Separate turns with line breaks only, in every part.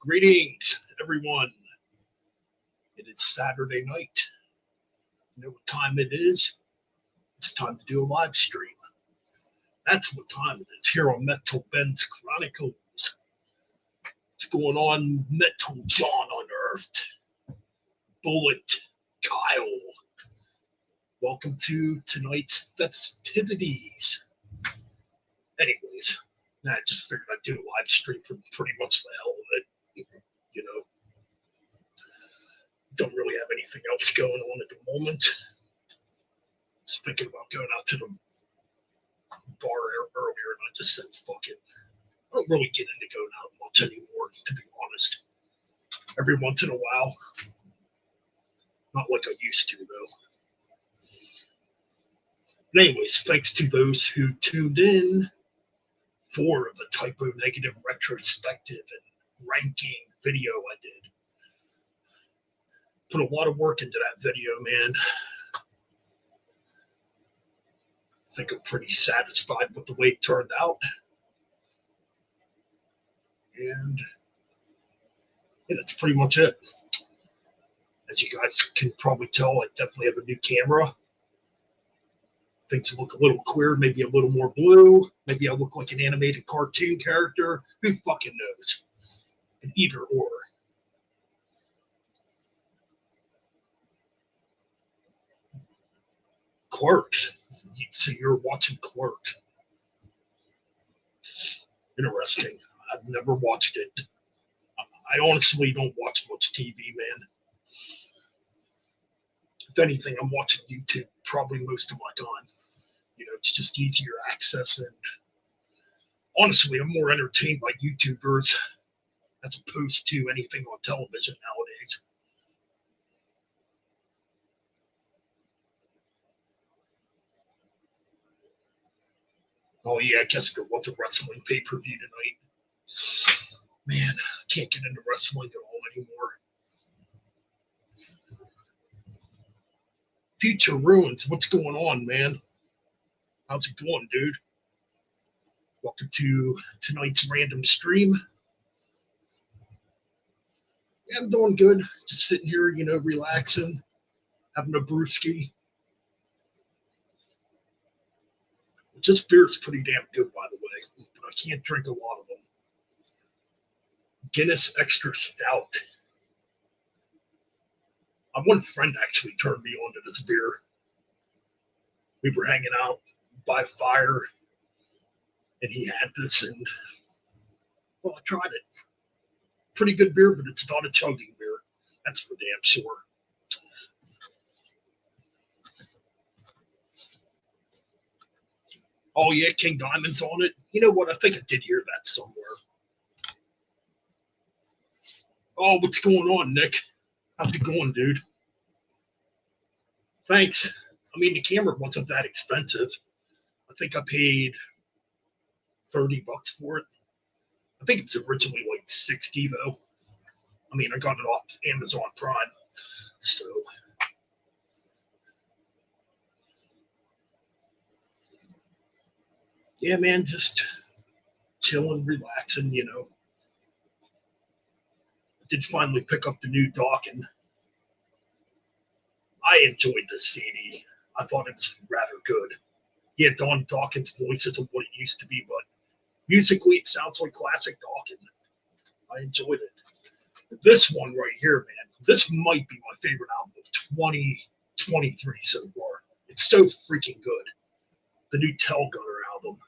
Greetings, everyone. It is Saturday night. You know what time it is? It's time to do a live stream. That's what time it is here on Metal Ben's Chronicles. What's going on, Metal John Unearthed? Bullet Kyle. Welcome to tonight's festivities. Anyways, I just figured I'd do a live stream for pretty much the hell of it. You know, don't really have anything else going on at the moment. Just thinking about going out to the bar earlier, and I just said, fuck it. I don't really get into going out much anymore, to be honest. Every once in a while. Not like I used to, though. But anyways, thanks to those who tuned in for the Typo Negative retrospective and ranking video I did. Put a lot of work into that video, man. I think I'm pretty satisfied with the way it turned out. And that's pretty much it. As you guys can probably tell, I definitely have a new camera. Things look a little clearer, maybe a little more blue. Maybe I look like an animated cartoon character. Who fucking knows? And either or. Clerks. So you're watching Clerks. Interesting. I've never watched it. I honestly don't watch much TV, man. If anything, I'm watching YouTube probably most of my time. You know, it's just easier access, and honestly, I'm more entertained by YouTubers as opposed to anything on television nowadays. Oh yeah, I guess there was a wrestling pay-per-view tonight. Man, I can't get into wrestling at all anymore. Future Ruins, what's going on, man? How's it going, dude? Welcome to tonight's random stream. Yeah, I'm doing good. Just sitting here, you know, relaxing, having a brewski. Just beer's pretty damn good, by the way, but I can't drink a lot of them. Guinness Extra Stout. My one friend actually turned me on to this beer. We were hanging out by fire, and he had this, and well, I tried it. Pretty good beer, but it's not a chugging beer. That's for damn sure. Oh yeah, King Diamond's on it. You know what? I think I did hear that somewhere. Oh, what's going on, Nick? How's it going, dude? Thanks. I mean, the camera wasn't that expensive. I think I paid $30 for it. I think it was originally like 60 though. I mean, I got it off Amazon Prime. So yeah, man, just chilling, relaxing, you know. I did finally pick up the new dock, and I enjoyed the CD. I thought it was rather good. Yeah, Don Dawkins' voice isn't what it used to be, but musically it sounds like classic Dawkins. I enjoyed it. This one right here, man, this might be my favorite album of 2023 so far. It's so freaking good. The new Tell Gunner album.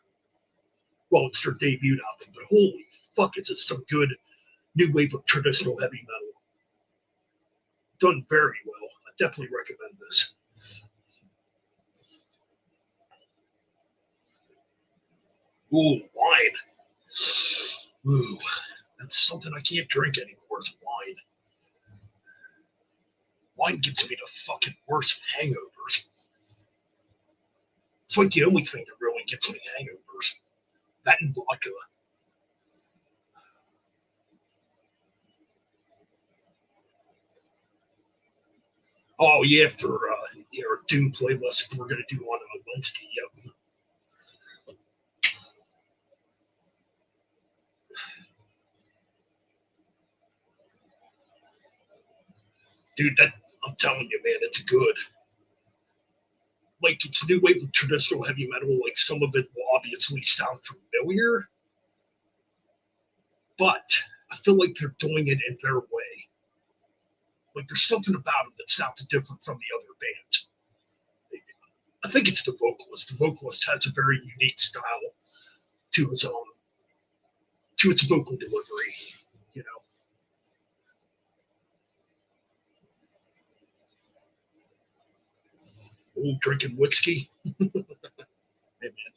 Well, it's their debut album, but holy fuck, is it some good new wave of traditional heavy metal. Done very well. I definitely recommend this. Ooh, wine. Ooh, that's something I can't drink anymore is wine. Wine gets me the fucking worst hangovers. It's like the only thing that really gets me hangovers. That and vodka. Oh yeah, for our Doom playlist we're gonna do on Wednesday. Yep. Dude, that I'm telling you, man, it's good. Like it's a new wave of traditional heavy metal. Like some of it will obviously sound familiar, but I feel like they're doing it in their way. Like there's something about it that sounds different from the other band. I think it's the vocalist. The vocalist has a very unique style to his to its vocal delivery. You know, old drinking whiskey. Hey man.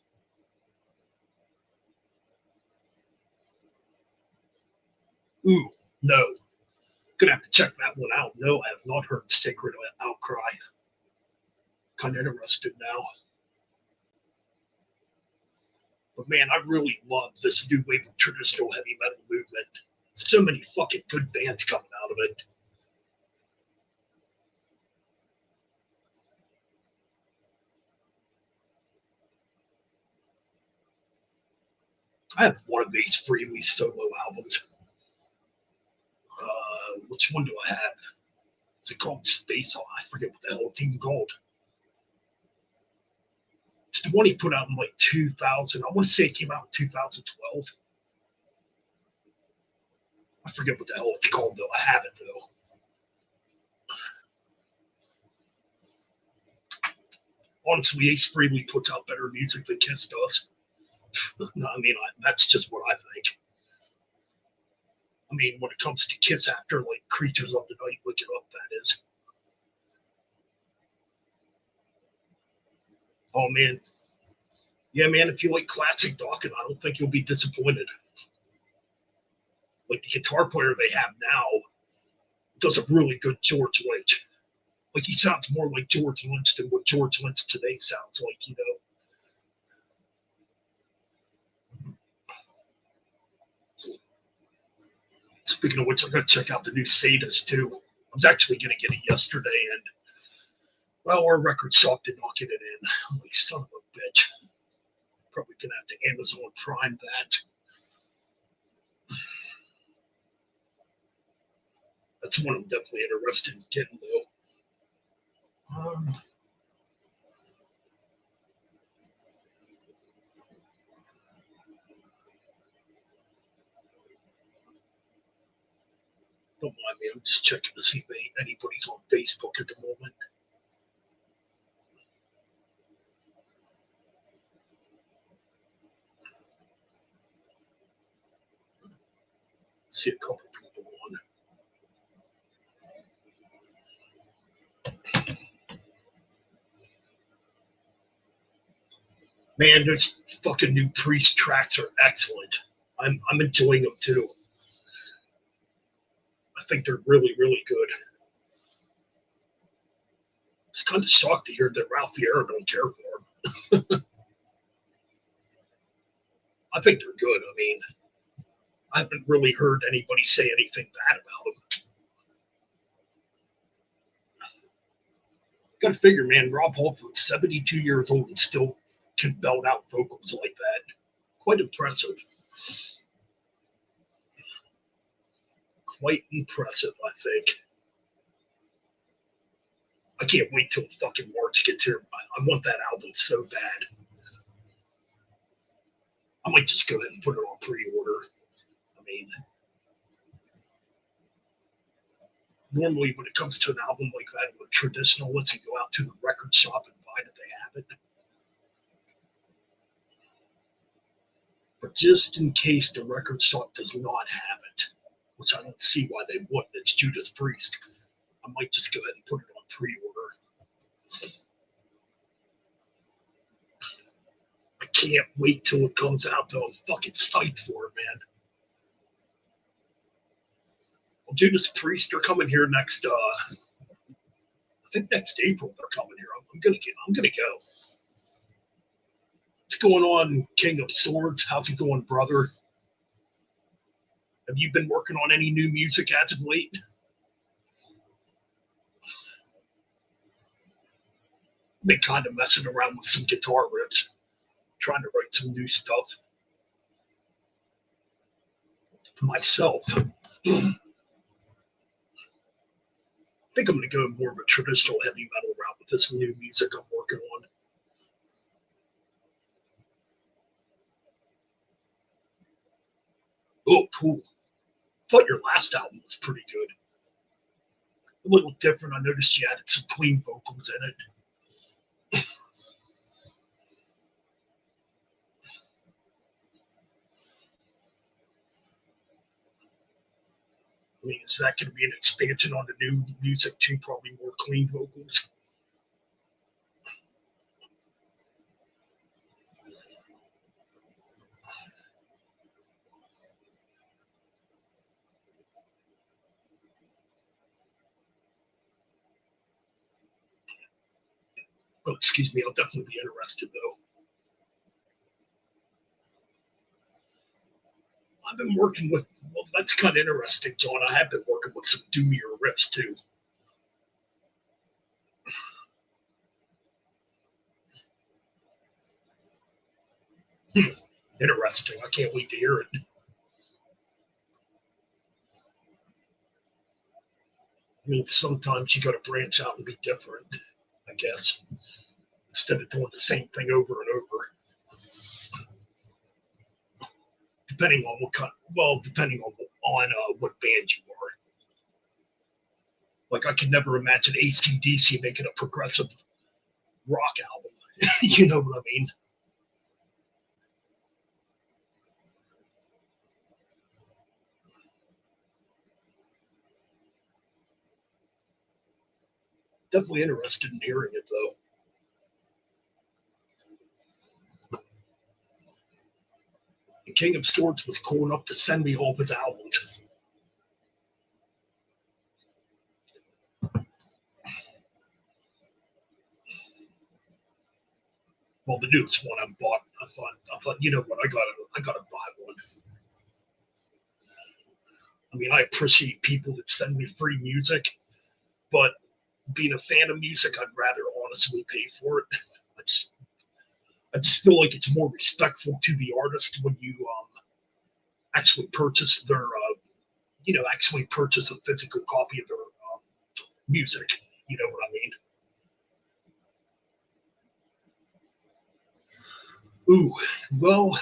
Ooh, no. Gonna have to check that one out. No, I have not heard Sacred Outcry. Kind of interested now. But man, I really love this new wave of traditional heavy metal movement. So many fucking good bands coming out of it. I have one of these Freely solo albums. Which one do I have? Is it called Space? I forget what the hell it's even called. It's the one he put out in like 2000. I want to say it came out in 2012. I forget what the hell it's called though. I have it though. Honestly, Ace Frehley puts out better music than Kiss does. No, I mean, that's just what I think. I mean, when it comes to Kiss after like Creatures of the Night, look it up, that is. Oh man. Yeah, man, if you like classic Dawkins, I don't think you'll be disappointed. Like the guitar player they have now does a really good George Lynch. Like he sounds more like George Lynch than what George Lynch today sounds like, you know. Speaking of which, I'm gonna check out the new Sadist too. I was actually gonna get it yesterday, and well, our record shop did not get it in. I'm like, son of a bitch. Probably gonna have to Amazon Prime that. That's one I'm definitely interested in getting though. Don't mind me. I'm just checking to see if anybody's on Facebook at the moment. See a couple people on. Man, those fucking new Priest tracks are excellent. I'm enjoying them too. I think they're really, really good. It's kind of shocked to hear that Ralph Fierro don't care for them. I think they're good. I mean, I haven't really heard anybody say anything bad about them. Got to figure, man, Rob Halford's 72 years old and still can belt out vocals like that. Quite impressive. Quite impressive, I think. I can't wait till fucking March gets here. I want that album so bad. I might just go ahead and put it on pre-order. I mean, normally when it comes to an album like that, with traditionalists, you go out to the record shop and buy it if they have it. But just in case the record shop does not have it, which I don't see why they wouldn't, it's Judas Priest. I might just go ahead and put it on pre-order. I can't wait till it comes out though. I'm fucking psyched for it, man. Well, Judas Priest are coming here next. I think next April they're coming here. I'm gonna go. What's going on, King of Swords? How's it going, brother? Have you been working on any new music as of late? Been kind of messing around with some guitar riffs, trying to write some new stuff myself. Think think I'm going to go more of a traditional heavy metal route with this new music I'm working on. Oh, cool. Thought your last album was pretty good. A little different. I noticed you added some clean vocals in it. I mean, is that going to be an expansion on the new music too? Probably more clean vocals. Oh, excuse me. I'll definitely be interested though. I've been working with. Well, that's kind of interesting, John. I have been working with some doomier riffs too. Interesting. I can't wait to hear it. I mean, sometimes you got to branch out and be different, I guess, instead of doing the same thing over and over. Depending on what kind, well, depending on what band you are. Like, I could never imagine AC/DC making a progressive rock album. You know what I mean? Definitely interested in hearing it though. And King of Swords was cool enough to send me all of his albums. Well, the newest one I bought, I thought, you know what, I gotta buy one. I mean, I appreciate people that send me free music, but being a fan of music, I'd rather honestly pay for it. I just, I just feel like it's more respectful to the artist when you actually purchase their, actually purchase a physical copy of their music. You know what I mean? Ooh, well,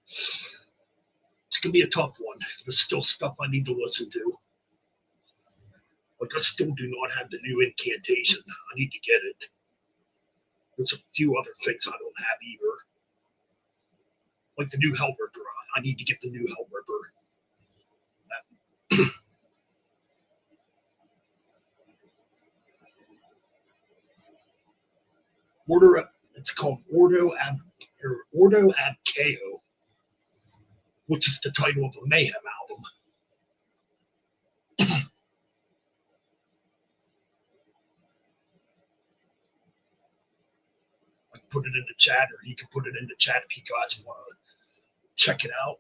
it's gonna be a tough one. There's still stuff I need to listen to. Like I still do not have the new incantation. I need to get it. There's a few other things I don't have either. Like the new Hellripper. I need to get the new Hellripper. Order. It's called Ordo Ab Chaos, which is the title of a Mayhem album. I can put it in the chat, or he can put it in the chat if you guys want to check it out.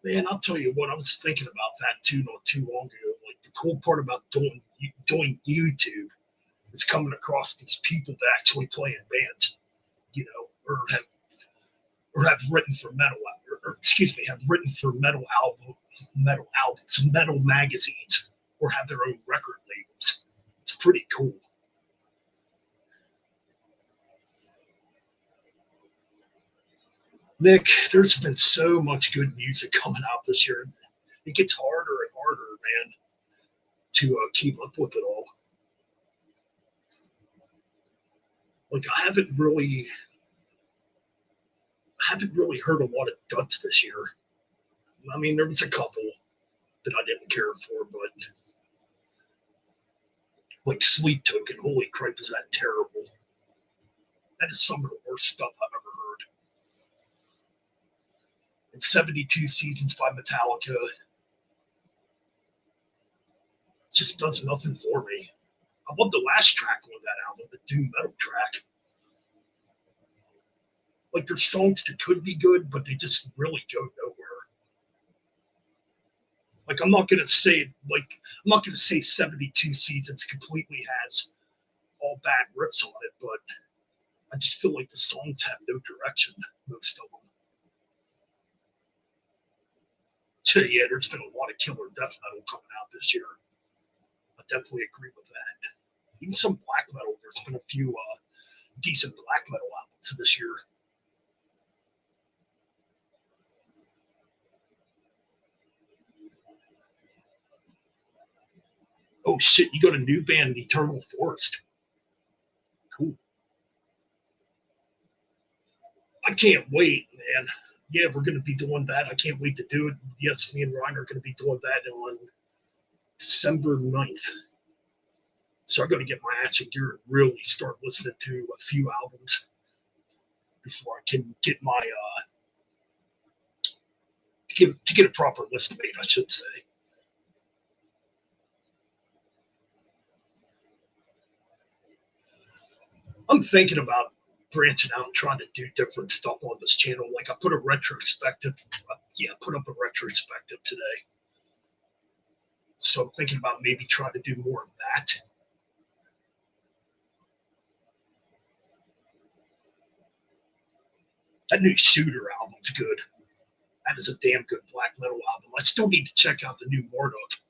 Man, I'll tell you what, I was thinking about that too not too long ago. Like the cool part about doing YouTube is coming across these people that actually play in bands, or have written for metal, or excuse me, have written for metal albums, metal magazines, or have their own record labels. It's pretty cool. Nick, there's been so much good music coming out this year. It gets harder and harder, man, to keep up with it all. Like I haven't really heard a lot of duds this year. I mean, there was a couple that I didn't care for, but like Sleep Token, holy crap, is that terrible? That is some of the worst stuff I've ever heard. And 72 Seasons by Metallica just does nothing for me. I love the last track on that album, the Doom Metal track. Like there's songs that could be good, but they just really go nowhere. Like I'm not gonna say 72 Seasons completely has all bad riffs on it, but I just feel like the songs have no direction, most of them. So yeah, there's been a lot of killer death metal coming out this year. I definitely agree with that. Even some black metal. There's been a few decent black metal albums this year. Oh shit, you got a new band, Eternal Forest. Cool. I can't wait, man. Yeah, we're gonna be doing that. I can't wait to do it. Yes, me and Ryan are gonna be doing that on December 9th. So I'm gonna get my ass in gear and really start listening to a few albums before I can get my to get a proper list made, I should say. I'm thinking about branching out and trying to do different stuff on this channel. Like I put a retrospective, put up a retrospective today. So I'm thinking about maybe trying to do more of that. That new Shooter album's good. That is a damn good black metal album. I still need to check out the new Marduk.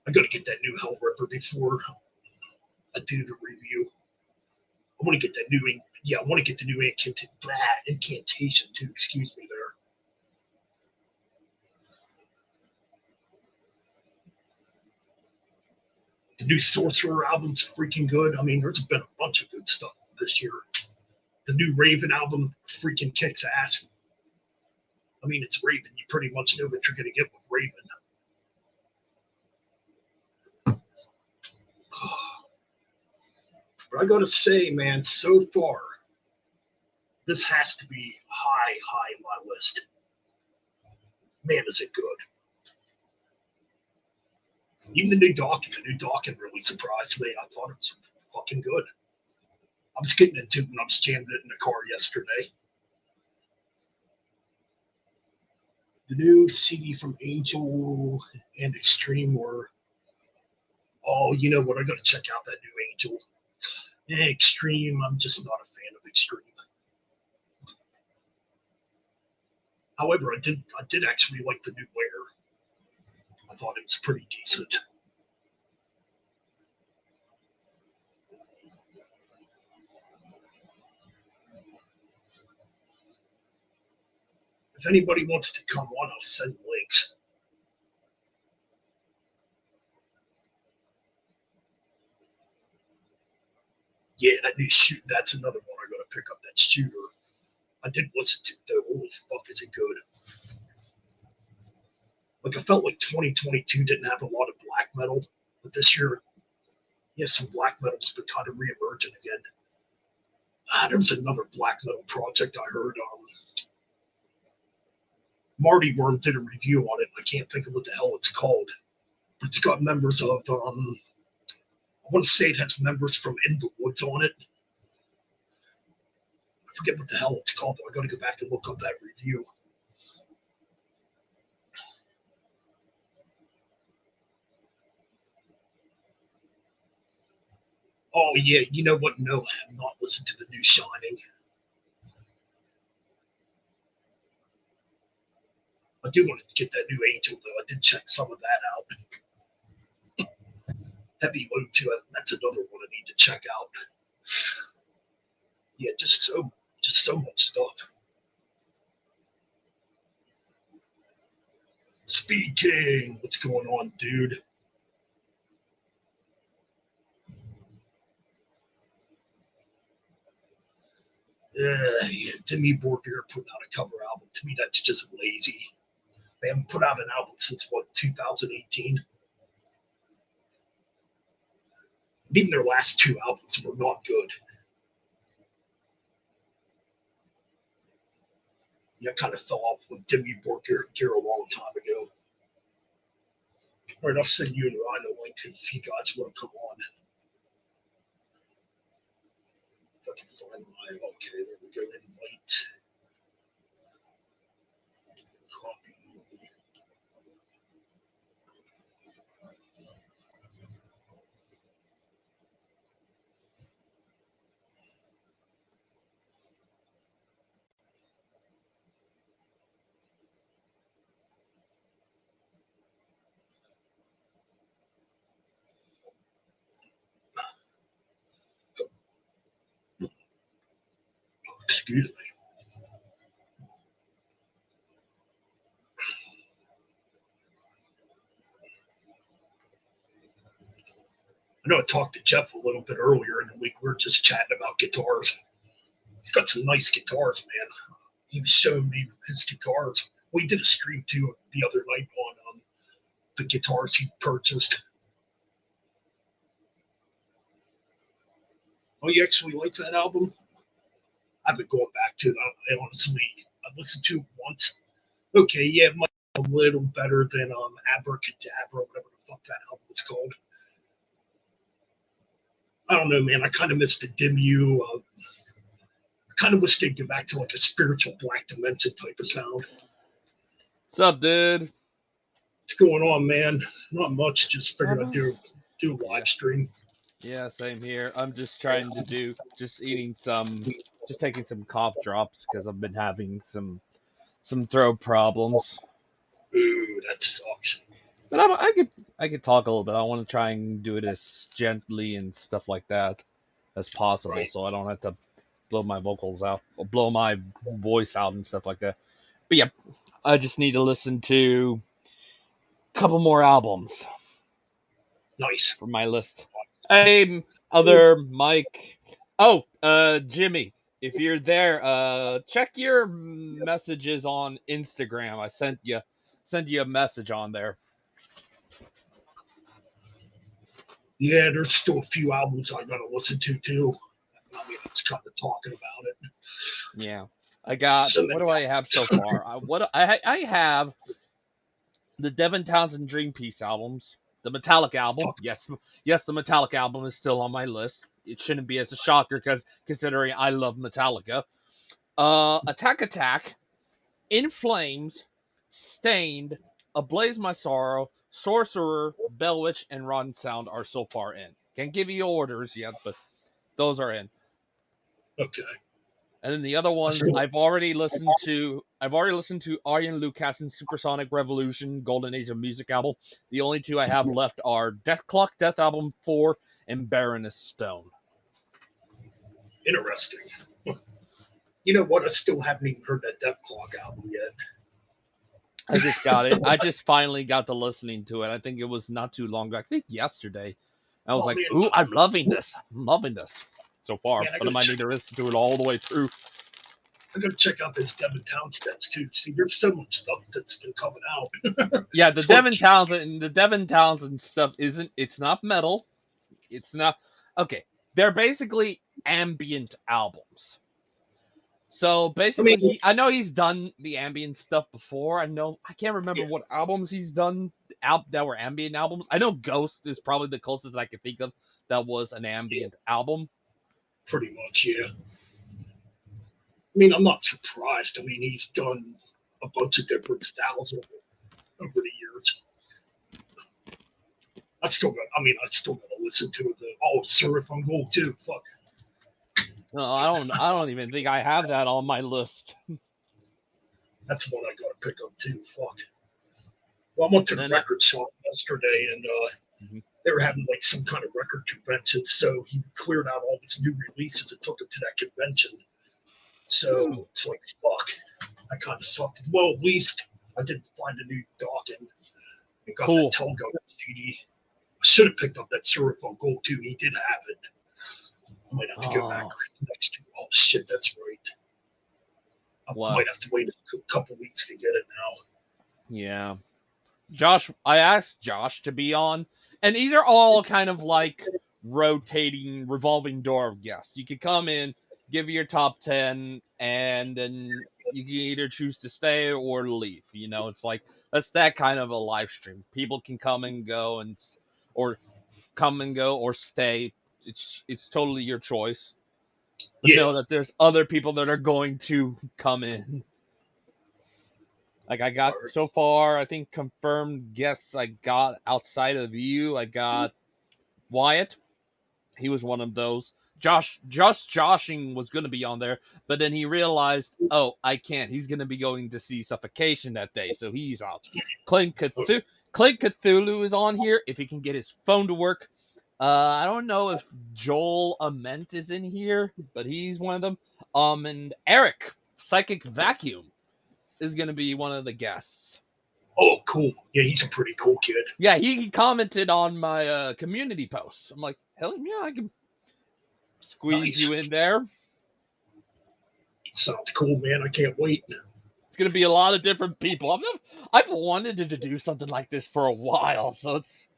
I gotta get that new Hellripper before I do the review. I want to get that new, I want to get the new incantation too. Excuse me there. The new Sorcerer album's freaking good. I mean, there's been a bunch of good stuff this year. The new Raven album freaking kicks ass. I mean, it's Raven. You pretty much know what you're going to get with Raven. But I got to say, man, so far, this has to be high on my list. Man, is it good. Even the new Dawkins really surprised me. I thought it was fucking good. I was getting into it when I was jamming it in the car yesterday. The new CD from Angel and Extreme were, oh, you know what? I got to check out that new Angel. Extreme, I'm just not a fan of Extreme. However, I did actually like the new Wear. I thought it was pretty decent. If anybody wants to come on, I'll send links. Yeah, that new shoot. That's another one I got to pick up. That Shooter. I did listen to it though. Holy fuck, is it good? Like I felt like 2022 didn't have a lot of black metal, but this year, yeah, some black metal's been kind of reemerging again. There was another black metal project I heard. Marty Worm did a review on it. I can't think of what the hell it's called, but it's got members of. I want to say it has members from In the Woods on it. I forget what the hell it's called, though. I got to go back and look up that review. Oh yeah, you know what? No, I have not listened to the new Shining. I do want to get that new Angel though. I did check some of that out. Heavy Load too. That's another one I need to check out. Yeah, just so much stuff. Speed King, what's going on, dude? Yeah, Timmy Borgir putting out a cover album. To me, that's just lazy. They haven't put out an album since what 2018. Even their last two albums were not good. Yeah, kind of fell off with Timmy Borgir a long time ago. All right, I'll send you and Ryan a link if you guys want to come on. If I can find my okay, there we go. Invite. Copy. Excuse me. I know I talked to Jeff a little bit earlier in the week. We were just chatting about guitars. He's got some nice guitars, man. He was showing me his guitars. We did a stream too the other night on the guitars he purchased. Oh, you actually like that album? I've been going back to it. I honestly, I listened to it once. Okay, yeah, it might be a little better than Abracadabra, whatever the fuck that album was called. I don't know, man. I kind of missed the Dim You. Kind of wish they'd go back to like a spiritual Black Dimension type of sound.
What's up, dude?
What's going on, man? Not much. Just figured I'd do a live stream.
Yeah, same here. I'm just trying to just taking some cough drops because I've been having some throat problems.
Ooh, that sucks.
But I could talk a little bit. I want to try and do it as gently and stuff like that as possible, right, so I don't have to blow my vocals out, or blow my voice out and stuff like that. But yeah, I just need to listen to a couple more albums.
Nice.
For my list. Hey, other Mike. Oh, Jimmy, if you're there, check your messages on Instagram. I sent you a message on there.
Yeah, there's still a few albums I gotta listen to too. I mean, I was kind of talking about it.
Yeah, I got. What do I have so far? I have the Devin Townsend Dream Piece albums, the Metallica album. Yes, the Metallica album is still on my list. It shouldn't be as a shocker considering I love Metallica. Attack, In Flames, Stained, Ablaze My Sorrow, Sorcerer, Bellwitch, and Rotten Sound are so far in. Can't give you orders yet, but those are in.
Okay.
And then the other ones I've already listened to Arjen Lucassen Supersonic Revolution, Golden Age of Music album. The only two I have left are Death Clock, Death Album 4, and Baroness Stone.
Interesting. You know what? I still haven't even heard that Death Clock album yet.
I just got it. I just finally got to listening to it. I think it was not too long ago. I think yesterday. I was like, ooh, I'm loving this. I'm loving this so far. Yeah, but I might need to listen to it all the way through.
I gotta check out those Devin Townsend too. See, there's so much stuff that's been coming out.
Yeah, the Devin Townsend stuff it's not metal. It's not okay. They're basically ambient albums. So basically, I know he's done the ambient stuff before. I can't remember what albums he's done that were ambient albums. I know Ghost is probably the closest that I can think of that was an ambient album.
Pretty much, yeah. I mean, I'm not surprised. I mean, he's done a bunch of different styles over the years. I still got to listen to the Surf on Gold too. Fuck.
No, I don't even think I have that on my list.
That's one I gotta pick up too. Fuck. Well, I went to the record shop yesterday, and they were having like some kind of record convention, so he cleared out all these new releases and took them to that convention. So it's like, fuck, I kind of sucked. Well, at least I did find a new Dawkins and got that Telgo CD. I should have picked up that Surf on Gold too. He did have it. I might have to go back next to. Oh shit, that's right. I might have to wait a couple weeks to get it now.
Yeah, Josh. I asked Josh to be on, and these are all kind of like rotating, revolving door of guests. You could come in, give your top 10, and then you can either choose to stay or leave. You know, it's like that's that kind of a live stream. People can come and go, or stay. It's totally your choice. But know that there's other people that are going to come in. Like I got so far, I think confirmed guests I got outside of you. I got Wyatt. He was one of those. Joshing was going to be on there, but then he realized, I can't. He's going to be going to see Suffocation that day, so he's out. Clint Cthulhu is on here if he can get his phone to work. I don't know if Joel Ament is in here, but he's one of them. And Eric, Psychic Vacuum, is going to be one of the guests.
Oh, cool. Yeah, he's a pretty cool kid.
Yeah, he commented on my community post. I'm like, hell yeah, I can squeeze you in there.
Sounds cool, man. I can't wait.
It's going to be a lot of different people. I've wanted to do something like this for a while, so it's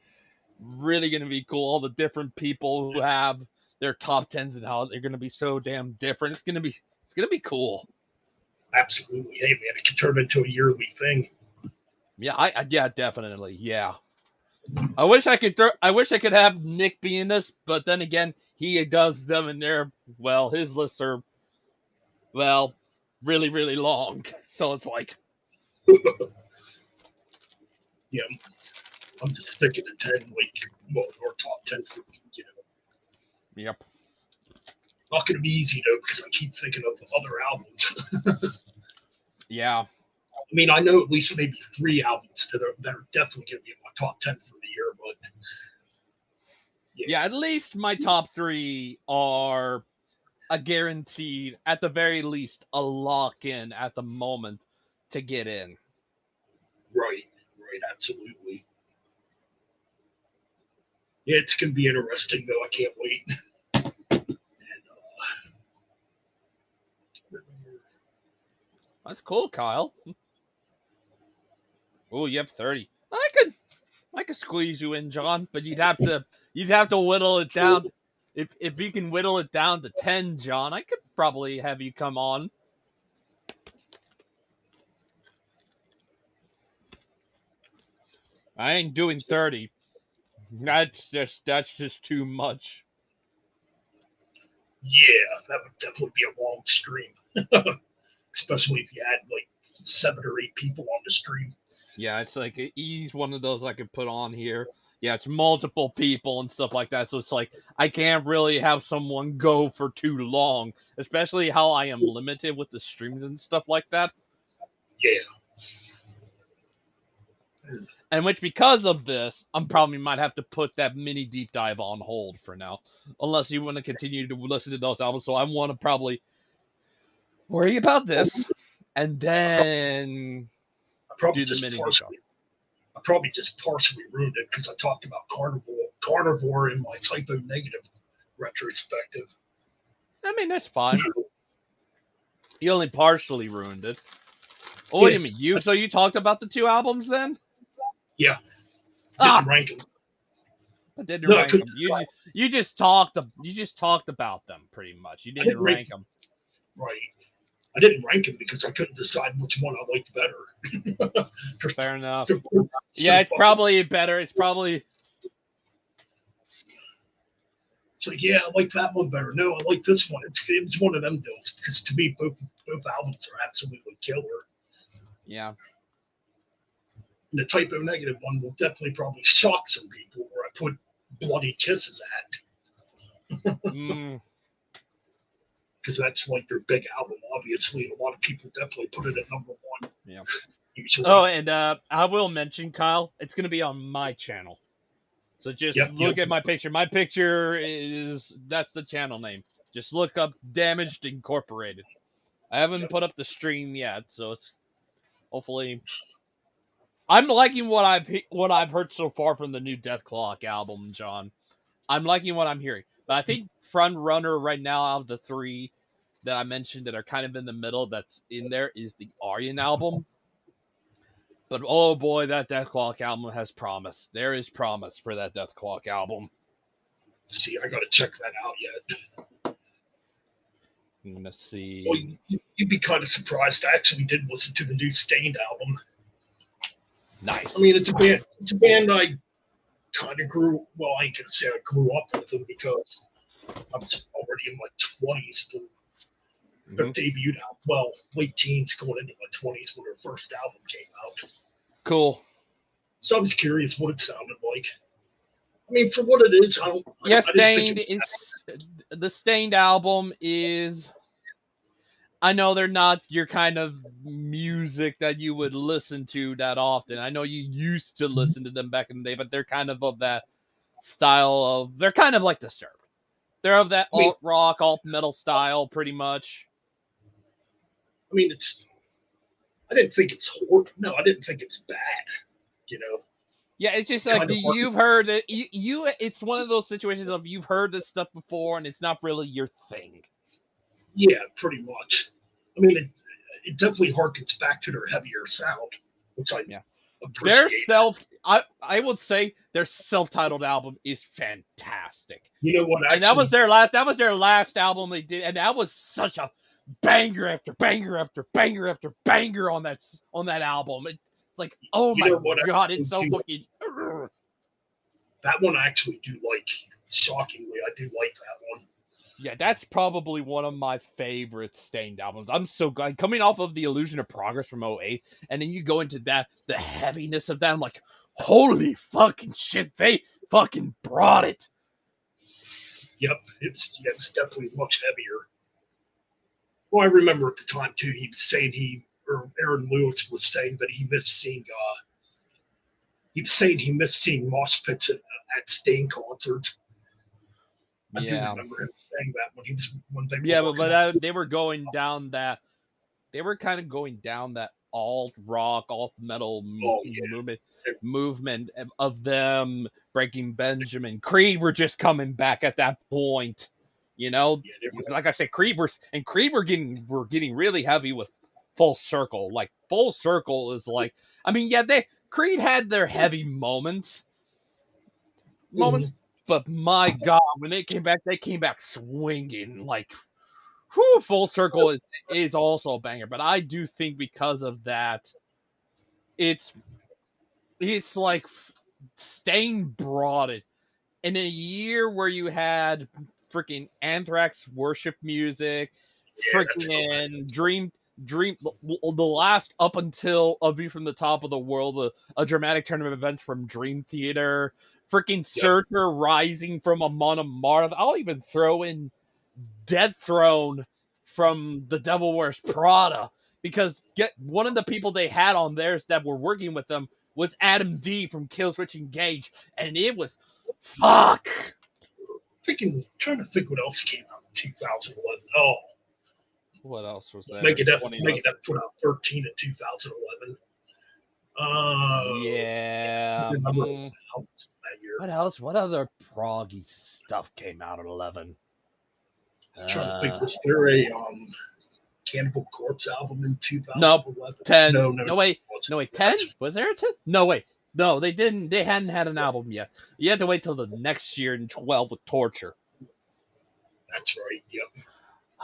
really going to be cool. All the different people who have their top tens and how they're going to be so damn different. It's going to be cool.
Absolutely. Hey, man, it can turn into a yearly thing.
Yeah, yeah, definitely. Yeah. I wish I could have Nick be in this, but then again, he does them and his lists are really, really long. So it's like
Yeah. I'm just sticking to 10, or top 10 for,
Yep.
Not gonna be easy though, because I keep thinking of other albums.
Yeah.
I mean, I know at least maybe 3 albums that are definitely going to be in my top 10 for the year, but
yeah, at least my top 3 are a guaranteed, at the very least, a lock-in at the moment to get in.
Right, absolutely. Yeah, it's going to be interesting, though. I can't wait. And,
that's cool, Kyle. Oh, you have 30. I could squeeze you in, John, but you'd have to whittle it down. If you can whittle it down to 10, John, I could probably have you come on. I ain't doing 30. That's just too much.
Yeah, that would definitely be a long stream. Especially if you had like 7 or 8 people on the stream.
Yeah, it's like he's one of those I could put on here. Yeah, it's multiple people and stuff like that. So it's like I can't really have someone go for too long, especially how I am limited with the streams and stuff like that.
Yeah.
And which, because of this, I'm probably might have to put that mini deep dive on hold for now, unless you want to continue to listen to those albums. So I want to probably worry about this, and then do the mini deep dive.
I probably just partially ruined it because I talked about carnivore in my Typo Negative retrospective.
I mean, that's fine. You only partially ruined it. Oh, wait a minute. So you talked about the 2 albums then?
Yeah. Didn't rank them.
I didn't rank them. You just talked about them pretty much. You didn't rank them.
Right. I didn't rank them because I couldn't decide which one I liked better.
Fair enough. Yeah, it's probably better. It's probably.
So yeah, I like that one better. No, I like this one. It was one of them deals because to me both albums are absolutely killer.
Yeah.
And the Typo Negative one will definitely probably shock some people where I put Bloody Kisses at. Because that's like their big album, obviously, and a lot of people definitely put it at number 1.
Yeah.
Usually.
Oh, and I will mention, Kyle, it's going to be on my channel. So just look at my picture. My picture that's the channel name. Just look up Damaged Incorporated. I haven't put up the stream yet, so it's hopefully. I'm liking what I've heard so far from the new Deathclock album, John. I'm liking what I'm hearing. But I think front runner right now out of the 3 that I mentioned that are kind of in the middle that's in there is the Aryan album. But oh boy, that Deathclock album has promise. There is promise for that Deathclock album.
See, I got to check that out yet.
I'm going to see.
Well, you'd be kind of surprised. I actually did listen to the new Stained album.
Nice.
I mean, it's a band I kind of grew. Well, I ain't gonna say I grew up with them because I was already in my 20s. But their debut album, late teens, going into my 20s when their first album came out.
Cool.
So I was curious what it sounded like. I mean, for what it is,
the Stained album is. I know they're not your kind of music that you would listen to that often. I know you used to listen to them back in the day, but they're kind of that style of. They're kind of like Disturbed. They're of that alt rock, alt metal style, pretty much.
I mean, I didn't think it's horrible. No, I didn't think it's bad. You know.
Yeah, it's just like
Kind of
you've heard it. It's one of those situations of you've heard this stuff before, and it's not really your thing.
Yeah, pretty much. I mean, it definitely harkens back to their heavier sound, which I appreciate.
I would say their self-titled album is fantastic.
You know what? Actually,
And that was their last album they did, and that was such a banger after banger after banger after banger on that album. It's like, oh my god, it's so fucking.
That one I actually do like. Shockingly, I do like that one.
Yeah, that's probably one of my favorite Stained albums. I'm so glad coming off of the Illusion of Progress from 2008, and then you go into the heaviness of that. I'm like, holy fucking shit, they fucking brought it.
Yep, it's definitely much heavier. Well, I remember at the time too, he was saying Aaron Lewis was saying that he missed seeing mosh pits at Stain concerts. I do remember him saying that when they were
they were going down that. They were kind of going down that alt rock, alt metal movement of them Breaking Benjamin. Creed were just coming back at that point, you know. Like I said, Creed were getting really heavy with Full Circle. Like Full Circle is like, I mean, yeah, Creed had their heavy moments. But my God, when they came back swinging. Like, whew, Full Circle is also a banger. But I do think because of that, it's like Stain brought it. In a year where you had freaking Anthrax worship music, freaking Dream, the last up until A View from the Top of the World, a dramatic turn of events from Dream Theater, freaking Searcher Rising from Amon Amarth. I'll even throw in Death Throne from The Devil Wears Prada, because one of the people they had on theirs that were working with them was Adam D from Killswitch Engage, and it was fuck.
Trying to think what else came out in 2011. Oh.
What else was there?
Megadeth put out 13 in 2011.
Yeah.
That
else? What other proggy stuff came out in 11?
I'm trying to think. Was there a Cannibal Corpse album in 2011?
No, 10.
No,
wait. 10? Was there a 10? No, wait. No, they didn't. They hadn't had an album yet. You had to wait till the next year in 12 with Torture.
That's right. Yep.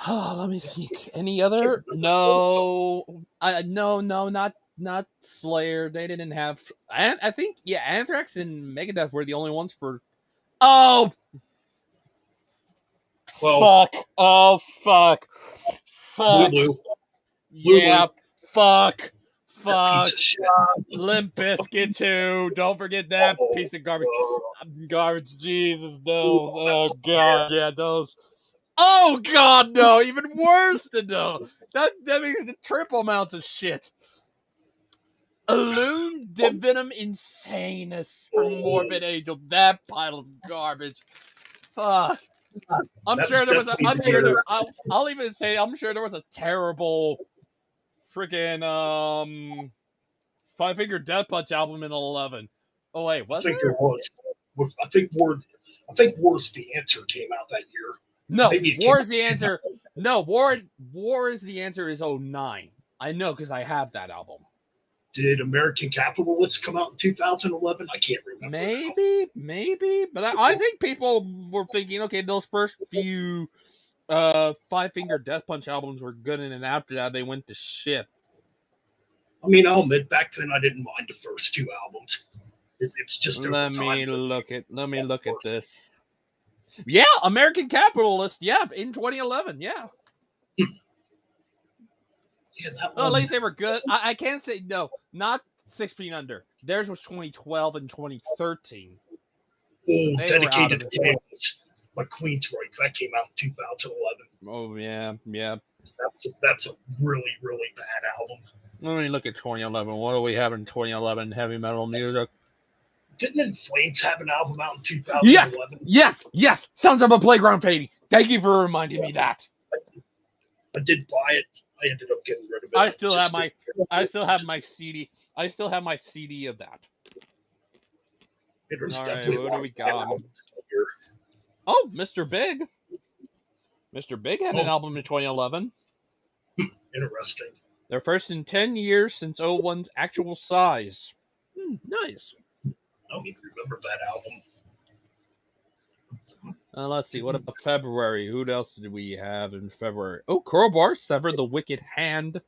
Oh, let me think. Any other? No, not Slayer. They didn't have. I think Anthrax and Megadeth were the only ones for. Oh, fuck! Oh, fuck!
Lulu.
Yeah, fuck! Limp Bizkit too. Don't forget that piece of garbage. Garbage. Jesus, those. Oh God, yeah, those. Oh God, no! Even worse than no. That means the triple amounts of shit. Illume Divinum Insanus from Morbid Angel. That pile of garbage. Fuck. I'm sure there was I'll even say I'm sure there was a terrible freaking Five Finger Death Punch album in 11. Oh wait, was there?
There was. I think War's the Answer came out that year.
No, War is the Answer. No, War is the Answer is 09. I know because I have that album.
Did American Capitalists come out in 2011? I can't remember.
Maybe, but I think people were thinking, okay, those first few Five Finger Death Punch albums were good, and then after that they went to shit.
I mean, I'll admit back then I didn't mind the first two albums. It's just
let me look at this. Yeah, American Capitalist. Yeah, in 2011. Yeah.
Yeah, that one.
At least they were good. I can't say no. Not 6 Feet Under. Theirs was 2012 and 2013.
Oh, Dedicated to Chaos by Queensryche. That came out in 2011.
Oh yeah.
That's a really, really bad album.
Let me look at 2011. What do we have in 2011 heavy metal music?
Didn't In Flames have an album out in 2011?
Yes. Sons of a Playground Painting. Thank you for reminding me that.
I did buy it. I ended up getting rid of it.
I still
Just
have my CD. I still have my CD of that.
It was
All right,
definitely
what do we got?
album here.
Oh, Mr. Big. Mr. Big had an
Oh.
album in 2011.
Interesting.
Their first in 10 years since 01's Actual Size. Nice.
I don't even remember that album.
Let's see. What about February? Who else did we have in February? Oh, Crowbar, Sever the Wicked Hand.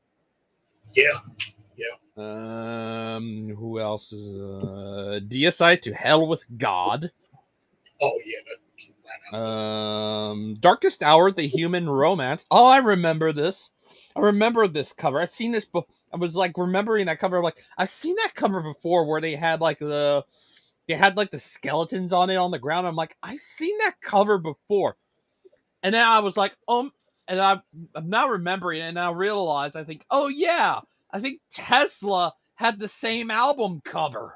Yeah.
Who else is DSI to Hell with God.
Oh yeah. That album.
Darkest Hour, The Human Romance. Oh, I remember this. I remember this cover. I've seen this. I was like remembering that cover. Like I've seen that cover before, where they had like the skeletons on it on the ground. I'm like, I've seen that cover before, and then I was like, and I'm now remembering, and I realized I think, oh yeah, I think Tesla had the same album cover.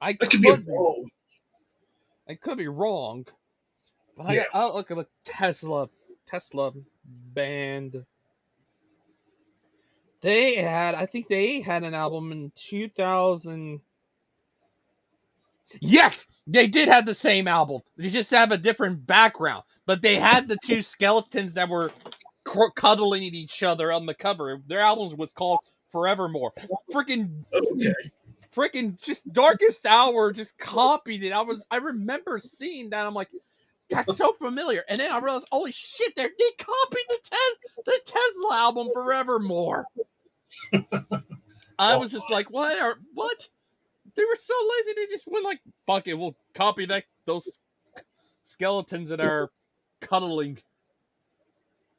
I could be wrong. I could be wrong, but
Yeah.
I'll look at the Tesla band. I think they had an album in 2000. Yes, they did have the same album. They just have a different background, but they had the two skeletons that were cuddling each other on the cover. Their album was called Forevermore. Freaking just Darkest Hour just copied it. I remember seeing that. I'm like, that's so familiar. And then I realized, holy shit, they copied the Tesla album Forevermore. I was just like, what? They were so lazy. They just went like, fuck it, we'll copy those skeletons that are cuddling.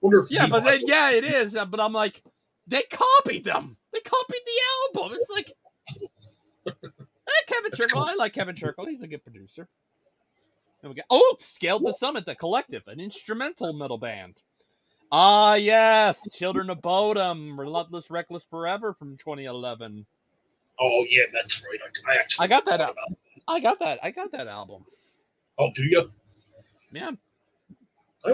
It is. But I'm like, they copied them. They copied the album. It's like, Kevin Churchill. I like Kevin Churchill. He's a good producer. And we got Scaled to Summit, The Collective, an instrumental metal band. Ah, yes, Children of Bodom, Relentless, Reckless Forever from 2011.
Oh yeah, that's right. I
got that album. I got that album.
Oh, do you?
Yeah.
I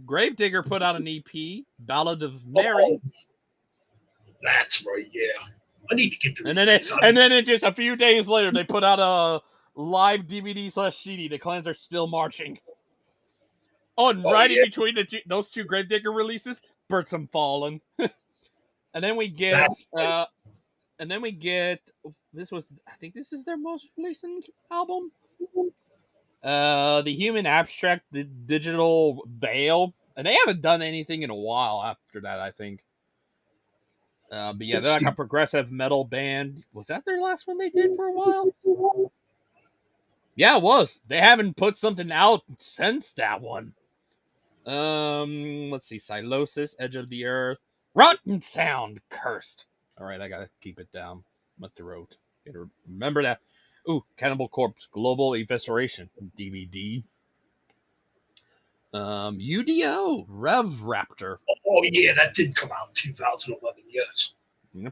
Gravedigger put out an EP, Ballad of Mary.
That's right. Yeah, I need to get to.
And then just a few days later, they put out a live DVD/CD. The Clans Are Still Marching. In between those two Gravedigger releases, Birdsome Fallen. And then we get this was, I think this is their most recent album. The Human Abstract, the Digital Veil, and they haven't done anything in a while after that, I think. But yeah, they're like a progressive metal band. Was that their last one they did for a while? Yeah, it was. They haven't put something out since that one. Let's see. Silosis, Edge of the Earth, Rotten Sound, Cursed. All right, I gotta keep it down. My throat. Gotta remember that. Ooh, Cannibal Corpse, Global Evisceration, DVD. UDO, Rev Raptor.
Oh yeah, that did come out in 2011. Yes.
Yeah.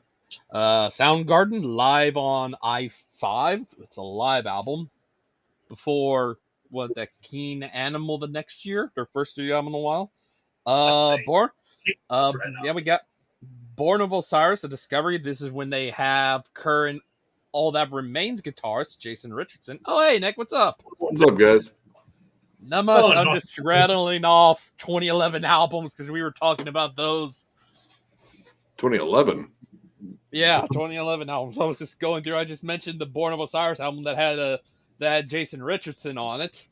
Soundgarden, live on I5. It's a live album. Before the Keen Animal the next year, their first studio album in a while. We got Born of Osiris, The Discovery. This is when they have current All That Remains guitarist Jason Richardson. Oh hey Nick, what's up?
What's up, guys?
Not much. I'm just rattling off 2011 albums because we were talking about those.
2011.
Yeah, 2011 albums. I was just going through. I just mentioned the Born of Osiris album that had Jason Richardson on it.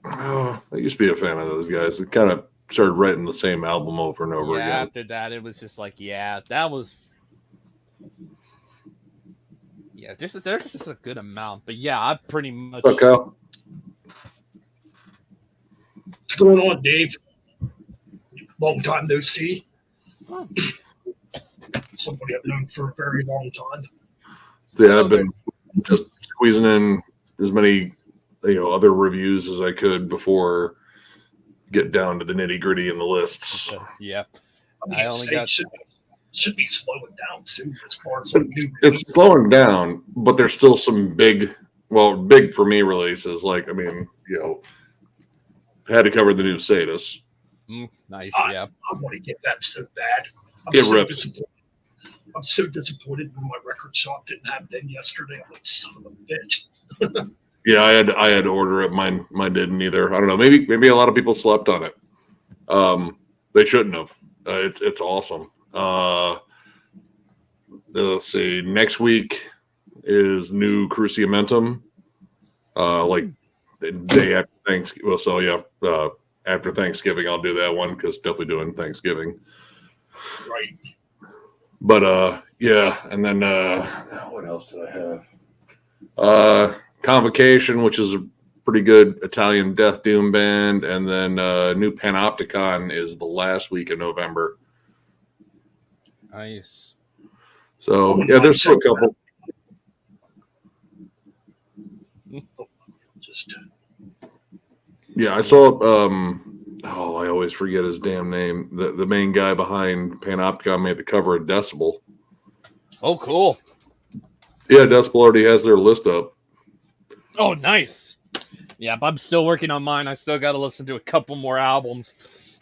Oh, I used to be a fan of those guys. It kind of started writing the same album over and over again.
After that, it was just like, that was. Yeah, there's just a good amount. But yeah, I pretty much.
What's up, Kyle?
What's going on, Dave? Long time no see.
Oh.
Somebody I've known for a very long time.
Yeah, I've been just squeezing in as many, other reviews as I could before get down to the nitty gritty in the lists.
Yeah,
I only got. Should be slowing down soon as far as new.
It's slowing down, but there's still some big for me releases. Like, had to cover the new Sadus.
Nice,
I-
yeah.
I want to get that so bad.
Get
so
ripped.
disappointed. I'm so disappointed when my record shop didn't have it in yesterday. I'm like, son of a bitch.
Yeah, I had to order it. Mine didn't either. I don't know. Maybe a lot of people slept on it. They shouldn't have. It's awesome. Let's see. Next week is new Cruciamentum. Like the day after Thanksgiving. Well, so yeah, after Thanksgiving, I'll do that one because definitely doing Thanksgiving.
Right.
But yeah, and then what else did I have? Convocation, which is a pretty good Italian death doom band, and then new Panopticon is the last week of November.
Nice.
So yeah, there's still a couple.
Just
Yeah, I saw. I always forget his damn name. The main guy behind Panopticon made the cover of Decibel.
Oh, cool.
Yeah, Decibel already has their list up.
Oh, nice. Yeah, I'm still working on mine. I still got to listen to a couple more albums.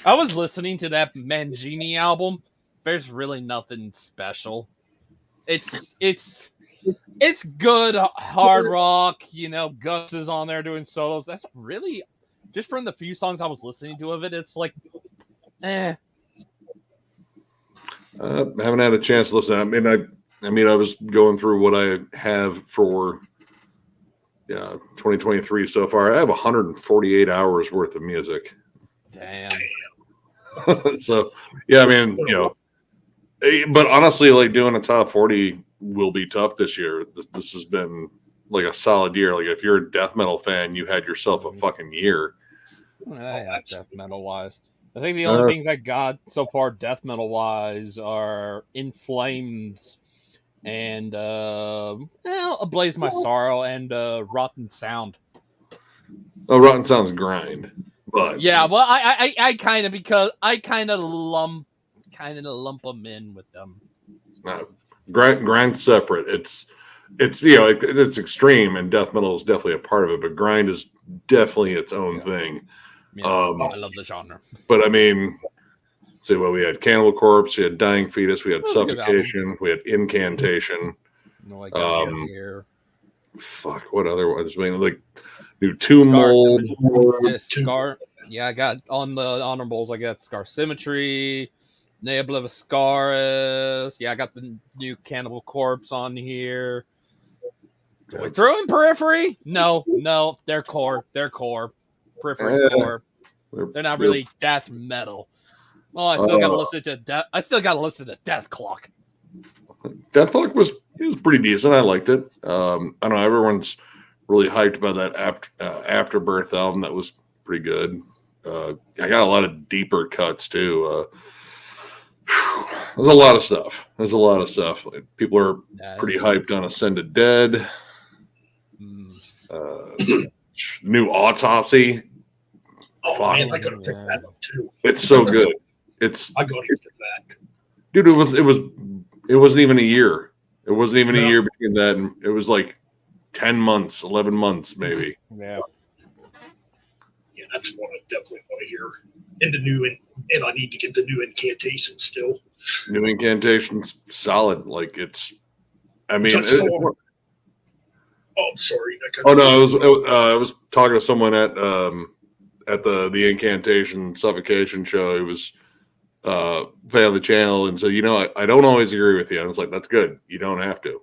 I was listening to that Mangini album. There's really nothing special. It's good hard rock. You know, Gus is on there doing solos. That's really just from the few songs I was listening to of it. It's like,
I haven't had a chance to listen. I mean, I was going through what I have for 2023 so far. I have 148 hours worth of music.
Damn.
So yeah, I mean, but honestly, like doing a top 40 will be tough this year. This has been like a solid year. Like if you're a death metal fan, you had yourself a fucking year.
Death metal wise. I think the only things I got so far death metal wise are In Flames and Ablaze My Sorrow and Rotten Sound.
Oh, Rotten Sound's grind, but
yeah, well, I kind of lump them in with them.
Grind's separate. It's it's extreme, and death metal is definitely a part of it. But grind is definitely its own thing.
Yeah, I love the genre.
But I mean, see what we had: Cannibal Corpse, we had Dying Fetus, we had Suffocation, we had Incantation.
No, I got here.
Fuck, what other ones? I mean, like new Tomb Mold.
Scar. Yeah, I got on the honorables. I got Scar Symmetry, Ne Obliviscaris. Yeah, I got the new Cannibal Corpse on here. Do we throw in Periphery? No, they're core. Periphery's core. They're not really death metal. Well, I still got to listen to death. I still got to listen to Death Clock.
Death Clock was pretty decent. I liked it. I don't know. Everyone's really hyped about that Afterbirth album. That was pretty good. I got a lot of deeper cuts too. There's a lot of stuff. People are pretty hyped on Ascended Dead. New Autopsy.
Oh man, I gotta pick that up too.
It's so good.
I gotta get that.
Dude, it wasn't even a year. It wasn't even a year between that, and it was like 10 months, 11 months maybe.
Yeah.
Yeah, that's one I definitely want to hear. And I need to get the new Incantation still.
New Incantation's solid. Like it's, I mean,
I'm sorry.
Oh no, I was talking to someone at the Incantation Suffocation show. He was fan of the channel and said, I don't always agree with you. And I was like, that's good. You don't have to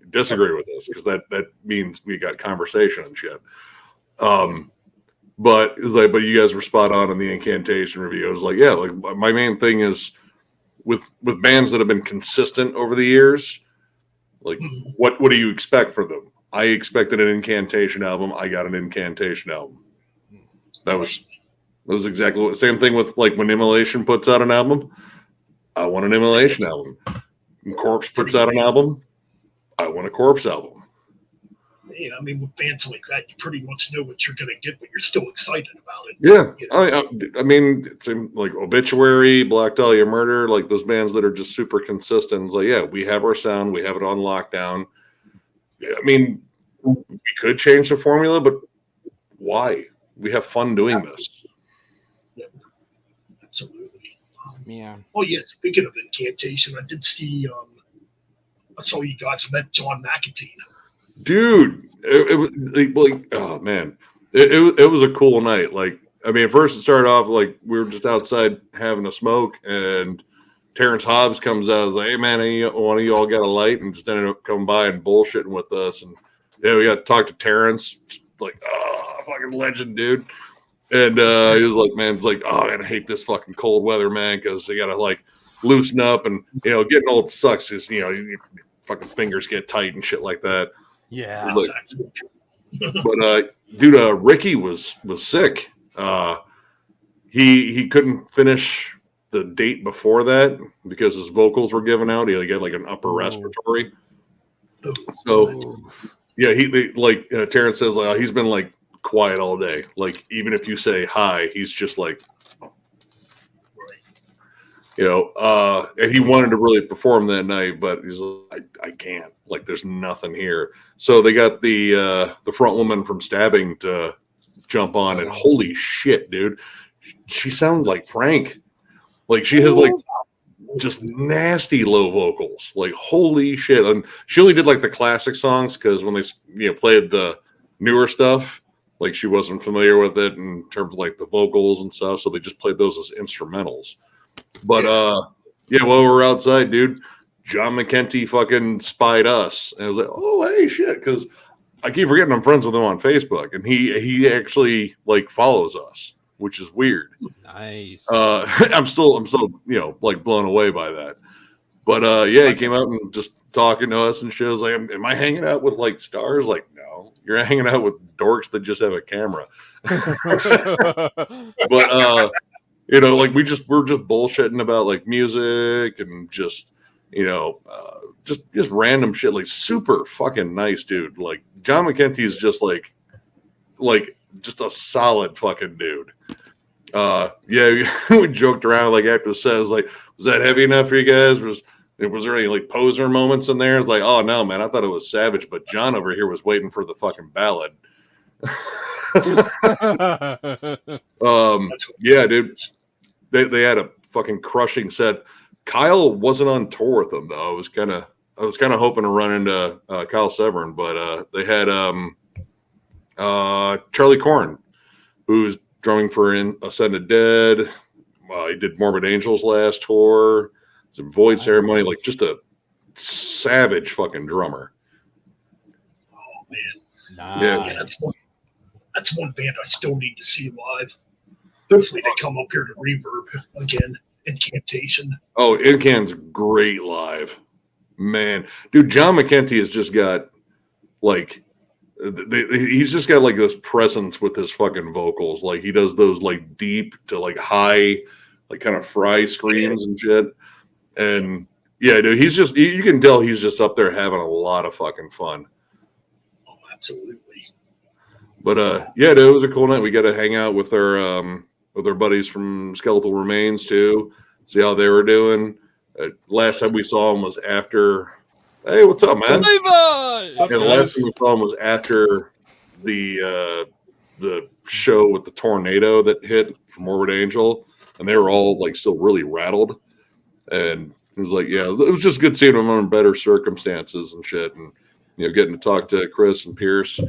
disagree with us because that means we got conversation and shit. But it's like, but you guys were spot on in the Incantation review. I was like, yeah, like my main thing is with bands that have been consistent over the years. Like, what do you expect for them? I expected an Incantation album. I got an Incantation album. That was exactly what. Same thing with like when Immolation puts out an album. I want an Immolation album. When Corpse puts out an album. I want a Corpse album.
Yeah, I mean, with bands like that, you pretty much know what you're going to get, but you're still excited about it.
Yeah, I mean, it's like Obituary, Black Dahlia Murder, like those bands that are just super consistent. It's like, yeah, we have our sound, we have it on lockdown. Yeah, I mean, we could change the formula, but why? We have fun doing this.
Absolutely.
Yeah.
Oh yeah, speaking of incantation, I did see. I saw you guys met John McEntee.
Dude, it was like, oh man, it was a cool night. Like, I mean, at first it started off like we were just outside having a smoke, and Terrence Hobbs comes out and is like, hey man, one of you all got a light, and just ended up coming by and bullshitting with us. And yeah, we got to talk to Terrence, like, oh, fucking legend, dude. And he was like, man, it's like, oh man, I hate this fucking cold weather, man, because they gotta like loosen up, and getting old sucks. Is your fucking fingers get tight and shit like that.
Yeah.
Look, but dude, Ricky was sick. He couldn't finish the date before that because his vocals were given out. He got like an upper respiratory. So yeah, Terrence says like he's been like quiet all day. Like even if you say hi, he's just like, and he wanted to really perform that night, but he's like, I can't. Like, there's nothing here. So they got the front woman from Stabbing to jump on, and holy shit, dude, she sounds like Frank. Like she has like just nasty low vocals. Like holy shit, and she only did like the classic songs because when they played the newer stuff, like she wasn't familiar with it in terms of like the vocals and stuff, so they just played those as instrumentals. But yeah, while we were outside, dude, John McEntee fucking spied us, and I was like, oh hey shit, because I keep forgetting I'm friends with him on Facebook, and he actually like follows us, which is weird.
Nice.
I'm still like blown away by that. But yeah, he came out and just talking to us and shit. I was like, am I hanging out with like stars? Like, no, you're hanging out with dorks that just have a camera. But like we're just bullshitting about like music and just just random shit. Like super fucking nice dude. Like John McEntee is just like just a solid fucking dude. Yeah, we joked around like after the set. Was like, was that heavy enough for you guys? Was there any like poser moments in there? It's like, oh no, man, I thought it was savage, but John over here was waiting for the fucking ballad. Yeah, dude. They had a fucking crushing set. Kyle wasn't on tour with them though. I was kind of hoping to run into Kyle Severin, but they had Charlie Korn, who's drumming for Ascended Dead. He did Morbid Angels last tour. Some Void Ceremony, like just a savage fucking drummer.
Oh man,
nice.
Yeah, that's one band I still need to see live. Hopefully they come up here to Reverb again. Incantation. Oh,
Incan's great live, man. Dude, John McEntee has just got like he's just got like this presence with his fucking vocals. Like he does those like deep to like high, like kind of fry screams and shit. And yeah, dude, you can tell he's just up there having a lot of fucking fun.
Oh, absolutely.
But yeah, dude, it was a cool night. We got to hang out with our buddies from Skeletal Remains too, see how they were doing. Last time we saw them was after. Hey, what's up, man?
Levi!
Yeah, the last time we saw him was after the show with the tornado that hit from Morbid Angel, and they were all like still really rattled. And it was like, yeah, it was just good seeing them under better circumstances and shit, and getting to talk to Chris and Pierce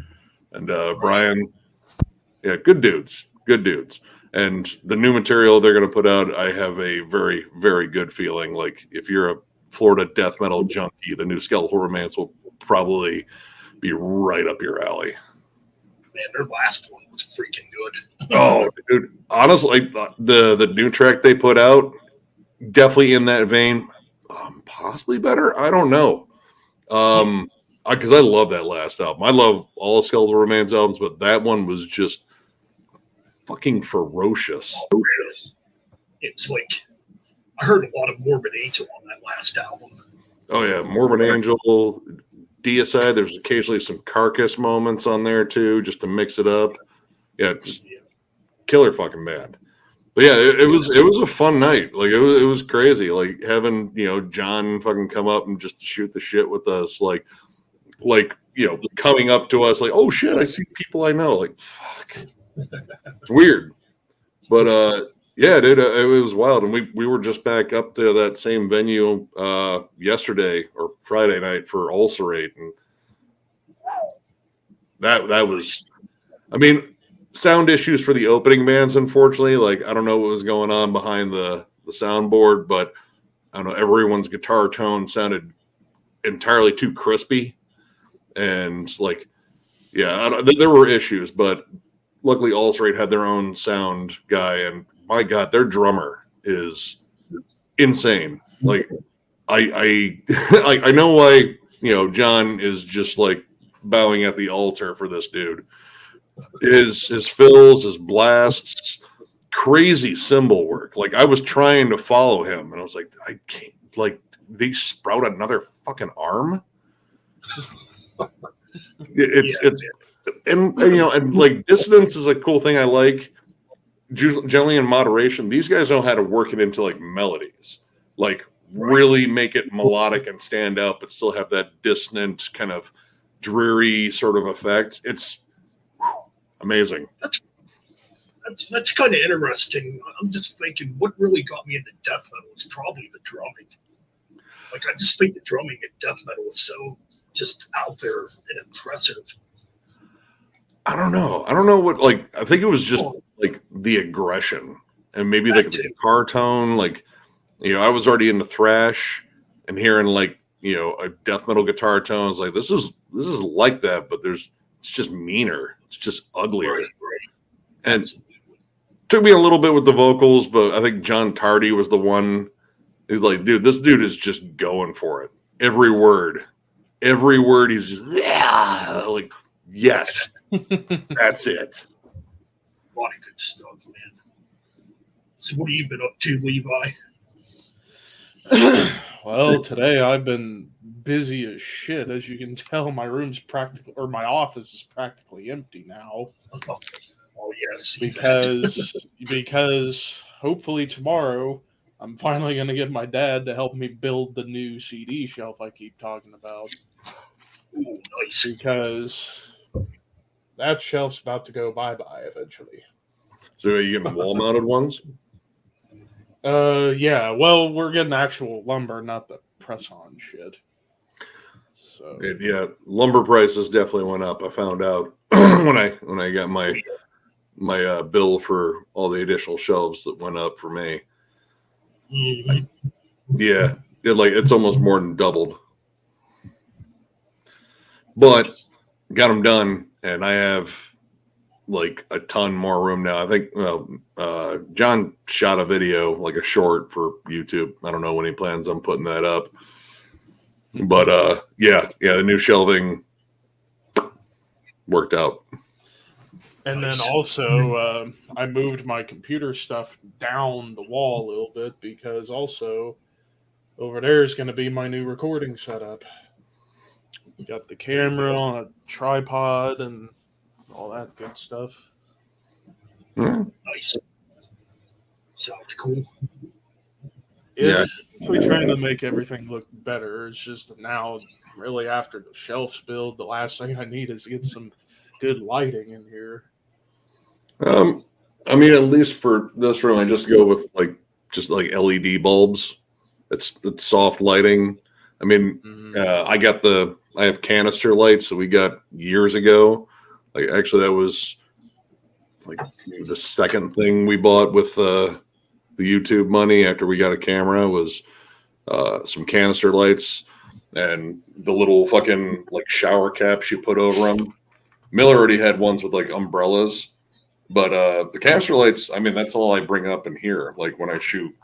and Brian. Yeah, good dudes. And the new material they're going to put out, I have a very, very good feeling. Like if you're a Florida death metal junkie, the new Skeletal Remains will probably be right up your alley.
Man, their last one was freaking good.
Oh, dude. Honestly, the new track they put out, definitely in that vein. Possibly better. I don't know. Because I love that last album. I love all Skeletal Remains albums, but that one was just fucking ferocious.
It's like I heard a lot of Morbid Angel on that last album.
Oh yeah, Morbid Angel, Deicide. There's occasionally some Carcass moments on there too, just to mix it up. Yeah, it's killer fucking band. But yeah, it was a fun night. Like it was crazy. Like having John fucking come up and just shoot the shit with us. Like coming up to us like, oh shit, I see people I know. Like fuck. It's weird. But Yeah, dude, it was wild, and we were just back up to that same venue yesterday or Friday night for Ulcerate, and that was, I mean, sound issues for the opening bands. Unfortunately, like I don't know what was going on behind the soundboard, but I don't know. Everyone's guitar tone sounded entirely too crispy, and like, yeah, there were issues, but luckily Ulcerate had their own sound guy, and my God, their drummer is insane. Like I I know why, John is just like bowing at the altar for this dude. His fills, his blasts, crazy cymbal work. Like I was trying to follow him and I was like, I can't, like they sprout another fucking arm. It's and like dissonance is a cool thing I like. Generally in moderation, these guys know how to work it into like melodies, like really make it melodic and stand out, but still have that dissonant kind of dreary sort of effect. It's amazing.
That's kind of interesting. I'm just thinking, what really got me into death metal is probably the drumming. Like I just think the drumming in death metal is so just out there and impressive.
I don't know what, like, I think it was just like the aggression and maybe like the guitar tone. Like, I was already into thrash and hearing like, a death metal guitar tone. I was like, this is like that, but it's just meaner. It's just uglier.
Right.
And took me a little bit with the vocals, but I think John Tardy was the one who's like, dude, this dude is just going for it. Every word, he's just, yeah, like, yes, that's it.
A lot of good stuff, man. So what have you been up to, Levi?
Well, today I've been busy as shit. As you can tell, my my office is practically empty now.
Oh yes.
Because hopefully tomorrow I'm finally going to get my dad to help me build the new CD shelf I keep talking about.
Ooh, nice.
Because that shelf's about to go bye-bye eventually.
So are you getting wall-mounted ones?
Yeah. Well, we're getting actual lumber, not the press-on shit. So
Yeah, lumber prices definitely went up. I found out when I got my bill for all the additional shelves that went up for me.
Mm-hmm.
Yeah, it's almost more than doubled. But got them done, and I have like a ton more room now. I think John shot a video, like a short for YouTube. I don't know when he plans on putting that up. But yeah, the new shelving worked out.
And then also, I moved my computer stuff down the wall a little bit because also over there is going to be my new recording setup. Got the camera on a tripod and all that good stuff.
Nice. Sounds cool.
Yeah, we're trying to make everything look better. It's just now, really, after the shelves build, the last thing I need is get some good lighting in here.
I mean, at least for this room, I just go with just LED bulbs. It's soft lighting. I mean, I have canister lights that we got years ago. Like actually, that was like the second thing we bought with the YouTube money after we got a camera was some canister lights and the little fucking like shower caps you put over them. Miller already had ones with like umbrellas, but the canister lights, I mean, that's all I bring up in here. Like when I shoot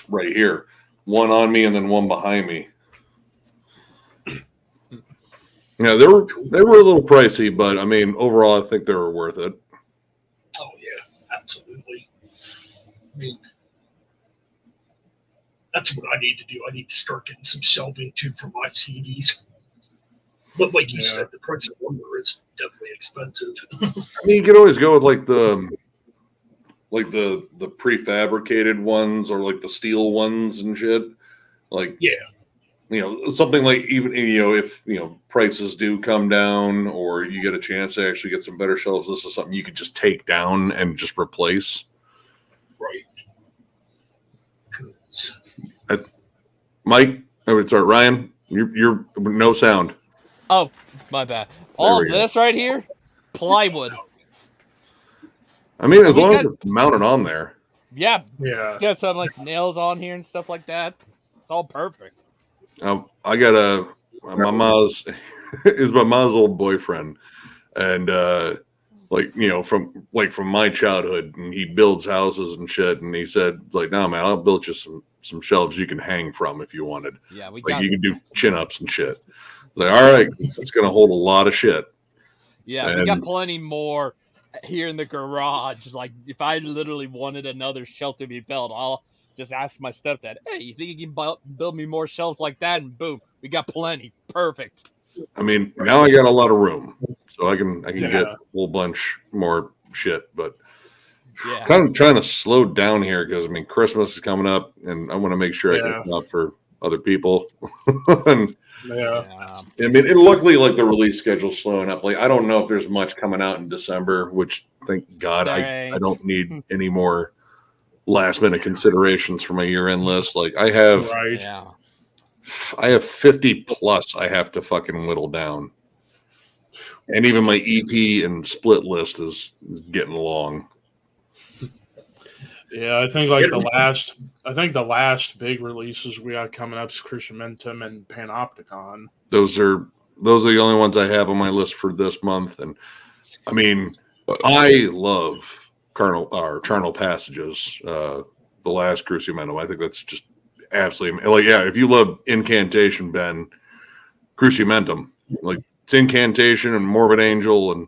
right here, one on me and then one behind me. Yeah, they were a little pricey, but I mean, overall, I think they were worth it.
Oh yeah, absolutely. I mean, that's what I need to do. I need to start getting some shelving too for my CDs. But like you said, the price of lumber is definitely expensive.
I mean, you could always go with like the prefabricated ones or like the steel ones and shit. Like something like even if prices do come down or you get a chance to actually get some better shelves, this is something you could just take down and just replace.
Right. 'Cause
Mike, oh, sorry, Ryan, you're no sound.
Oh, my bad. All
we
of
go.
this right here, plywood.
I mean, as
We
long
got-
as it's mounted on there.
Yeah,
Yeah.
it's got some like nails on here and stuff like that. It's all perfect.
I got my mom's is my mom's old boyfriend, and from my childhood, and he builds houses and shit. And he said, like, no, man, I'll build you some shelves you can hang from if you wanted.
Yeah, we
Like
got.
you can do chin ups and shit. It's like, all right, it's gonna hold a lot of shit.
Yeah, we got
and-
plenty more here in the garage. Like, if I literally wanted another shelf to be built, I'll just ask my stepdad, "Hey, you think you can build me more shelves like that?" And boom, we got plenty. Perfect.
I mean, now I got a lot of room, so I can
Yeah.
get a whole bunch more shit. But
Yeah.
kind of trying to slow down here because I mean, Christmas is coming up, and I want to make sure I
Yeah.
can come up for other people. And
Yeah.
I mean, and luckily, like the release schedule's slowing up. Like, I don't know if there's much coming out in December, which thank God
There
I
ain't.
don't need any more last minute considerations for my year end list. Like, I have
Right.
Yeah.
50 plus I have to fucking whittle down, and even my EP and split list is getting long.
Yeah, I think like the last big releases we got coming up is Cruciamentum and Panopticon.
Those are the only ones I have on my list for this month. And I mean, I love Charnel Passages, the last Cruciamentum. I think that's just absolutely like, yeah, if you love Incantation, Ben, Cruciamentum, like it's Incantation and Morbid Angel and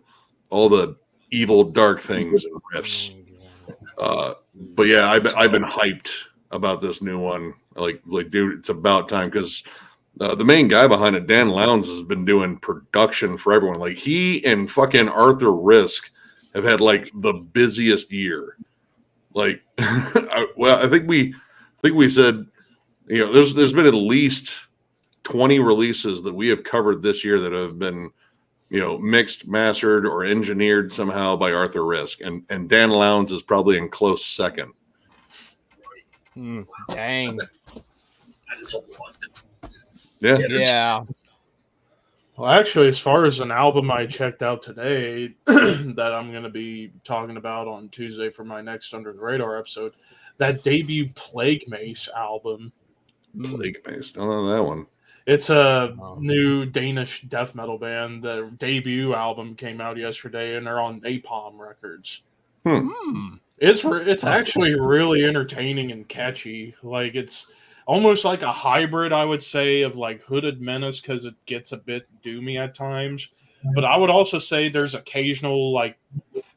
all the evil dark things and riffs. But yeah, I've been hyped about this new one. Like dude, it's about time because the main guy behind it, Dan Lowndes, has been doing production for everyone. Like he and fucking Arthur Risk have had like the busiest year. Like, I think we said, you know, there's been at least 20 releases that we have covered this year that have been, you know, mixed, mastered, or engineered somehow by Arthur Risk, and Dan Lowndes is probably in close second.
Dang.
that is a lot.
Yeah,
Yeah.
Well, actually, as far as an album I checked out today that I'm going to be talking about on Tuesday for my next Under the Radar episode, that debut Plague Mace album.
Plague Mace. Don't know that one.
It's a
Oh.
new Danish death metal band. The debut album came out yesterday, and they're on Napalm Records.
Hmm.
It's actually really entertaining and catchy. Like it's almost like a hybrid, I would say, of like Hooded Menace because it gets a bit doomy at times. But I would also say there's occasional like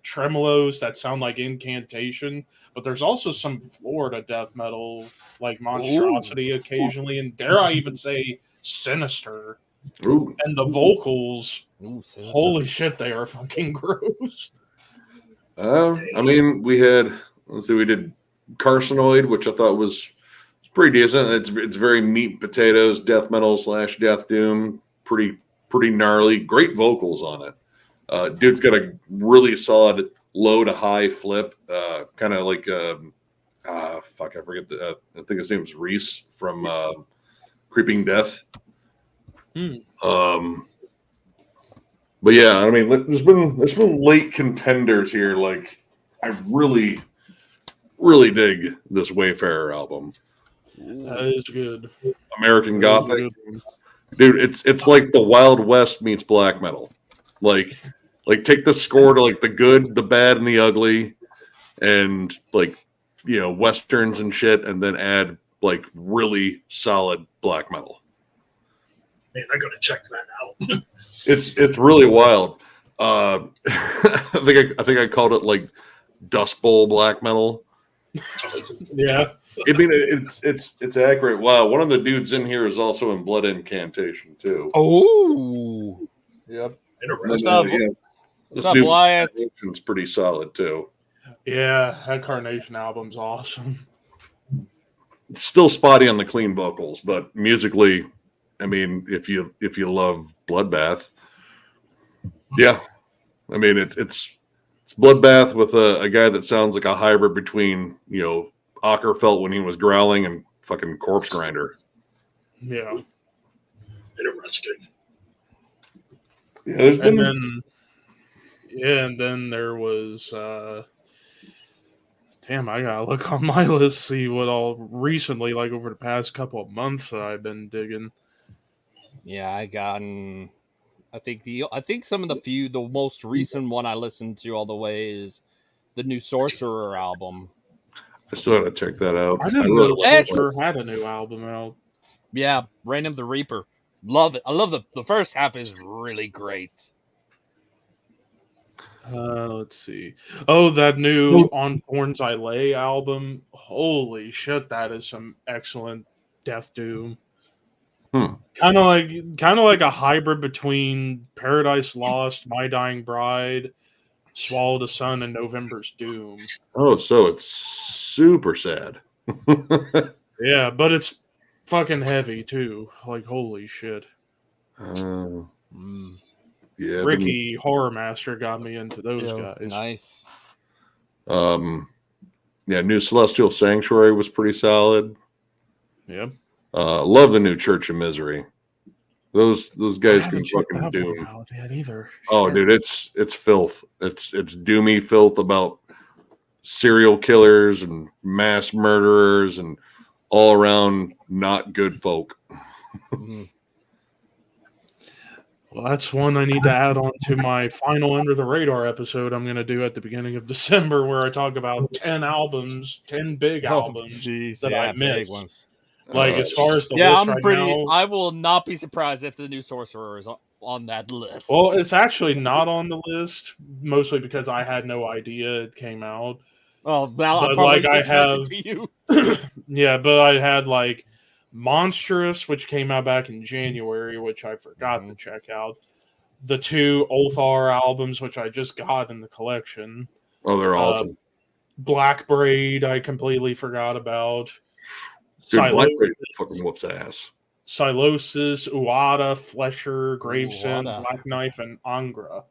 tremolos that sound like Incantation. But there's also some Florida death metal like Monstrosity occasionally, and dare I even say Sinister.
Ooh,
And the vocals,
Ooh, sinister.
holy shit, they are fucking gross.
I mean, we did Carcinoid, which I thought was pretty decent. It's very meat and potatoes, death metal / death doom. Pretty gnarly. Great vocals on it. Dude's got a really solid low to high flip. Kind of like fuck, I forget I think his name was Reese from Creeping Death. But yeah, I mean, there's been late contenders here. Like, I really dig this Wayfarer album,
That is good.
American
That is
Gothic.
good.
Dude, it's like the Wild West meets black metal. Like take the score to like the good, the bad, and the ugly, and like, you know, westerns and shit, and then add like really solid black metal.
Man, I gotta check that out.
It's really wild. I think I called it like Dust Bowl black metal.
Yeah.
I mean, it's accurate. Wow, one of the dudes in here is also in Blood Incantation too.
Oh.
Yep.
What's up?
Yeah,
What's up, Wyatt?
It's pretty solid too.
Yeah, that Carnation album's awesome.
It's still spotty on the clean vocals, but musically, I mean, if you love Bloodbath, yeah, I mean it's It's Bloodbath with a guy that sounds like a hybrid between, Ockerfelt when he was growling and fucking Corpse Grinder.
Yeah.
Interesting.
Yeah, there's been
and then there was damn, I gotta look on my list, see what all recently, like over the past couple of months that I've been digging.
Yeah, I think some of the most recent one I listened to all the way is the new Sorcerer album.
I still gotta check that out.
I didn't know Sorcerer had a new album out.
Yeah, Reign of the Reaper. Love it. I love the first half is really great.
Let's see. Oh, that new On Thorns I Lay album. Holy shit, that is some excellent death doom. Kind of like a hybrid between Paradise Lost, My Dying Bride, Swallow the Sun, and November's Doom.
Oh, so it's super sad.
Yeah, but it's fucking heavy too. Like, holy shit.
Yeah,
Ricky Horror Master got me into those guys.
Nice.
Yeah, new Celestial Sanctuary was pretty solid.
Yep.
Love the new Church of Misery. Those guys can fucking doom.
Either.
Oh, dude, it's filth. It's doomy filth about serial killers and mass murderers and all around not good folk.
Well, that's one I need to add on to my final Under the Radar episode I'm going to do at the beginning of December, where I talk about 10 albums, 10 big albums that I missed. Like, as far as the list now,
I will not be surprised if the new Sorcerer is on that list.
Well, it's actually not on the list, mostly because I had no idea it came out.
Oh, well, I'll probably just mention to you.
Yeah, but I had, like, Monstrous, which came out back in January, which I forgot to check out. The 2 Ulthar albums, which I just got in the collection.
Oh, they're awesome.
Black Braid, I completely forgot about.
Dude, Black Braid fucking whoops ass.
Silosis, Uada, Flesher, Gravesend, Black Knife, and Angra.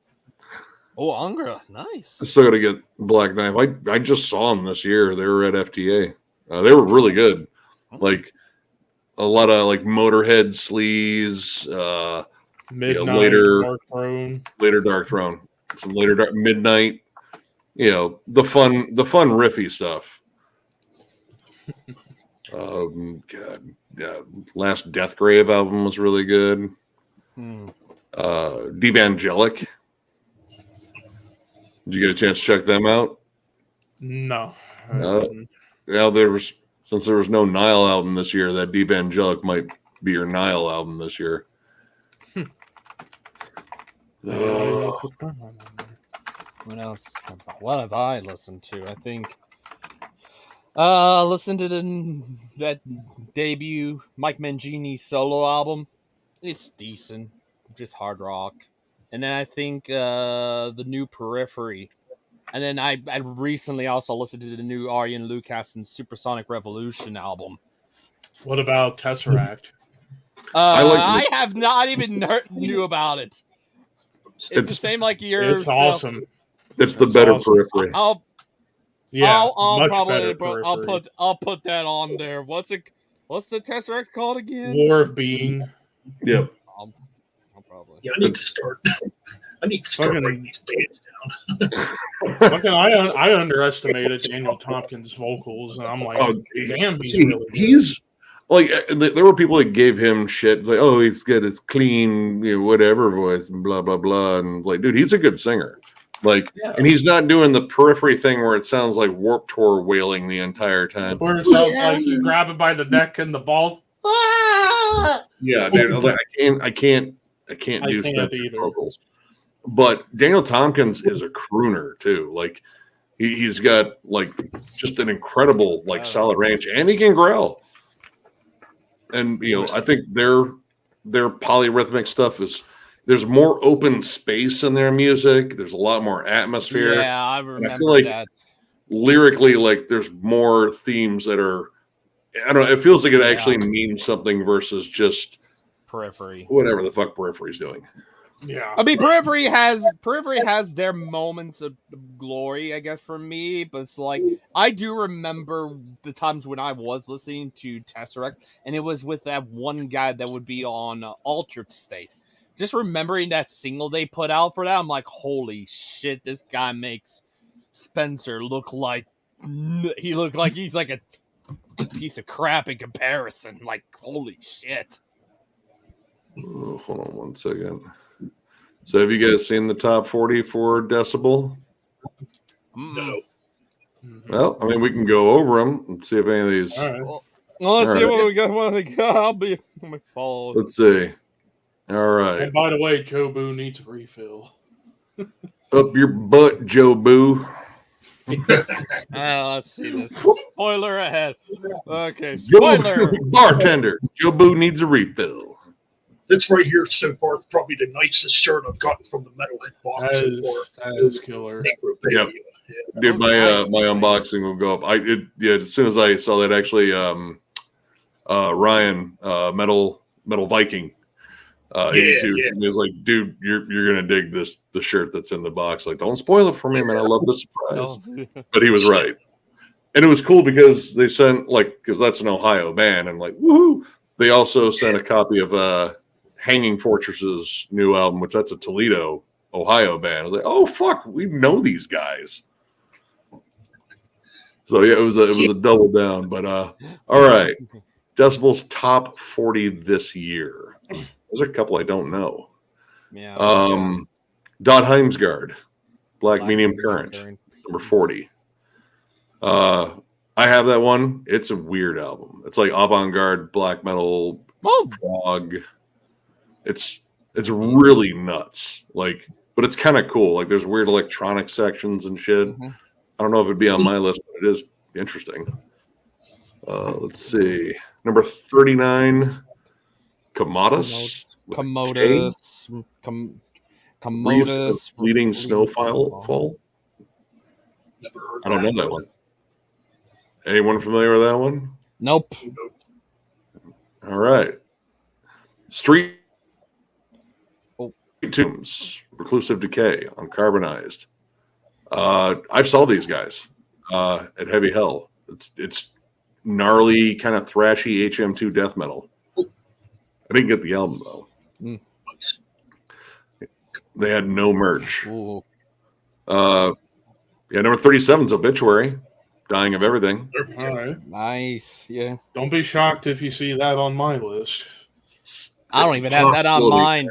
Oh, Angra, nice.
I still got to get Black Knife. I just saw them this year. They were at FTA. They were really good. Like, a lot of like Motorhead sleaze,
Midnight,
later Dark Throne, some later Midnight, the fun riffy stuff. God, yeah, last Deathgrave album was really good. Devangelic. Did you get a chance to check them out?
No.
Since there was no Nile album this year, that Devangelic might be your Nile album this year.
What else? What have I listened to? I think listened to that debut Mike Mangini solo album. It's decent, just hard rock. And then I think the new Periphery. And then I recently also listened to the new Arjen Lucas and Supersonic Revolution album.
What about Tesseract?
I have not even knew about it. It's the same like yours.
It's awesome.
It's the better Periphery.
I'll put that on there. What's the Tesseract called again?
War of Being.
Yep.
I'll probably.
Yeah, I need to start writing these bands down.
I underestimated Daniel Tompkins' vocals, and I'm like, damn, he's really good.
He's like, there were people that gave him shit. It's like, oh, he's got his clean, whatever voice, and blah blah blah. And like, dude, he's a good singer. Like, and he's not doing the Periphery thing where it sounds like Warped Tour wailing the entire time.
Where it sounds like you grab it by the neck and the balls.
Yeah, dude. I was like, I can't do Spencer's vocals. But Daniel Tompkins is a crooner too. Like, he's got like just an incredible solid range, and he can growl. And I think their polyrhythmic stuff there's more open space in their music. There's a lot more atmosphere.
Yeah, I remember
I feel like
that.
Lyrically, like there's more themes that are. I don't know. It feels like it actually means something versus just
Periphery.
Whatever the fuck Periphery's doing.
Yeah.
I mean, Periphery has their moments of glory, I guess, for me. But it's like I do remember the times when I was listening to Tesseract, and it was with that one guy that would be on Altered State. Just remembering that single they put out for that, I'm like, holy shit! This guy makes Spencer look like he's like a piece of crap in comparison. Like, holy shit!
Hold on one second. So have you guys seen the top 40 for Decibel?
No.
Mhm.
Well, I mean, we can go over them and see if any of these.
All right.
Well, let's
All
see
right.
what we got. What we got. I'll be my follow.
Let's see. All right.
And by the way, Joe Boo needs a refill.
Up your butt, Joe Boo.
Let's see this. Spoiler ahead. Okay,
Joe,
spoiler.
bartender. Joe Boo needs a refill.
This right here so far is probably the nicest shirt I've gotten from the Metalhead box so far.
That is killer.
Necrophilia.
Yep.
Yeah.
Dude, my
nice,
my
nice.
unboxing will go up. As soon as I saw that, actually, Ryan, Metal Viking, 82,
yeah.
he was like, dude, you're gonna dig the shirt that's in the box. Like, don't spoil it for me, man. I love the surprise.
Oh.
But he was right, and it was cool because they sent because that's an Ohio band, and like, woohoo! They also sent a copy of Hanging Fortress's new album, which that's a Toledo, Ohio band. I was like, oh fuck, we know these guys. So yeah, it was a double down. But all right, Decibel's top 40 this year. There's a couple I don't know.
Yeah.
Dot Heimsgard, Black Medium
Current.
Current, number 40. I have that one. It's a weird album. It's like avant-garde black metal
Oh,
prog. It's really nuts. Like, but it's kind of cool. Like, there's weird electronic sections and shit.
Mhm.
I don't know if it'd be on my list, but it is interesting. Let's see. Number 39, Commodus.
Commodus. Commodus.
Bleeding Snowfall.
Never heard
I don't know that one. Anyone familiar with that one?
Nope.
All right. Street
Oh.
Tombs, Reclusive Decay on Carbonized. I've saw these guys at Heavy Hell. It's gnarly, kind of thrashy HM2 death metal. I didn't get the album though.
Nice.
They had no merch.
Ooh.
Number 37's Obituary, Dying of Everything.
There we go.
All right.
Nice. Yeah.
Don't be shocked if you see that on my list.
I don't
It's
even
a
have that on
possibility.
mine.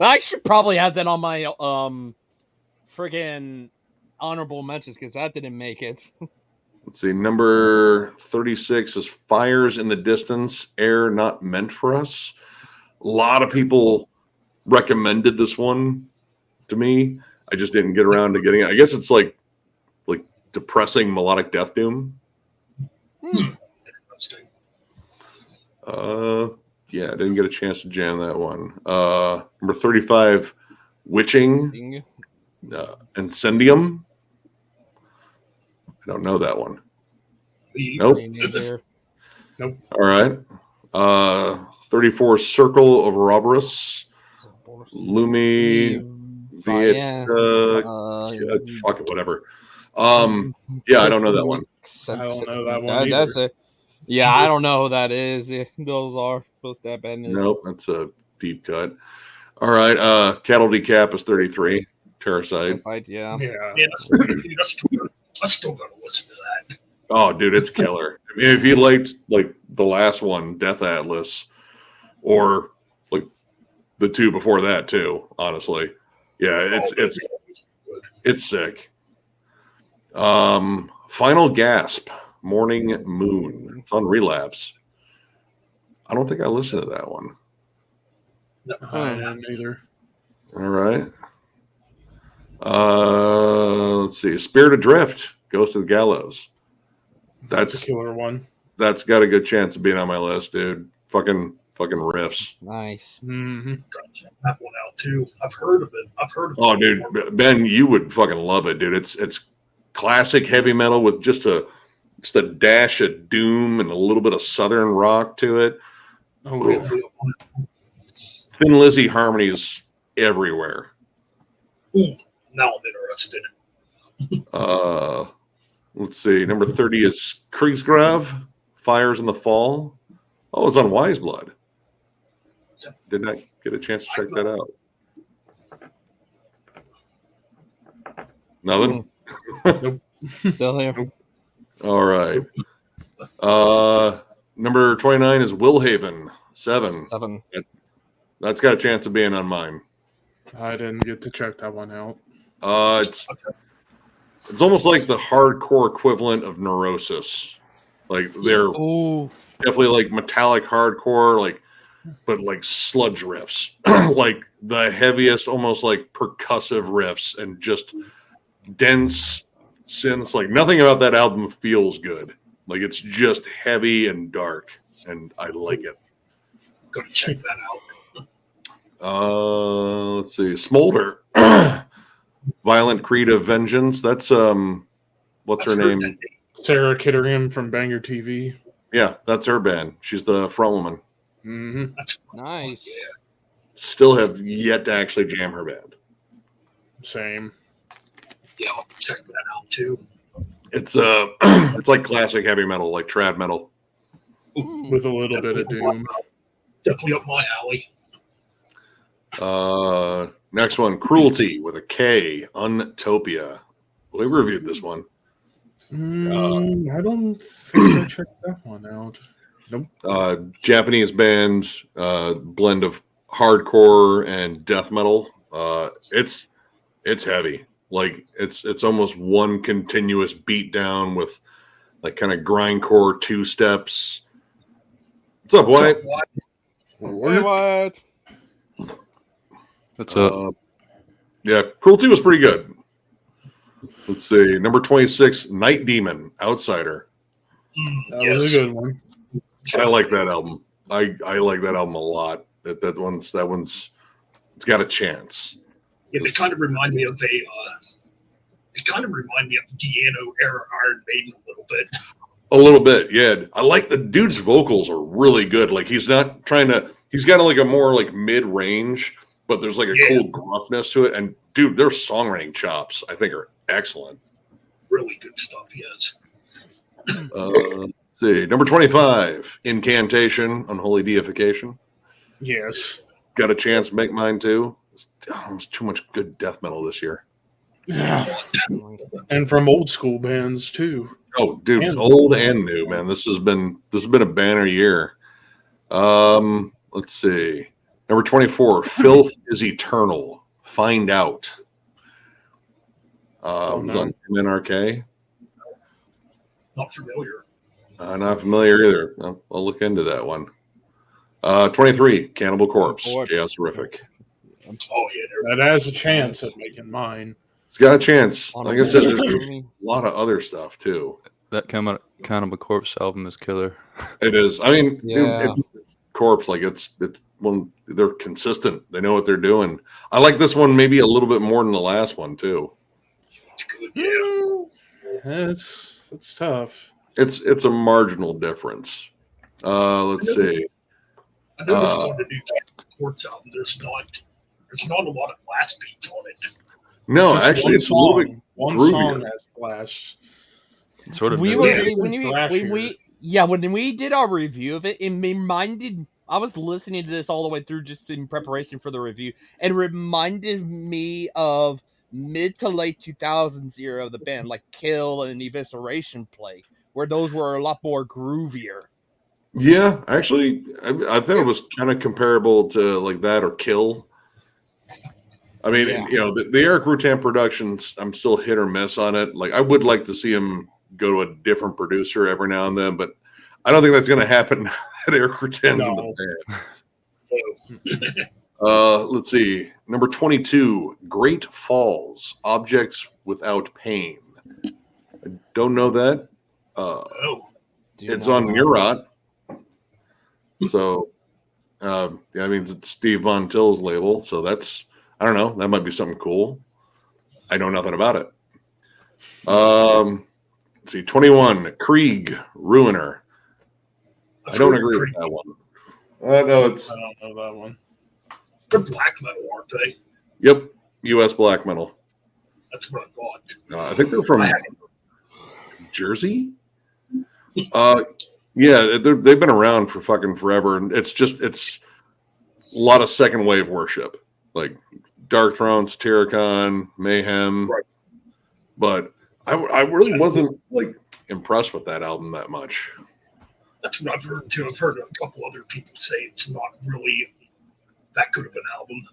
I should probably have that on my friggin' honorable mentions because that didn't make it.
Let's see. Number 36 is Fires in the Distance, Air Not Meant for Us. A lot of people recommended this one to me. I just didn't get around to getting it. I guess it's like depressing melodic death doom.
Interesting.
Yeah, I didn't get a chance to jam that one. Number 35, Witching,
Ding.
Incendium. I don't know that one.
The-
Nope.
Me neither.
All right. 34, Circle of Ouroboros, Lumi, Viet, fuck it, whatever. Yeah, I don't know that one.
I don't know that one
That's
either.
it. Yeah, I don't know who that is. Yeah, those are supposed to happen.
Nope, that's a deep cut. All right, Cattle Decap is 33, Terracide.
Yeah.
Yeah.
Man, I still gotta listen to that.
Oh, dude, it's killer. I mean, if you liked like the last one, Death Atlas, or like the two before that too, honestly, yeah, it's sick. Final Gasp, Morning Moon. It's on Relapse. I don't think I listened to that one.
I didn't either.
All right. Let's see. Spirit Adrift, Ghost of the Gallows.
That's a killer one.
That's got a good chance of being on my list, dude. Fucking riffs.
Nice.
Mm-hmm.
Check that one out too. I've heard of it.
Oh, dude, Ben, you would fucking love it, dude. It's classic heavy metal with just a dash of doom and a little bit of southern rock to it.
Oh, yeah.
Thin Lizzy harmonies everywhere.
Ooh, now I'm interested.
Let's see. Number 30 is Kriegsgrav, Fires in the Fall. Oh, it's on Wise Blood. Did not get a chance to check that out. Nothing?
Still here.
All right. Number 29 is Willhaven, 7.
7.
That's got a chance of being on mine.
I didn't get to check that one out.
It's almost like the hardcore equivalent of Neurosis. Like they're
Ooh.
definitely like metallic hardcore, but like sludge riffs, like the heaviest, almost like percussive riffs, and just dense synths. Like nothing about that album feels good. Like it's just heavy and dark, and I like it.
Gotta check that out.
Let's see, Smolder, Violent Creed of Vengeance. That's what's her name?
Sarah Kitterian from Banger TV.
Yeah, that's her band. She's the front woman.
Mm-hmm.
Nice.
Yeah.
Still have yet to actually jam her band.
Same.
Yeah, I'll check that out too.
It's it's like classic heavy metal, like trad metal.
With a little bit of doom.
Definitely up my alley.
Next one, Cruelty with a K, Untopia. We reviewed this one.
I don't think I checked that one out. Nope.
Japanese band, blend of hardcore and death metal. It's heavy. Like it's almost one continuous beat down with like kind of grindcore 2 steps. What's up, Wyatt?
Wait, what?
What's up?
Yeah, Cruelty was pretty good. Let's see. Number 26, Night Demon, Outsider.
That was a good one.
I like that album. I like that album a lot. That one's it's got a chance.
Yeah, they kind of remind me of the Deano era Iron Maiden a little bit.
A little bit, yeah. I like the dude's vocals are really good. Like he's got like a more like mid-range, but there's like a cool gruffness to it. And dude, their songwriting chops, I think, are excellent.
Really good stuff, yes.
Let's see. Number 25, Incantation, Unholy Deification.
Yes.
Got a chance to make mine too. It's too much good death metal this year.
Yeah. And from old school bands too.
Oh, dude,
And
old and new, man. This has been a banner year. Let's see. Number 24, Filth is Eternal. Find Out. It was on NRK.
Not familiar.
Not familiar either. I'll look into that one. 23, Cannibal Corpse. Chaos Horrific.
Oh yeah,
that has a chance at making mine.
It's got a chance. Like I said, there's a lot of other stuff too.
That Cannibal Corpse album is killer.
It is. I mean,
Yeah.
dude, it's Corpse. Like it's one. They're consistent. They know what they're doing. I like this one maybe a little bit more than the last one too.
it's good. Yeah,
It's tough.
It's a marginal difference. Let's see.
I noticed on the new Quartz album, there's not a lot of blast beats on it.
No,
Just
actually,
one
it's a little bit.
song. One
groovier.
song has blast.
Sort of.
We
new.
were
Yeah.
when we did our review of it, it reminded. I was listening to this all the way through just in preparation for the review, and it reminded me of mid to late 2000s era of the band, like Kill and Evisceration Plague, where those were a lot more groovier.
Yeah, actually, I think it was kind of comparable to like that or Kill. I mean,
Yeah.
you know, the Eric Rutan productions, I'm still hit or miss on it. Like, I would like to see him go to a different producer every now and then, but I don't think that's going to happen at Eric Rutan's in the band. Let's see. Number 22, Great Falls, Objects Without Pain. I don't know that.
Oh,
It's on Murat. So, yeah, I mean, it's Steve Von Till's label. So that's, I don't know, that might be something cool. I know nothing about it. Let's see, 21, Krieg, Ruiner. I don't agree with that one. No, it's
I don't know that one.
They're black metal, aren't they?
Yep, U.S. black metal.
That's what I thought.
I think they're from
I
Jersey. Yeah, they've been around for fucking forever, and it's a lot of second wave worship, like Dark Throne, Satyricon, Mayhem.
Right.
But I really wasn't like impressed with that album that much.
That's what I've heard too. I've heard a couple other people say it's not really that good of an album.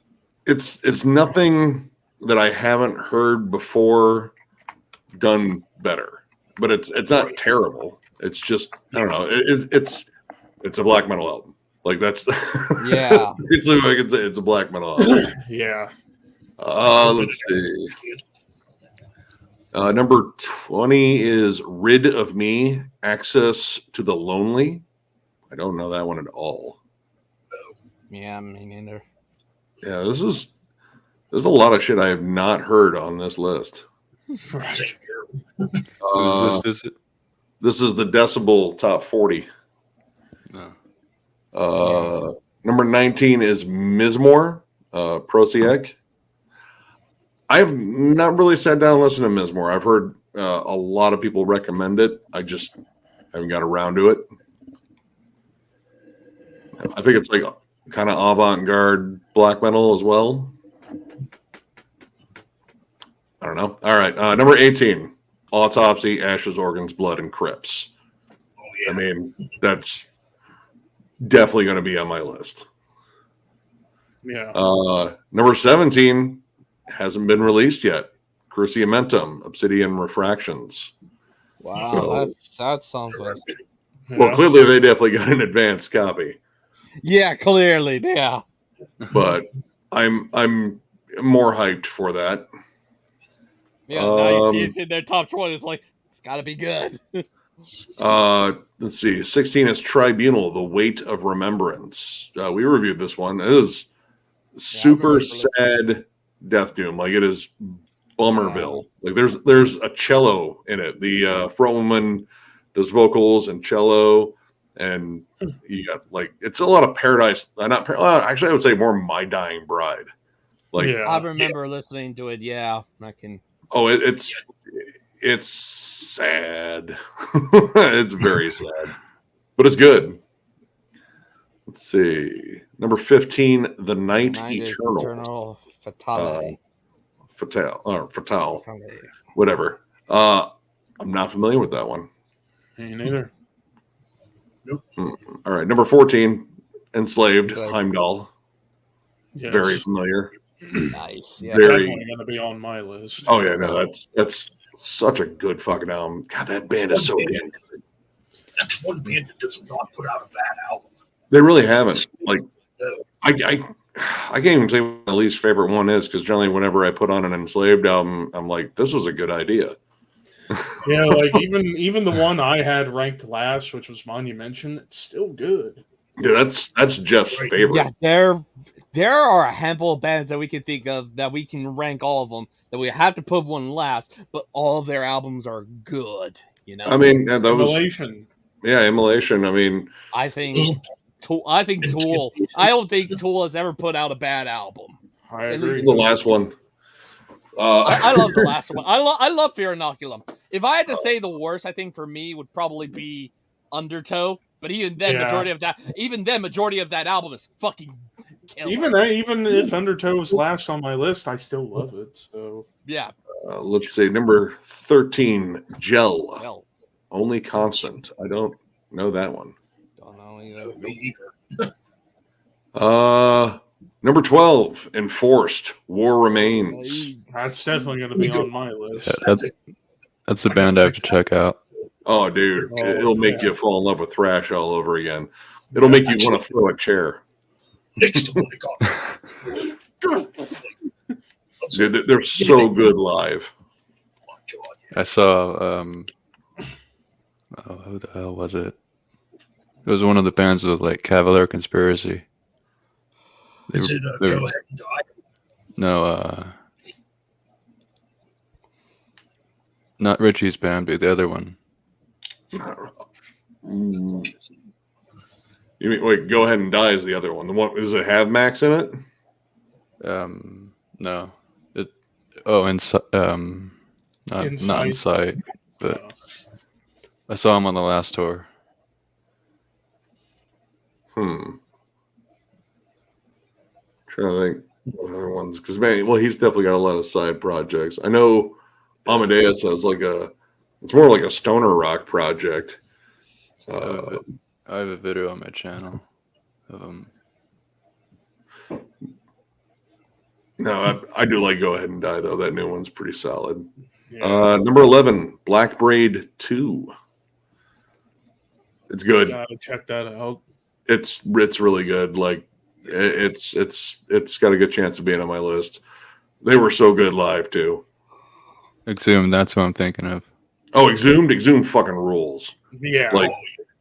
It's nothing that I haven't heard before done better, but it's not terrible. It's just I don't know. It's a black metal album. Like that's
Yeah.
basically what I can say. It's a black metal album.
Yeah.
Let's see. Number 20 is Rid of Me, Access to the Lonely. I don't know that one at all.
Yeah, me neither.
Yeah, there's a lot of shit I have not heard on this list.
Right.
Same here.
Is it?
This is the Decibel Top 40.
No.
Number 19 is Mizmor, Prosiek. I've not really sat down and listened to Mizmor. I've heard a lot of people recommend it. I just haven't got around to it. I think it's like kind of avant-garde black metal as well. I don't know. All right. Number 18, Autopsy, Ashes, Organs, Blood, and Crypts.
Oh yeah.
I mean, that's definitely going to be on my list.
Yeah.
Number 17 hasn't been released yet. Cruciamentum, Obsidian Refractions.
Wow,
So-
that's something.
Well,
Yeah.
clearly they definitely got an advanced copy,
Yeah, clearly, yeah.
but I'm more hyped for that.
Yeah, now you see
Um,
it's in their top 20. It's like, it's got to be good.
Let's see. 16 is Tribunal, The Weight of Remembrance. We reviewed this one. It is super
remember
sad death doom. Like it is Bummerville. Like there's a cello in it. The frontwoman does vocals and cello, and you got like it's a lot of Paradise. Actually, I would say more My Dying Bride. Like
Yeah.
I remember listening to it. Yeah, I can.
oh, it's sad. It's very sad, but it's good. Let's see. Number 15, The Night
United
Eternal.
Eternal Fatality.
Fatale, whatever. I'm not familiar with that one.
Me neither.
All right, number 14, Enslaved,
Enslaved.
Heimdall.
Yes.
Very familiar.
Nice. Yeah.
Very-
Definitely going to be on my list.
Oh yeah, no, that's such a good fucking album. God, that band is so good.
That's one band that does not put out a bad album.
They really haven't. Like, I can't even say what my least favorite one is because generally, whenever I put on an Enslaved album, I'm like, this was a good idea.
Yeah, like even the one I had ranked last, which was Monumentation, it's still good.
Yeah, that's Jeff's
Right.
favorite.
Yeah, there are a handful of bands that we can think of that we can rank all of them that we have to put one last, but all of their albums are good. You know,
I mean, that was
Immolation.
Immolation. I mean,
I think Tool. I don't think Tool has ever put out a bad album.
I
At
agree.
least-
the last one.
I love the last one. I love Fear Inoculum. If I had to say the worst, I think for me would probably be Undertow. But even then,
Yeah.
majority of that album is fucking killer.
Even if Undertow was last on my list, I still love it. So
Yeah.
Let's see, number 13, Gel,
Well,
Only Constant. I don't know that one.
don't know
No,
either.
me either.
Number 12, Enforced, War Remains.
that's definitely going to be on my list.
Yeah, that's a band I have to check out.
Oh, dude,
Oh,
it'll make
yeah.
you fall in love with thrash all over again. It'll make you want to throw a chair.
Next to one
Dude, they're so good live.
I saw who the hell was it? It was one of the bands with like Cavalier Conspiracy. They
Is
were-
it
they were-
Go Ahead and Die?
no, not Richie's band, but the other one.
You mean, wait, Go Ahead and Die is the other one. The one, does it have Max in it?
No. Not
Insight.
Insight, but
Uh,
I saw him on the last tour.
Trying to think what other ones, because man, well, he's definitely got a lot of side projects. I know Amadeus has it's more like a stoner rock project.
I have a video on my channel of him.
No, I do like Go Ahead and Die though. That new one's pretty solid.
yeah.
Number 11, Black Braid 2. It's good.
Gotta check that out.
It's really good. Like it's got a good chance of being on my list. They were so good live too.
Exhumed, that's what I'm thinking of.
Oh, Exhumed fucking rules.
Yeah.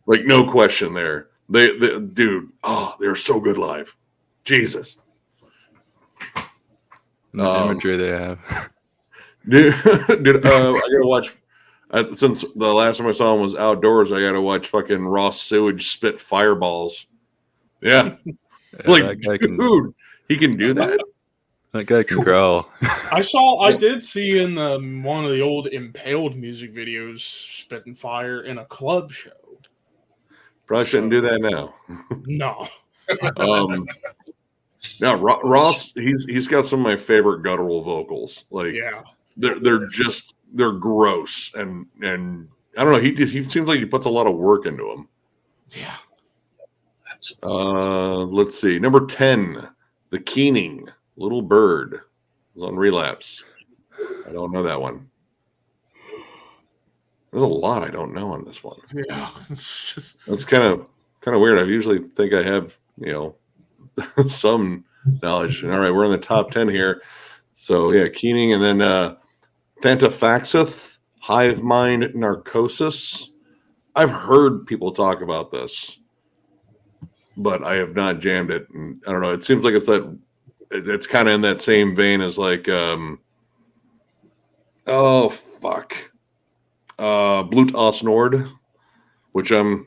Like no question there. They dude, they're so good live. Jesus.
And the imagery they have.
Dude, I gotta watch. Since the last time I saw him was outdoors, I gotta watch fucking raw sewage spit fireballs. Yeah,
Yeah,
like
that guy can,
dude, he can do that.
that guy can growl.
I did see in one of the old Impaled music videos spitting fire in a club show.
Probably shouldn't do that now.
No.
Now Ross, he's got some of my favorite guttural vocals. Like
Yeah.
they're gross and I don't know. He seems like he puts a lot of work into them.
Yeah.
Absolutely.
Let's see. Number 10, The Keening, Little Bird, is on Relapse. I don't know that one. There's a lot I don't know on this one.
Yeah. It's just
That's kind of weird. I usually think I have, some knowledge. All right, we're in the top 10 here. So yeah, Keening, and then Fantafaxith, Hive Mind Narcosis. I've heard people talk about this, but I have not jammed it. And I don't know. It seems like it's kind of in that same vein as like Blut aus Nord, which I'm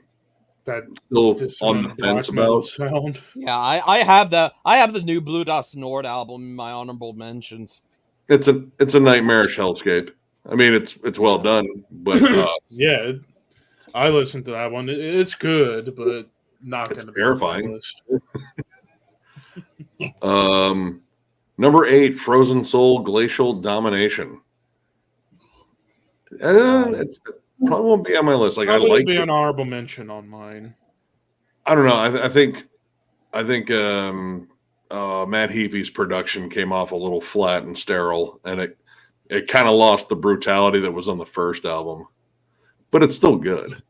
that
still
this
on the fence about.
sound.
Yeah, I have the new Blue Dust Nord album in my honorable mentions.
It's a nightmarish hellscape. I mean, it's well done, but
Yeah. I listened to that one. It's good, but not
It's
going to be on my
terrifying.
list.
Number 8, Frozen Soul, Glacial Domination. It probably won't be on my list. Like
Probably
I like
be
it.
an honorable mention on mine.
I don't know. I think Matt Heafy's production came off a little flat and sterile, and it kind of lost the brutality that was on the first album, but it's still good.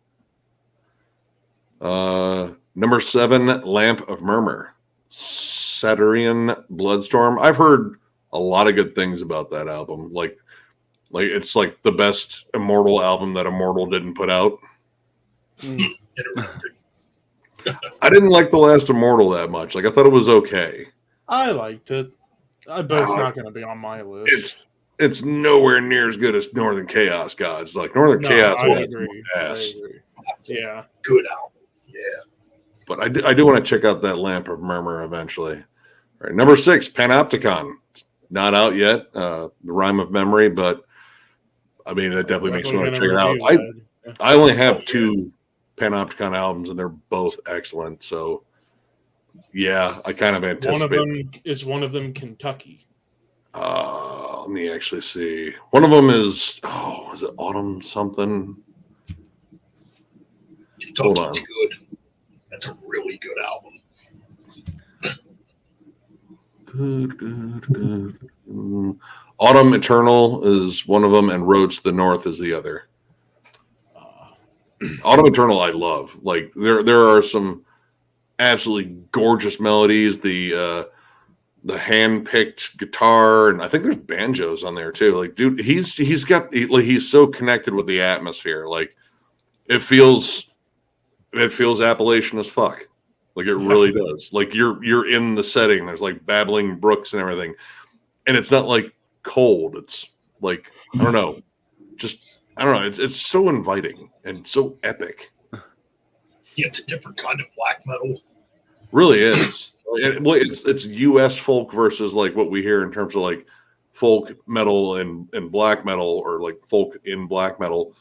Number 7, Lamp of Murmur, Satyrian Bloodstorm. I've heard a lot of good things about that album. Like it's like the best Immortal album that Immortal didn't put out.
Interesting.
I didn't like the last Immortal that much. Like I thought it was okay.
I liked it, but it's not going to be on my list.
It's nowhere near as good as Northern Chaos Gods. Like Northern Chaos
I
was
agree.
ass.
Yeah.
Good album. Yeah.
But I do want to check out that Lamp of Murmur eventually. All right, number 6, Panopticon. It's not out yet. The Rhyme of Memory, but I mean that definitely makes me want to check it out. I only have 2 Panopticon albums, and they're both excellent. So yeah, I kind of anticipate.
One of them Kentucky.
Let me actually see. One of them is it Autumn something? Hold on.
Kentucky's good. That's a really good album.
Autumn Eternal is one of them, and Roads to the North is the other. Autumn Eternal I love. Like there are some absolutely gorgeous melodies. The hand-picked guitar, and I think there's banjos on there too. Like, dude, he's so connected with the atmosphere. Like, it feels Appalachian as fuck. Like it really does. Like you're in the setting. There's like babbling brooks and everything, and it's not like cold. It's like I don't know. It's so inviting and so epic.
Yeah, it's a different kind of black metal.
Really is. Well, it's U.S. folk versus like what we hear in terms of like folk metal and black metal, or like folk in black metal.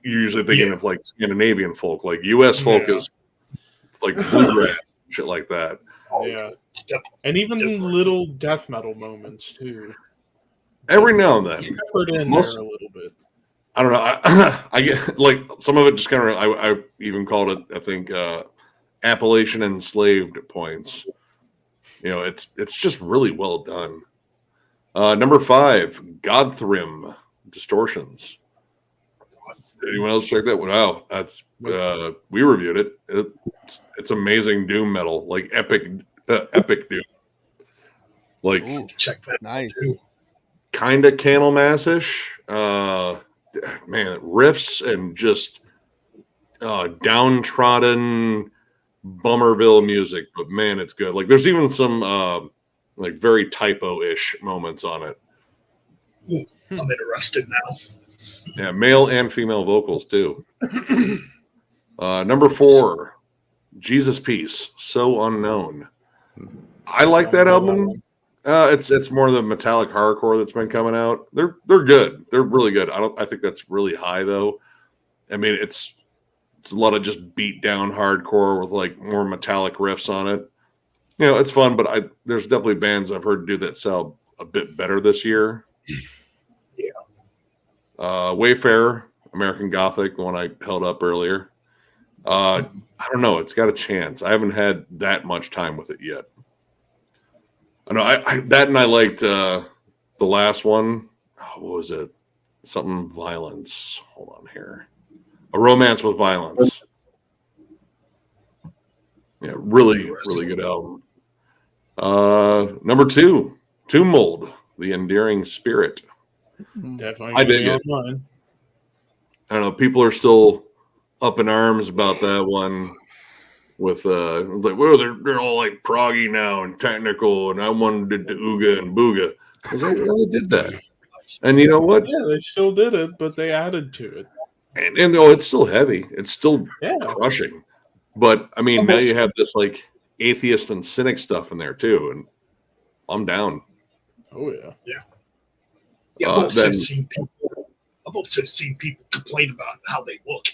You're usually thinking of like Scandinavian folk. Like U.S. folk is it's like bluegrass, shit like that.
Yeah,
It's definitely
and even
different.
little death metal moments too.
Every now and then,
Peppered in
Most-
there a little bit.
I don't know. I get like some of it just kind of. I even called it. I think Appalachian enslaved at points. You know, it's just really well done. Number 5, Godthrim Distortions. Anyone else check that one out? That's we reviewed it. It's amazing doom metal, like epic doom, like
Ooh,
Check that.
nice.
kind of Candlemass-ish. Man, riffs and just downtrodden Bummerville music, but man, it's good. Like there's even some like very typo-ish moments on it.
I'm interested now.
Yeah, male and female vocals too. Number 4, Jesus Peace, So Unknown. I like that album. It's more the metallic hardcore that's been coming out. They're good. They're really good. I think that's really high though. I mean, it's a lot of just beat down hardcore with like more metallic riffs on it. You know, it's fun, but there's definitely bands I've heard do that sound a bit better this year.
Yeah.
Wayfarer, American Gothic, the one I held up earlier. I don't know. It's got a chance. I haven't had that much time with it yet. I know that, and I liked the last one. Oh, what was it? Something Violence. Hold on here. A Romance with Violence. Yeah, really good album. Number 2, Tomb Mold, The Endearing Spirit.
Definitely.
I dig it.
Online.
I don't know. People are still up in arms about that one. With like, well, they're all like proggy now and technical, and I wanted to ooga and booga. I was like, well, they did that, and you know what?
Yeah, they still did it, but they added to it.
And it's still heavy. It's still
Yeah.
crushing. But I mean, now you have this like atheist and cynic stuff in there too, and I'm down.
Oh yeah.
Yeah, I've also
then-
seen people complain about how they look.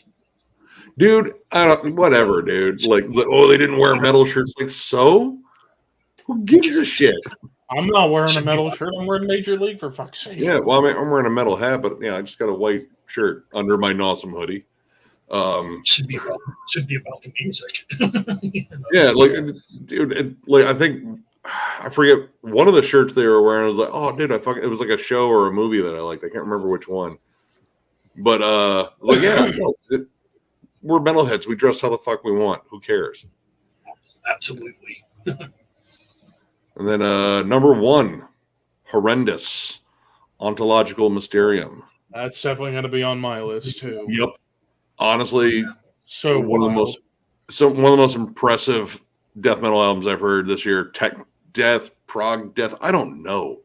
Dude, whatever, dude. Like, oh, they didn't wear metal shirts. Like, so? Who gives a shit?
I'm not wearing a metal shirt. I'm wearing Major League for fuck's sake.
Yeah, well, I'm wearing a metal hat, but yeah, I just got a white shirt under my Nawesome hoodie.
Should be about the music. You know?
Yeah, like, dude, like I think I forget one of the shirts they were wearing. I was like, oh, dude, it was like a show or a movie that I liked. I can't remember which one, but like, yeah, we're metalheads. We dress how the fuck we want. Who cares?
Absolutely.
And then number 1, Horrendous, Ontological Mysterium.
That's definitely going to be on my list too.
Yep. Honestly,
So
one of the most impressive death metal albums I've heard this year. Tech death, prog death. I don't know,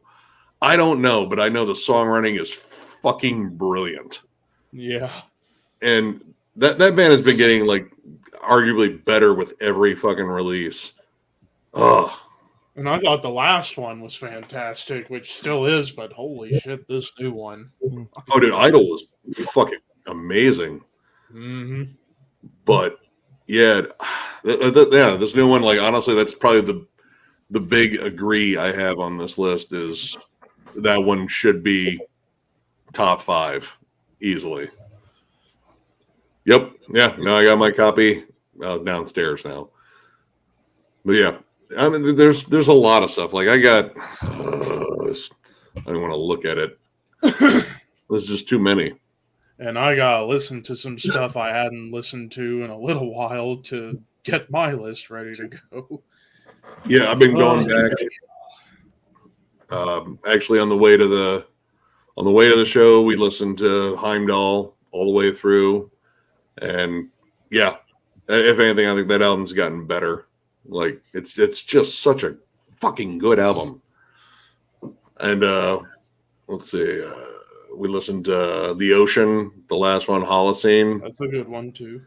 but I know the songwriting is fucking brilliant.
Yeah.
And that band has been getting like arguably better with every fucking release. Oh,
And I thought the last one was fantastic, which still is, but holy shit, this new one.
oh, dude, Idol was fucking amazing.
Mm-hmm.
But yeah, this new one, like honestly, that's probably the big agree I have on this list is that one should be top 5 easily. Yep. Yeah. No, I got my copy downstairs now. But yeah, I mean, there's a lot of stuff. Like I got, I don't want to look at it. There's just too many.
And I gotta listen to some stuff I hadn't listened to in a little while to get my list ready to go.
Yeah, I've been going back. Actually, on the way to the show, we listened to Heimdall all the way through, and yeah, if anything, I think that album's gotten better. Like it's just such a fucking good album. And let's see, we listened to The Ocean, the last one, Holocene.
That's a good one too.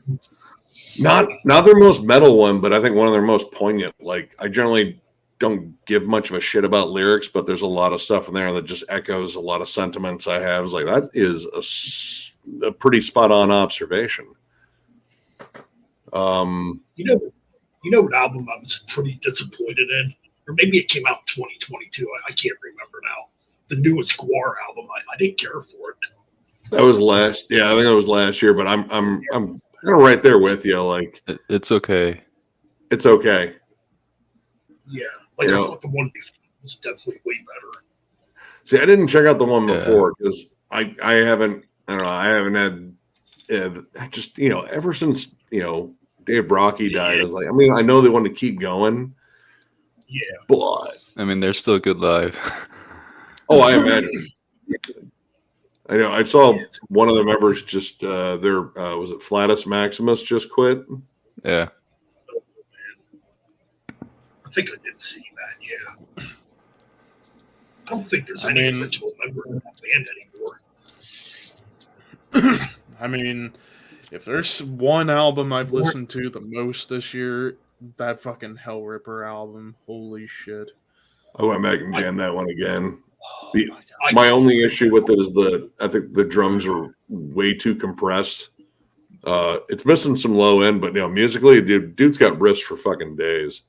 Not their most metal one, but I think one of their most poignant. Like I generally don't give much of a shit about lyrics, but there's a lot of stuff in there that just echoes a lot of sentiments I have. It's like, that is a pretty spot on observation.
You know what album I was pretty disappointed in? Or maybe it came out in 2022. I can't remember now. The newest Guar album. I didn't care for it.
That was last. Yeah, I think that was last year. But I'm kind of right there with you. Like,
It's okay.
it's okay.
Yeah, like
Yeah.
I thought the one before was definitely way better.
See, I didn't check out the one
Yeah.
before because I haven't. I don't know. I haven't had. Just ever since Dave Brocky died, I was like, I mean, I know they want to keep going.
Yeah,
But
I mean, they're still good live.
oh, I imagine. I know. I saw one of the members just was it Flatus Maximus just quit.
Yeah.
I think I did see that. Yeah, I don't think there's
I
any
mean-
original member of that band anymore.
I mean, if there's one album I've listened to the most this year, that fucking Hell Ripper album. Holy shit.
I went back and jammed that one again.
Oh
The-
my God.
My only issue with it is I think the drums are way too compressed. It's missing some low end, but musically, dude's got riffs for fucking days.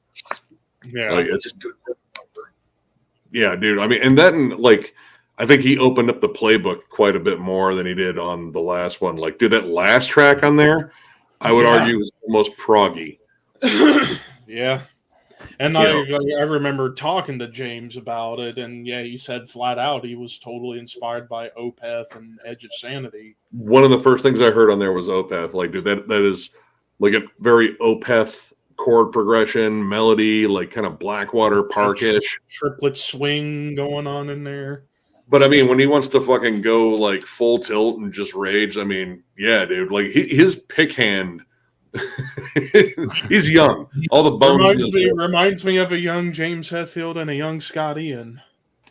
Yeah.
Like
It's
it's
a good number.
yeah, dude. I mean, and then I think he opened up the playbook quite a bit more than he did on the last one. Like, dude, that last track on there, I would
Yeah.
argue was almost proggy.
Yeah. And I remember talking to James about it, and yeah, he said flat out he was totally inspired by Opeth and Edge of Sanity.
One of the first things I heard on there was Opeth. Like, dude, that is like a very Opeth chord progression, melody, like kind of Blackwater Parkish.
Triplet swing going on in there.
But I mean, when he wants to fucking go like full tilt and just rage, I mean, yeah, dude, like his pick hand. He's young. All the bones. in his-
Reminds me of a young James Hetfield and a young Scott Ian.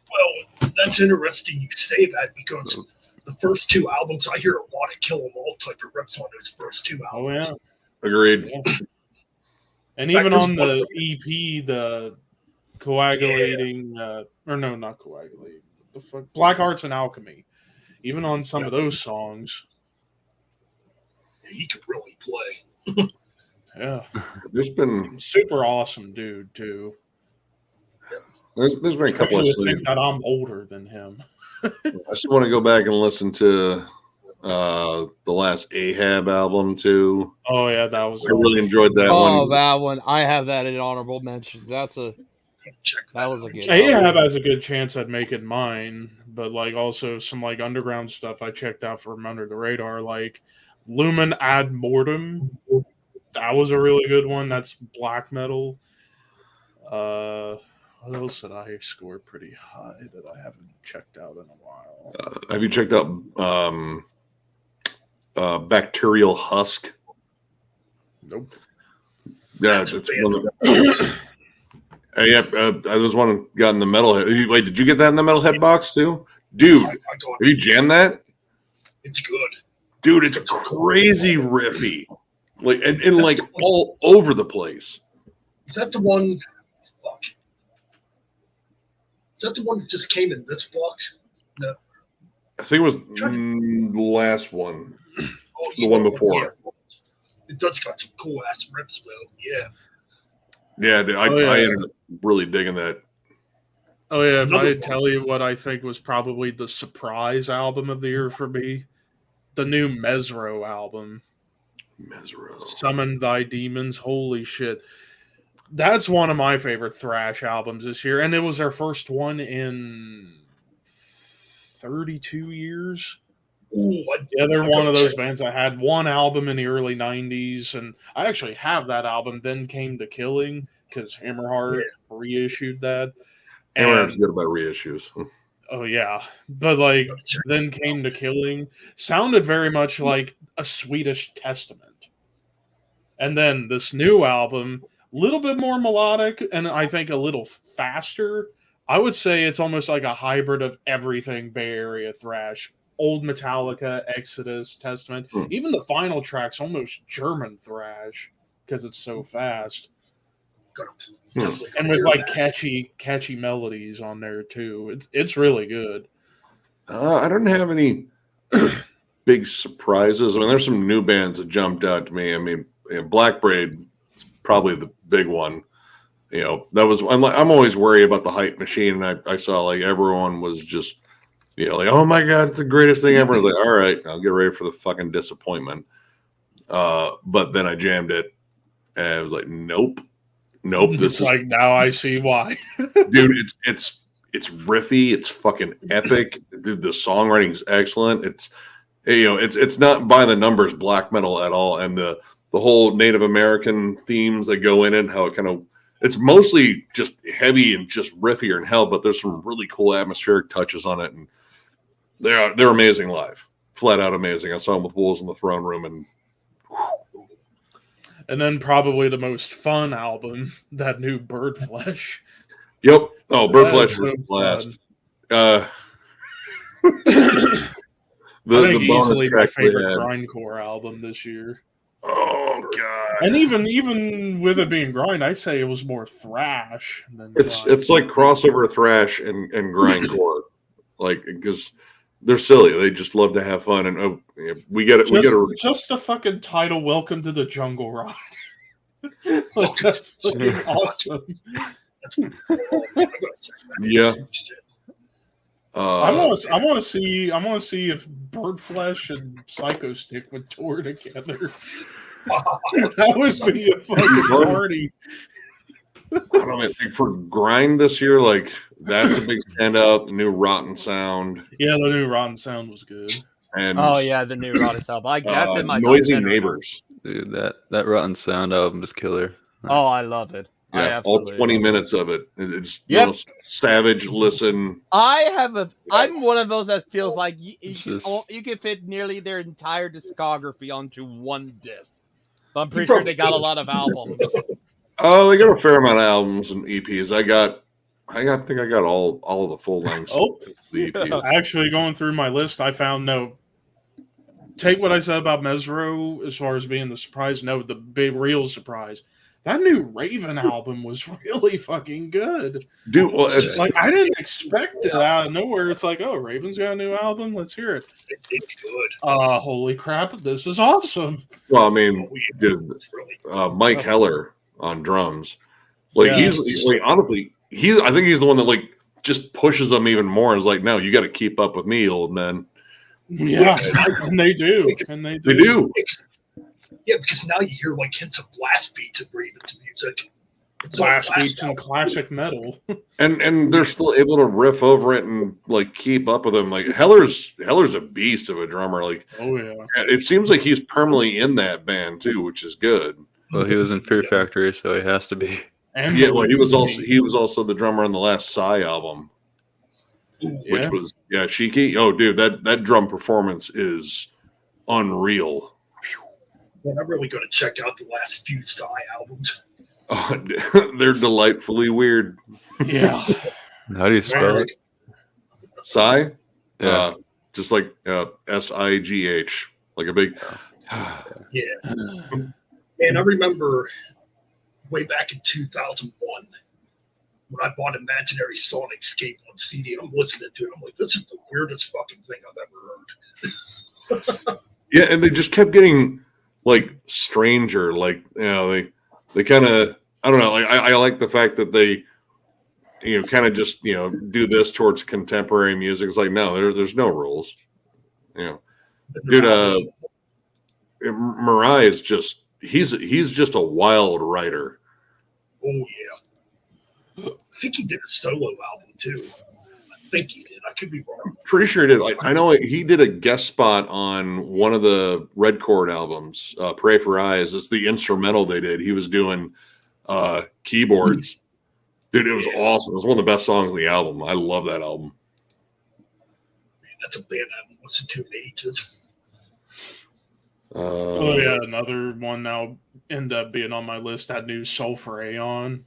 Well, that's interesting you say that because the first two albums, I hear a lot of Kill 'Em All type of riffs on those first two
Oh
albums.
Agreed.
yeah. And
In fact,
even
there's
on
one-
the EP, the coagulating, or no, not coagulating. What the fuck? Black Arts and Alchemy. Even on some of those songs.
He could really play.
Yeah.
There's been
Super awesome dude, too.
there's been a couple
Especially
of
to think that I'm older than him.
I still want to go back and listen to the last Ahab album too.
Oh, yeah, that was
I really enjoyed that
Oh,
one.
that one. I have that in honorable mentions.
Check
That was a good
Ahab has a good chance I'd make it mine, but like also some like underground stuff I checked out from under the radar, like Lumen Ad Mortem. That was a really good one. That's black metal. What else did I score pretty high that I haven't checked out in a while?
Have you checked out Bacterial Husk?
Nope.
Yeah,
That's a
it's
band.
one of I was one who got in the metalhead. Wait, did you get that in the metalhead box too, dude?
I
Have
got
you jammed that,
it's good.
dude? It's crazy riffy, like and
That's
like
the one.
all over the place.
Is that the one? Fuck. Is that the one that just came in this box?
I think it was the last one.
Oh,
The one before.
yeah. It does got some cool ass rips though. Yeah.
Yeah, dude, I ended up really digging that.
Oh yeah, if
Another
I
one.
tell you what I think was probably the surprise album of the year for me, the new Mesro album.
Mesro.
Summon Thy Demons. Holy shit. That's one of my favorite thrash albums this year. And it was their first one in 32 years.
Ooh,
Yeah, they're
I
one of
gotta
those
check.
bands that had one album in the early 90s. And I actually have that album, Then Came to Killing, because Hammerheart reissued that.
Hammerheart's
And,
good about reissues.
oh, yeah. But like,
Gotta check.
Then Came to Killing sounded very much like a Swedish Testament. And then this new album, a little bit more melodic and I think a little faster. I would say it's almost like a hybrid of everything Bay Area thrash. Old Metallica, Exodus, Testament.
Hmm.
Even the final track's almost German thrash because it's so fast.
Definitely
And
gonna
with
hear
like
that.
catchy melodies on there too. It's really good.
I don't have any like, big surprises. I mean, there's some new bands that jumped out to me. I mean, Black Braid is probably the big one. That was I'm always worried about the hype machine, and I saw like everyone was just like, oh my god, it's the greatest thing ever. I was like, all right, I'll get ready for the fucking disappointment. But then I jammed it, and I was like, nope.
It's like now I see why.
Dude, it's riffy, it's fucking epic. Dude, the songwriting is excellent. It's not by the numbers black metal at all, and the whole Native American themes that go in it, how it kind of it's mostly just heavy and just riffier than hell, but there's some really cool atmospheric touches on it, and they're amazing live, flat out amazing. I saw them with Wolves in the Throne Room, and
then probably the most fun album, that new Bird Flesh.
yep. Oh, Bird Flesh
That is
was
so
last.
I think
The bonus
easily my
track they
favorite
had.
grindcore album this year.
Oh god.
And even with it being grind, I say it was more thrash than grind.
It's like crossover thrash and grindcore, like because they're silly. They just love to have fun, and we get it. We get it.
Just the fucking title, "Welcome to the Jungle Ride." Like, that's fucking awesome.
Yeah.
I want to see if Bird Flesh and Psycho Stick would tour together. That would be a fucking party.
I don't know, like for grind this year, like that's a big standout. The new Rotten Sound.
Yeah, the new Rotten Sound was good.
And
Oh yeah, the new Rotten album. That's in my top
Noisy
10 right now.
Neighbors.
Dude, that Rotten Sound album is killer.
Oh, I love it. I
Yeah, all
absolutely
20
love it.
minutes of it. It's
Yep.
savage listen.
I'm one of those that feels like
It's just-
you can fit nearly their entire discography onto one disc. But I'm
You
pretty sure
probably
they got a
could.
lot of albums.
Oh, they got a fair amount of albums and EPs. I think I got all of the full lengths.
Oh.
The EPs.
Actually, going through my list, I found take what I said about Mesro as far as being the surprise. No, the big real surprise. That new Raven album was really fucking good.
Dude, well, it's
Like, I didn't expect it out of nowhere. It's like, oh, Raven's got a new album. Let's hear it.
It's good.
Holy crap! This is awesome.
well, I mean,
Oh, yeah.
dude,
It's really
Mike Heller on drums. Like
Yeah.
he's like honestly, I think he's the one that like just pushes them even more. Is like, no, you got to keep up with me, old man.
Yeah, and they do.
They do.
Yeah, because now you hear like hints of blast beats in Raven's music. It's all
Blast
blast
beats and
album.
classic metal.
And they're still able to riff over it and like keep up with him. Like Heller's a beast of a drummer. Like
Oh yeah.
it seems like he's permanently in that band too, which is good.
Well, he was in Fear Factory, so he has to be.
And
Yeah, well, he was also the drummer on the last Psy album, which
Yeah.
was Shiki. Oh, dude, that drum performance is unreal.
And I'm really going to check out the last few Psy albums.
Oh, they're delightfully weird.
Yeah.
How do you spell it?
Psy,
Yeah.
just like SIGH, like a big.
Yeah. And I remember way back in 2001 when I bought Imaginary Sonicscape on CD. I'm listening to it. I'm like, this is the weirdest fucking thing I've ever heard.
Yeah, and they just kept getting like stranger. Like they kind of I don't know. Like I like the fact that they kind of just do this towards contemporary music. It's like no, there's no rules. Dude, Mirai is just he's just a wild writer.
Oh yeah. I think he did a solo album too. I think he did. I could be wrong.
Pretty sure he did. I know he did a guest spot on one of the Red Chord albums, Pray for Eyes. It's the instrumental they did. He was doing keyboards. Dude, it was awesome. It was one of the best songs on the album. I love that album.
Man, that's a band I haven't listened to in ages.
Oh yeah, another one now ended up being on my list. That new Sulfur Aeon.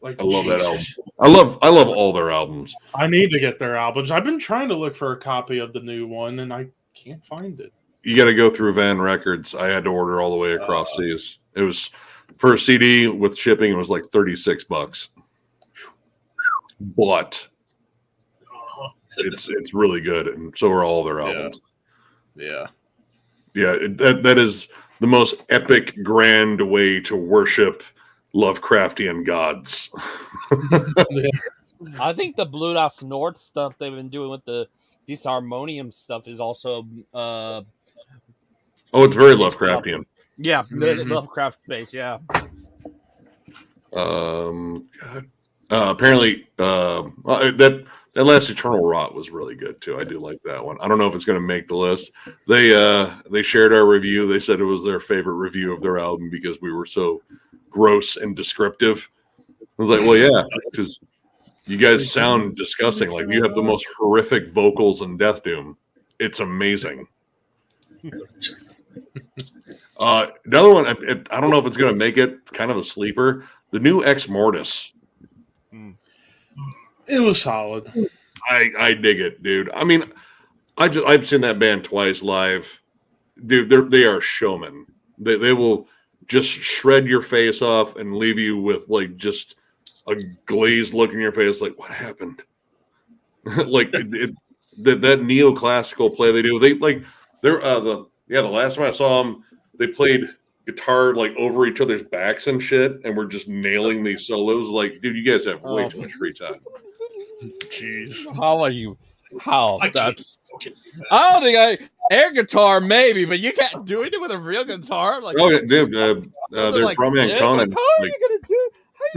Like,
I love that
Jesus.
album. I love all their albums.
I need to get their albums. I've been trying to look for a copy of the new one, and I can't find it.
You got to go through Van Records. I had to order all the way across seas. It was For a CD with shipping, it was like $36. But
Uh-huh.
it's really good, and so are all their albums.
Yeah.
Yeah, that is the most epic, grand way to worship Lovecraftian gods.
I think the Blue Dot North stuff they've been doing with the Disharmonium stuff is also
Oh, it's very Lovecraftian.
Lovecraft based, yeah.
God. Apparently, that last Eternal Rot was really good too. I do like that one. I don't know if it's going to make the list. They shared our review. They said it was their favorite review of their album because we were so gross and descriptive. I was like, well, yeah, because you guys sound disgusting. Like you have the most horrific vocals in Death Doom. It's amazing. Another one, I don't know if it's going to make it. It's kind of a sleeper. The new Ex Mortis.
It was solid.
I dig it, dude. I mean, I've seen that band twice live, dude. They are showmen. They will just shred your face off and leave you with like just a glazed look in your face, like what happened? Like that neoclassical play they do. The last time I saw them, they played guitar like over each other's backs and shit, and we're just nailing these solos. Like, dude, you guys have way too much free time.
Jeez.
How are you? How?
I can't
That's.
fucking do that.
I don't think air guitar maybe, but you can't do it with a real guitar. Like,
Oh, yeah, dude,
something
their
like
frontman
this.
Conan,
Like, how are
like,
you gonna do?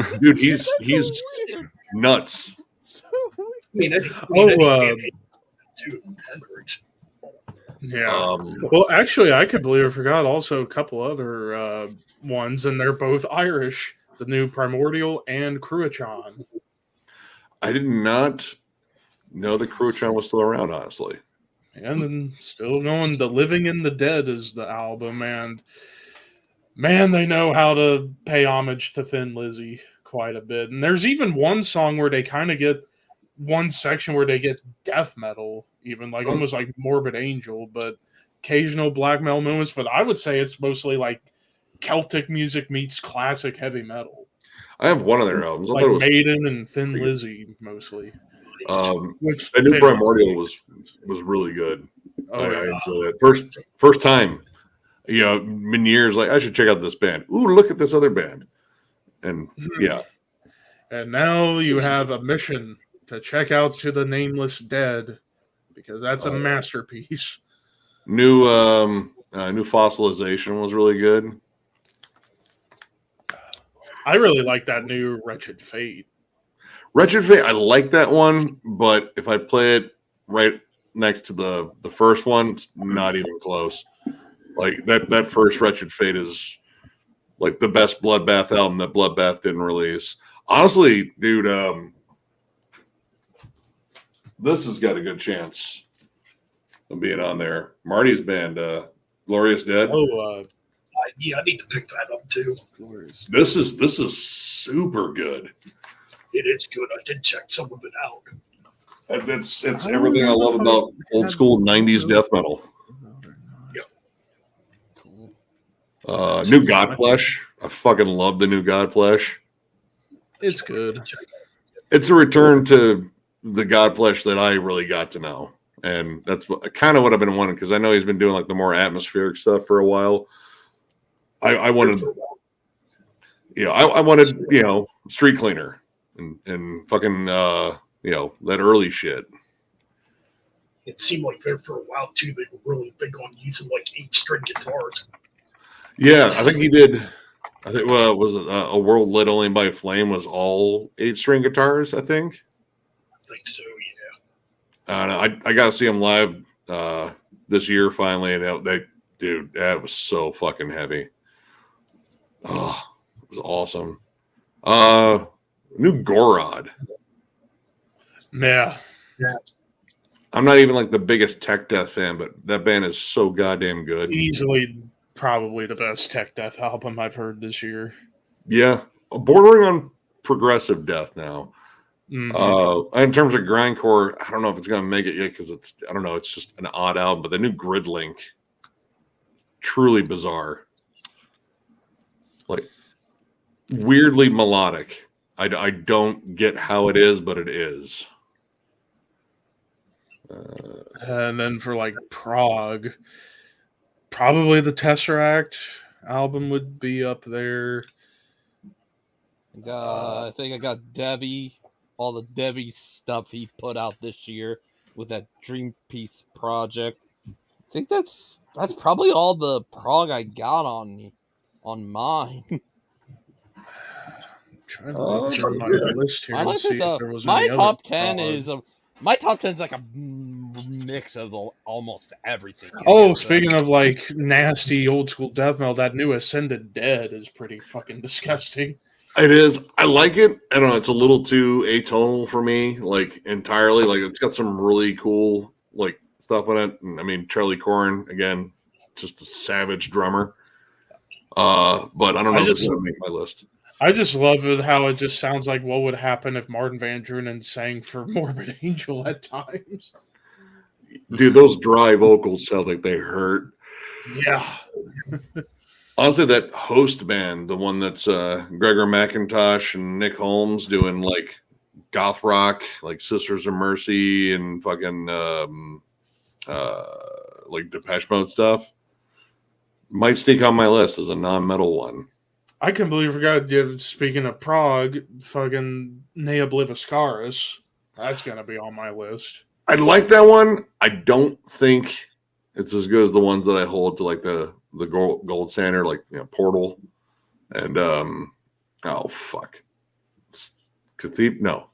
How you
dude,
do
he's
that? That's so weird.
nuts.
So weird.
I mean, dude, that hurts.
Yeah. Well, actually, I completely forgot also a couple other ones, and they're both Irish. The new Primordial and Cruachan.
I did not know the Cruachan was still around, honestly.
And then still going. The Living and the Dead is the album, and man, they know how to pay homage to Thin Lizzy quite a bit. And there's even one song where they kind of get one section where they get death metal, even like almost like Morbid Angel, but occasional black metal moments. But I would say it's mostly like Celtic music meets classic heavy metal.
I have one of their albums. I
Like
thought it was,
Maiden and Thin Lizzy mostly.
the new Primordial was really good.
Oh,
I
yeah.
enjoyed it. First time, in years, like I should check out this band. Ooh, look at this other band, and yeah,
And now you have a mission to check out To the Nameless Dead, because that's a masterpiece.
new Fossilization was really good.
I really like that new Wretched Fate.
Wretched Fate, I like that one, but if I play it right next to the first one, it's not even close. Like that first Wretched Fate is like the best Bloodbath album that Bloodbath didn't release. Honestly, dude, this has got a good chance of being on there. Marty's band, Glorious Dead.
Oh,
Yeah, I need to pick that up too.
This is super good.
It is good. I did check some of it out.
And it's everything I love about old school '90s death metal.
Cool.
New Godflesh. I fucking love the new Godflesh.
it's good.
It's a return to the Godflesh that I really got to know, and that's kind of what I've been wanting, because I know he's been doing like the more atmospheric stuff for a while. I wanted, I wanted, Street Cleaner and fucking, that early shit.
It seemed like there for a while too. They were really big on using like 8-string guitars.
Yeah, I think he did. I think was it A World Lit Only by Flame was all 8-string guitars. I think.
I think so. Yeah.
I got to see him live this year finally, and that was so fucking heavy. Oh, it was awesome. New Gorod.
Yeah.
I'm not even like the biggest tech death fan, but that band is so goddamn good.
Easily probably the best tech death album I've heard this year.
Yeah, bordering on progressive death now.
Mhm.
In terms of grindcore, I don't know if it's gonna make it yet because it's just an odd album. But the new Gridlink, truly bizarre. Like weirdly melodic. I don't get how it is, but it is.
And then for like prog, probably the Tesseract album would be up there.
I think I got Devi, all the Devi stuff he put out this year with that Dream Piece project. I think that's probably all the prog I got on mine.
Trying to look through my list here
My
and
list
see
is
if there was
my
any
top
other
10
prog.
is my top 10 is like a mix of almost everything.
Oh, speaking of like nasty old school death metal, that new Ascended Dead is pretty fucking disgusting.
It is. I like it. I don't know. It's a little too atonal for me, like entirely. Like it's got some really cool like stuff on it. And, I mean, Charlie Corrin again, just a savage drummer. But I don't know if it's gonna make my list.
I just love it how it just sounds like what would happen if Martin Van Drunen sang for Morbid Angel at times.
Dude, those dry vocals sound like they hurt.
Yeah.
Honestly, that host band, the one that's Gregor McIntosh and Nick Holmes doing like goth rock, like Sisters of Mercy and fucking like Depeche Mode stuff, might sneak on my list as a non-metal one.
I can't believe I forgot, speaking of prog, fucking Nea Bliviscaris. That's going to be on my list.
I like that one. I don't think it's as good as the ones that I hold to like the gold standard, like Portal and oh fuck, Citadel.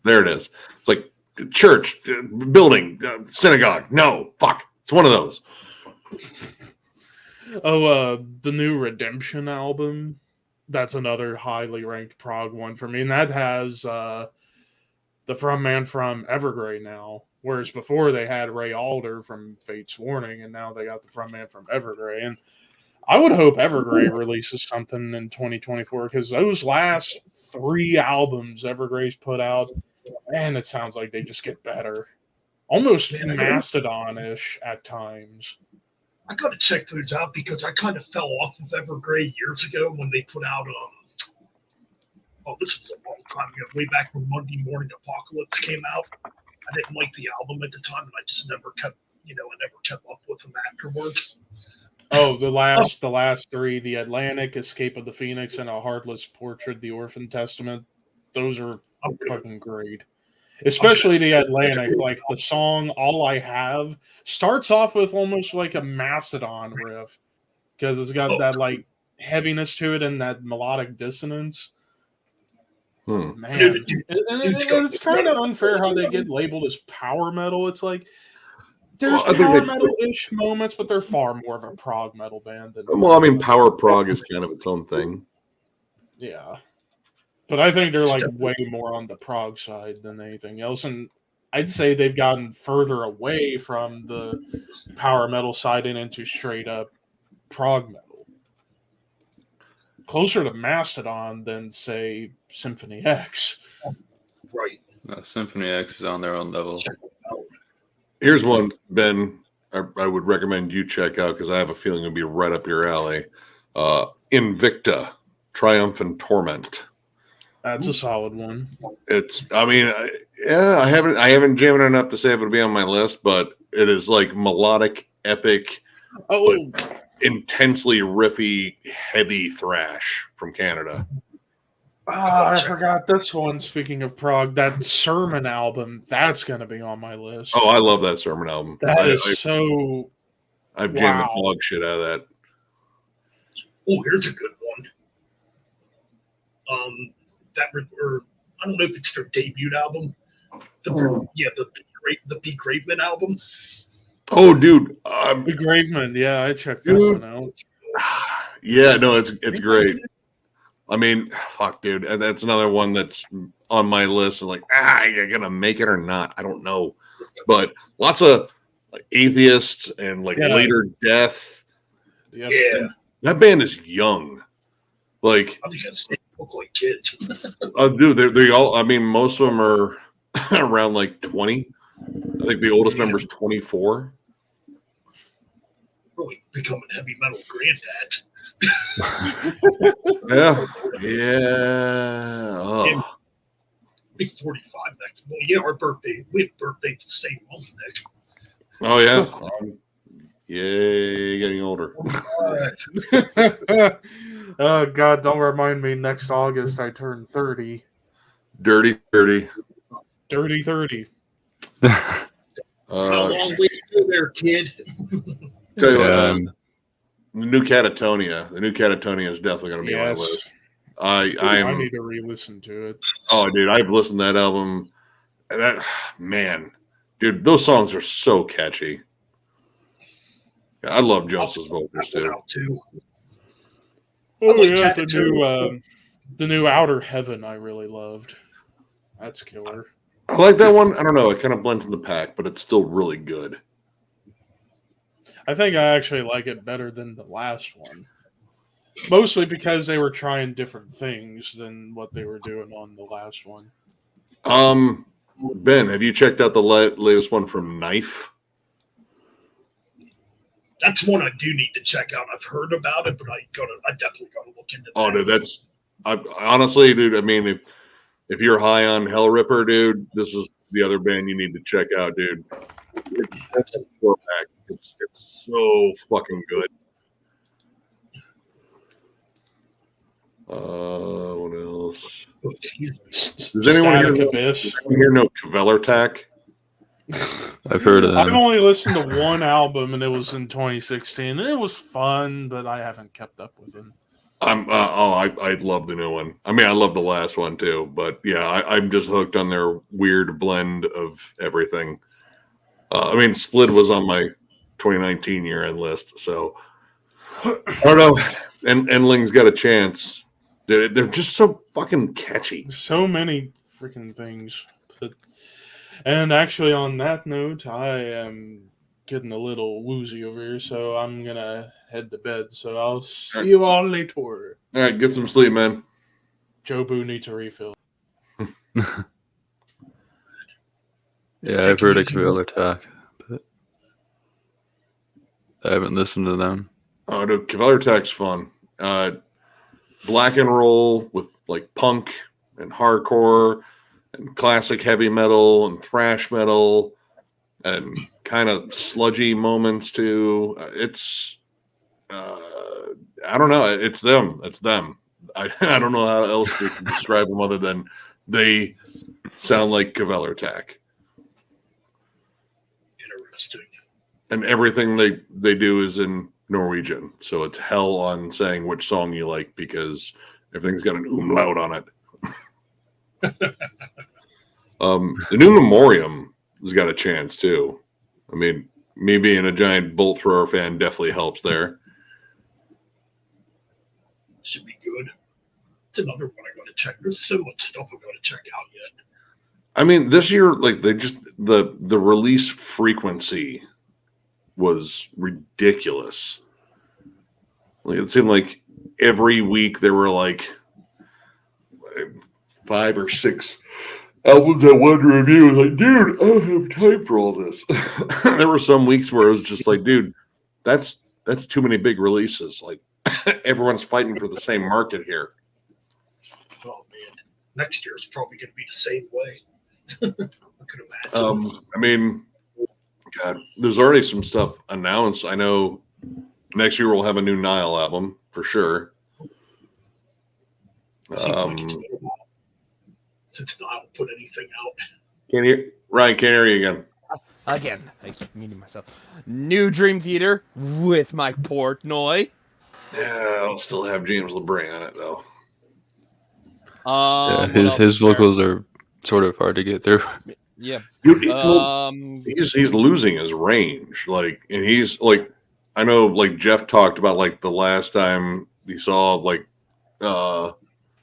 There it is. It's like church, building, synagogue. No, fuck. It's one of those.
Oh, the new Redemption album. That's another highly ranked prog one for me, and that has the frontman from Evergrey now. Whereas before they had Ray Alder from Fate's Warning, and now they got the frontman from Evergrey. And I would hope Evergrey releases something in 2024 because those last 3 albums Evergrey's put out, man, it sounds like they just get better, almost Mastodon-ish at times.
I got to check those out because I kind of fell off of Evergrey years ago when they put out this was a long time ago, way back when Monday Morning Apocalypse came out. I didn't like the album at the time, and I just never kept up with them afterwards.
Oh, the last 3, The Atlantic, Escape of the Phoenix, and A Heartless Portrait, The Orphan Testament. Those are fucking great. Especially The Atlantic, like the song All I Have starts off with almost like a Mastodon riff because it's got that like heaviness to it and that melodic dissonance. Man, it's kind of unfair how they get labeled as power metal. It's like there's power metal-ish moments, but they're far more of a prog metal band than.
Well, I mean, power prog is kind of its own thing.
Yeah. But I think they're like way more on the prog side than anything else. And I'd say they've gotten further away from the power metal side and into straight up prog metal. Closer to Mastodon than, say, Symphony X.
Right.
Symphony X is on their own level.
Here's one, Ben, I would recommend you check out because I have a feeling it'll be right up your alley. Invicta, Triumph and Torment.
That's a solid one.
I haven't jammed it enough to say it would be on my list, but it is like melodic, epic, intensely riffy, heavy thrash from Canada.
I forgot this one. Speaking of prog, that Sermon album, that's going to be on my list.
Oh, I love that Sermon album. I've jammed the dog shit out of that.
Oh, here's a good one. I don't know if it's their debut album. The Pete Graveman album.
Oh, dude,
the Graveman. Yeah, I checked that one out.
Yeah, no, it's great. I mean, fuck, dude, and that's another one that's on my list. And like, you're gonna make it or not? I don't know, but lots of like atheists and like Later Death.
Yep.
Yeah,
that band is young. Like,
I think they look like kids.
Dude, they all. I mean, most of them are around like 20. I think the oldest member is 24.
Really becoming heavy metal granddad.
Yeah. Yeah. Oh.
Be 45 next month. Yeah, our birthday. We have birthdays the same month, Nick.
Oh yeah. Yay, getting older.
Oh God, don't remind me. Next August I turn 30.
Dirty 30.
Dirty 30.
How long we do there, kid?
Tell you what,
Yeah,
the new Catatonia. The new Catatonia is definitely going to be on my
Yes.
list.
I need to re-listen to it.
Oh, dude, I've listened to that album. And that man, dude, those songs are so catchy. I love Joseph's vocals too.
too.
Oh
like
yeah,
Catatonia.
the new Outer Heaven I really loved. That's killer.
I like that one. I don't know. It kind of blends in the pack, but it's still really good.
I think I actually like it better than the last one. Mostly because they were trying different things than what they were doing on the last one.
Ben, have you checked out the latest one from Knife?
That's one I do need to check out. I've heard about it, but I definitely gotta look into that.
Oh, dude, honestly, dude. I mean, if you're high on Hell Ripper, dude, this is the other band you need to check out, dude. It's so fucking good. What else?
Oh, excuse me.
Does anyone
Static Abyss.
hear no Kvelertak?
I've heard of
I've
them.
only listened to one album, and it was in 2016. And it was fun, but I haven't kept up with it.
I love the new one. I mean, I love the last one too, but yeah, I'm just hooked on their weird blend of everything. I mean, Split was on my 2019 year-end list, so I don't know. And Endling's got a chance. They're just so fucking catchy.
So many freaking things. And actually, on that note, I am getting a little woozy over here, so I'm gonna head to bed. So I'll see you all later.
All right, get some sleep, man.
Joe Boo needs a refill.
Yeah,
Take
I've heard of
it easy.
Kvelertak, but I haven't listened to them.
Oh, dude, Kvelertak's fun. Black and roll with like punk and hardcore and classic heavy metal and thrash metal and kind of sludgy moments too. It's I don't know. It's them. It's them. I don't know how else to describe them other than they sound like Kvelertak.
Interesting.
And everything they do is in Norwegian, so it's hell on saying which song you like because everything's got an umlaut on it. The new Memoriam has got a chance too. I mean, me being a giant Bolt Thrower fan definitely helps there.
Should be good. It's another one I gotta check. There's so much stuff I gotta check out yet.
I mean, this year, like they just the release frequency was ridiculous. Like it seemed like every week there were like 5 or 6 albums I wanted to review. I was like, dude, I don't have time for all this. There were some weeks where it was just like, dude, that's too many big releases. Like everyone's fighting for the same market here.
Oh man, next year is probably gonna be the same way. I could imagine.
I mean, God, there's already some stuff announced. I know next year we'll have a new Nile album for sure.
Seems like it's been a while since Nile put anything out.
Can't hear Ryan. Can't hear you again.
Again, I keep muting myself. New Dream Theater with Mike Portnoy.
Yeah, I'll still have James LeBray on it though.
Yeah,
What
his
else is there?
vocals are sort of hard to get through.
Yeah.
Dude, he's losing his range. Like, and he's like, I know, like Jeff talked about, like the last time he saw like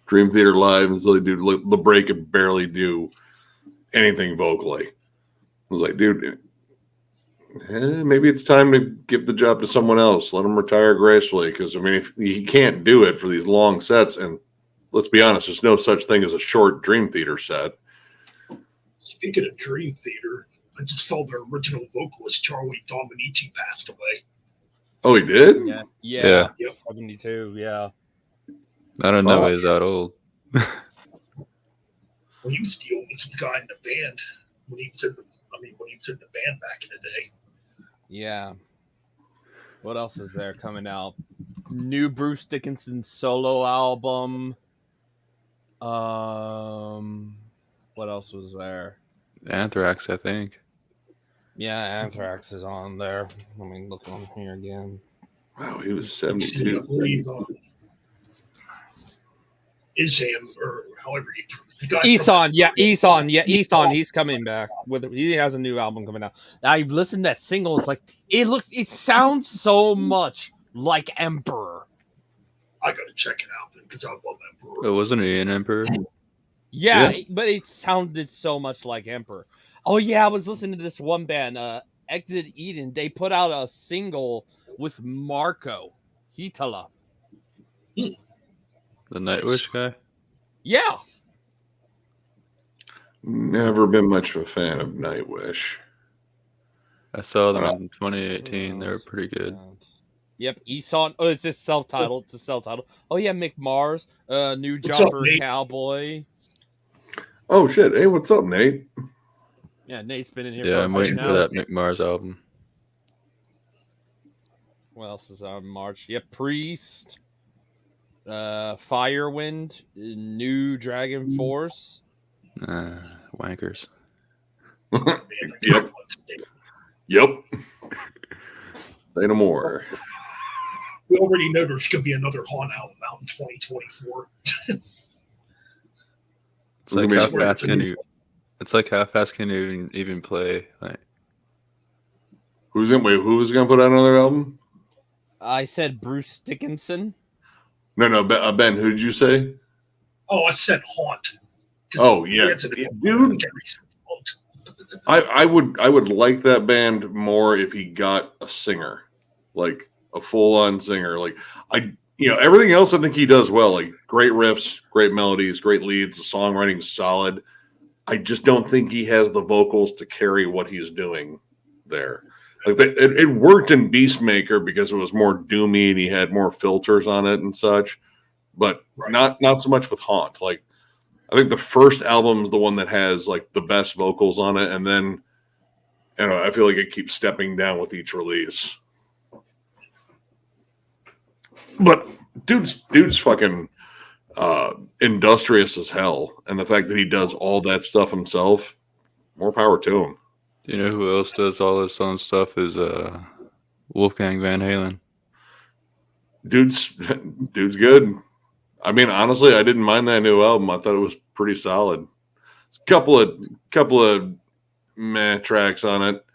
Dream Theater live, and so like, dude, LeBray could barely do anything vocally. I was like, dude, maybe it's time to give the job to someone else. Let him retire gracefully, because I mean, if he can't do it for these long sets, and let's be honest, there's no such thing as a short Dream Theater set.
Speaking of Dream Theater, I just saw their original vocalist Charlie Dominici passed away.
Oh, he did?
Yeah.
Yeah.
Yep.
72. Yeah.
I don't know.
Fuck.
He's that old.
Well, he was the oldest guy in the band when he was in the. When he was in the band back in the day.
Yeah. What else is there coming out? New Bruce Dickinson solo album. What else was there?
Anthrax, I think.
Yeah, Anthrax is on there. Let me look on here again.
Wow, he was
I
72.
believe Izam, or however you. The guy
Eson,
from-
Eson, he's coming back he has a new album coming out. I've listened to that single. It's like it sounds so much like Emperor.
I gotta check it out then because I love Emperor.
Oh, wasn't he an emperor?
Yeah,
Yeah.
but it sounded so much like Emperor. Oh yeah, I was listening to this one band, Exit Eden. They put out a single with Marco Hitala.
The Nightwish guy?
Yeah.
Never been much of a fan of Nightwish.
I saw them in 2018. They were
else
pretty good.
Yep, Eson. Oh, it's just self-titled. It's a self-titled. Oh yeah, Mick Mars, New
What's up,
Jumper
Nate?
Cowboy.
Oh, shit. Hey, what's up, Nate?
Yeah, Nate's been in here.
Yeah,
for
I'm
a
waiting
bit
for
now.
that Mick Mars album.
What else is on March? Yep, Priest, Firewind, New Dragon Force.
Wankers.
Yep. Yep. Say no more.
We already know there's gonna be another Haunt album out in 2024.
It's like
It's
how
gonna be-
fast can you? It's like how fast can you even play? Like,
Who was gonna put out another album?
I said Bruce Dickinson.
No, Ben, who did you say?
Oh, I said Haunt. 'Cause
Oh, yeah.
he has an-
Dude.
Haunt.
I would like that band more if he got a singer, like a full on singer. Like everything else I think he does well. Like great riffs, great melodies, great leads. The songwriting's solid. I just don't think he has the vocals to carry what he's doing there. Like it worked in Beastmaker because it was more doomy and he had more filters on it and such, but
Right.
not so much with Haunt. Like I think the first album is the one that has like the best vocals on it, and then I feel like it keeps stepping down with each release. But dude's fucking industrious as hell, and the fact that he does all that stuff himself, more power to him.
do you know who else does all this own stuff? Is Wolfgang Van Halen.
Dude's good. I mean, honestly, I didn't mind that new album. I thought it was pretty solid. It's a couple of meh tracks on it,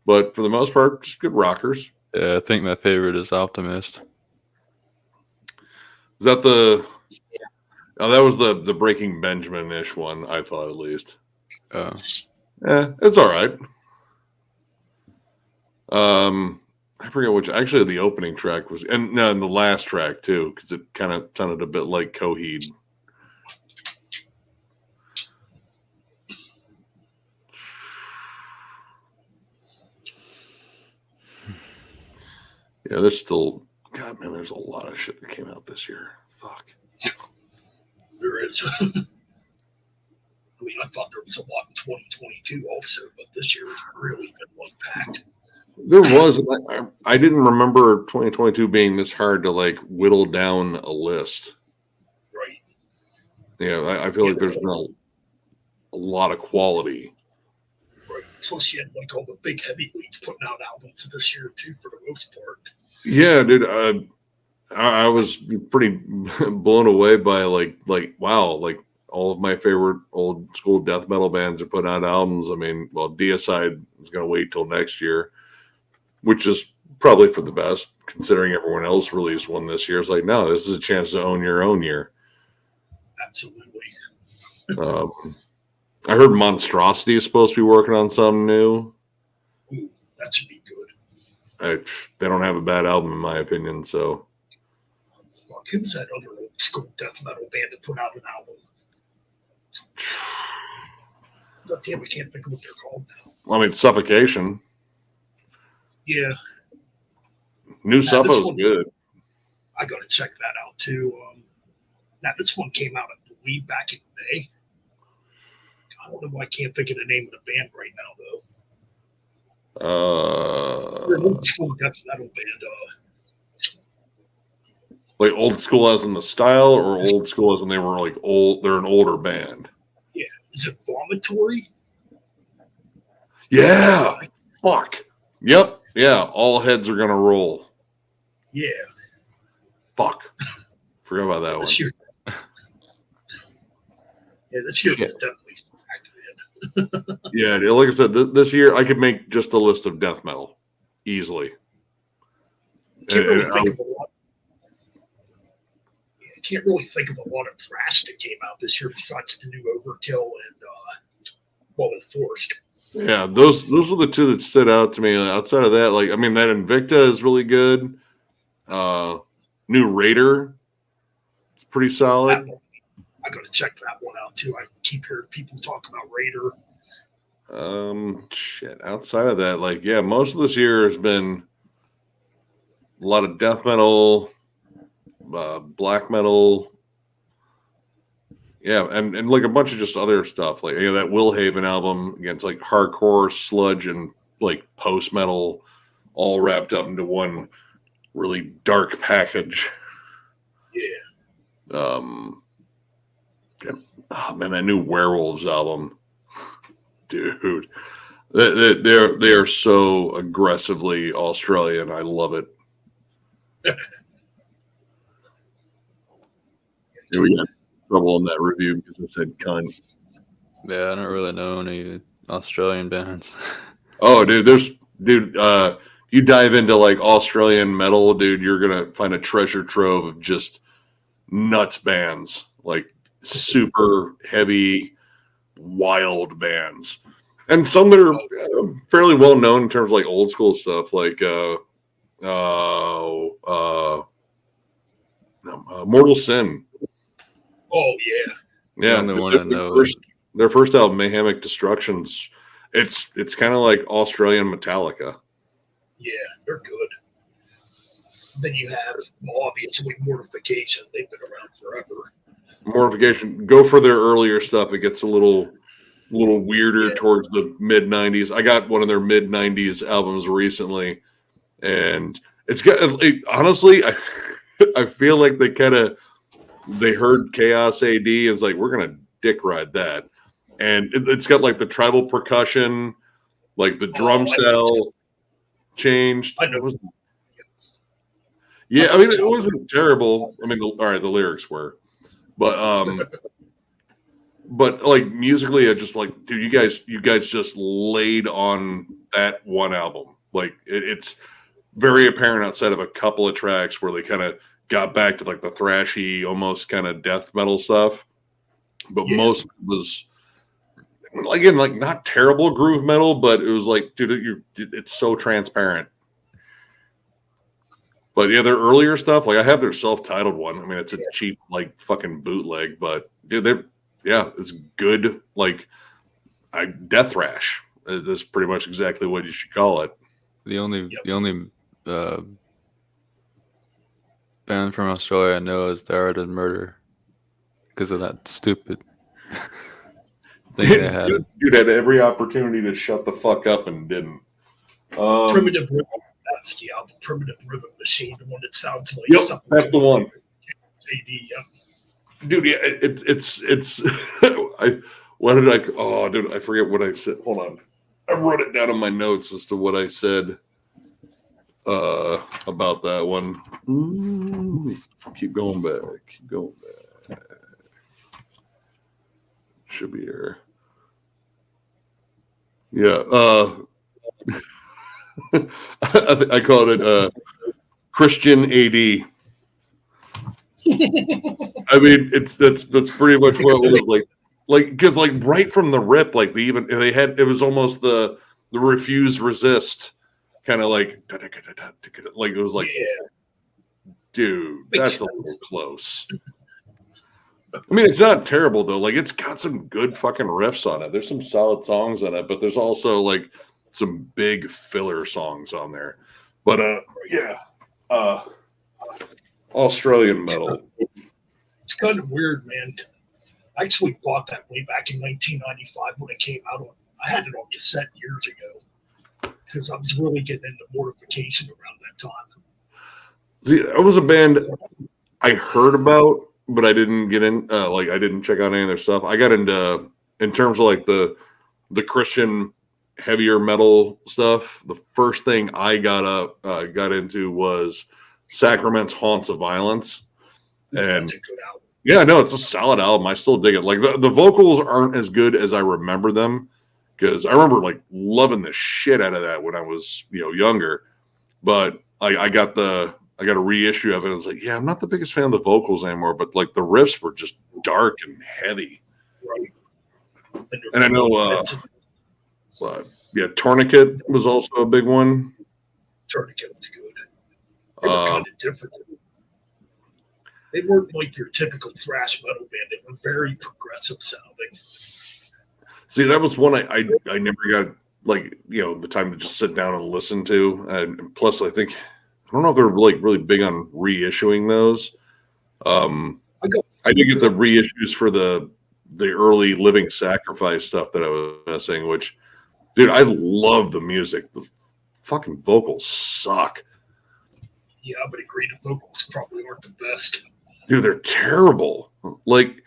but for the most part, just good rockers.
Yeah, I think my favorite is Optimist.
Is that the? Oh, that was the Breaking Benjamin-ish one. I thought at least. Yeah, it's all right. I forget which. Actually, the opening track was, and the last track too, because it kind of sounded a bit like Coheed. Yeah, there's still, God, man, there's a lot of shit that came out this year. Fuck.
There is. I thought there was a lot in 2022 also, but this year has really been one packed.
There was. I didn't remember 2022 being this hard to like whittle down a list.
Right.
Yeah, I feel like there's been a lot of quality.
Right. Plus, you had like all the big heavyweights putting out albums this year too, for the most part.
Yeah, dude. I was pretty blown away by like wow, like all of my favorite old school death metal bands are putting out albums. I mean, well, Deicide is going to wait till next year, which is probably for the best, considering everyone else released one this year. It's like, no, this is a chance to own your own year.
Absolutely.
I heard Monstrosity is supposed to be working on something new.
Ooh, that should be good.
They don't have a bad album, in my opinion. So,
Fuck, who's that other old school death metal band that put out an album? God damn, I can't think of what they're called now.
I mean, Suffocation.
Yeah.
New
this
Suffo's
one-
good.
I got to check that out too. Now this one came out, I believe, back in May. I don't know why I can't think of the name of the band right now, though. They're an old school death metal band.
Like old school as in the style, or old school as in they were like old. They're an older band.
Is it Vomitory?
Yeah. Fuck. Yep. Yeah. All heads are gonna roll.
Yeah.
Fuck. Forgot about that one.
This year. Yeah, this year
Shit.
was definitely stacked, man.
Yeah, dude, like I said, this year I could make just a list of death metal easily.
Can't really
And
think of a lot. Yeah, can't really think of a lot of thrash that came out this year besides the new Overkill and Enforced.
yeah, those were the two that stood out to me. Outside of that, like I mean, that Invicta is really good. New Raider, it's pretty solid.
I got to check that one out too. I keep hearing people talk about Raider.
Shit. Outside of that, like yeah, most of this year has been a lot of death metal, black metal. Yeah, and like a bunch of just other stuff, like that Willhaven album against like hardcore, sludge, and like post metal, all wrapped up into one really dark package.
Yeah.
Oh man, that new Werewolves album, dude, they are so aggressively Australian. I love it. Here we got trouble in that review because I said cunt.
Yeah, I don't really know any Australian bands.
Oh, dude, you dive into like Australian metal, dude, you're gonna find a treasure trove of just nuts bands, like super heavy, wild bands, and some that are fairly well known in terms of like old school stuff, like Mortal Sin.
Oh yeah.
Yeah,
The only one I know.
their first album, Mayhemic Destructions. It's kind of like Australian Metallica.
Yeah, they're good. Then you have obviously Mortification. They've been around forever.
Mortification, go for their earlier stuff. It gets a little weirder
Yeah.
towards the mid 90s. I got one of their mid 90s albums recently, and it's got honestly, I feel like they heard Chaos AD and it's like, we're gonna dick ride that. And it's got like the tribal percussion, like the drum style changed.
I know.
Yeah, I mean it wasn't terrible. I mean, the lyrics were, but like musically, I just like, dude, you guys just laid on that one album. Like it's very apparent outside of a couple of tracks where they kind of got back to like the thrashy, almost kind of death metal stuff, but
Yeah.
most was again like not terrible groove metal, but it was like, dude, it's so transparent. But yeah, their earlier stuff, like I have their self-titled one. I mean, it's a cheap like fucking bootleg, but dude, it's good. Like death thrash. That's pretty much exactly what you should call it.
The only band from Australia I know is The Art of Murder because of that stupid thing they had.
Dude had every opportunity to shut the fuck up and didn't.
Primitive Rhythm. That's the album. Primitive Rhythm Machine. The one that sounds like
Yep,
something.
that's the one.
AD, yeah.
Dude, yeah, it's dude, I forget what I said. Hold on. I wrote it down in my notes as to what I said about that one. Keep going back. Should be here. Yeah. I called it Christian AD. I mean, that's pretty much what it was like because like right from the rip, like it was almost the refuse resist kind of like it was like,
Yeah.
dude,
Makes
that's a little close. I mean, it's not terrible though. Like it's got some good fucking riffs on it. There's some solid songs on it, but there's also like some big filler songs on there. But yeah, Australian metal.
It's kind of weird, man. I actually bought that way back in 1995 when it came out. I had it on cassette years ago because I was really getting into mortification around that time.
See, that was a band I heard about, but I didn't get in. I didn't check out any of their stuff. I got into, in terms of like the Christian heavier metal stuff. The first thing I got into was Sacrament's Haunts of Violence, and
That's a good album.
yeah, no, it's a solid album. I still dig it. Like the vocals aren't as good as I remember them, because I remember like loving the shit out of that when I was younger. But I got a reissue of it. And I was like, yeah, I'm not the biggest fan of the vocals anymore, but like the riffs were just dark and heavy.
Right.
And I know, Tourniquet was also a big one.
Tourniquet was good. They were kind of different. They weren't like your typical thrash metal band. They were very progressive sounding.
See, that was one I never got the time to just sit down and listen to. And plus, I don't know if they're like really big on reissuing those. I did get the reissues for the early Living Sacrifice stuff that I was missing, which, dude, I love the music. The fucking vocals suck.
Yeah, but agree the vocals probably aren't the best.
Dude, they're terrible. Like,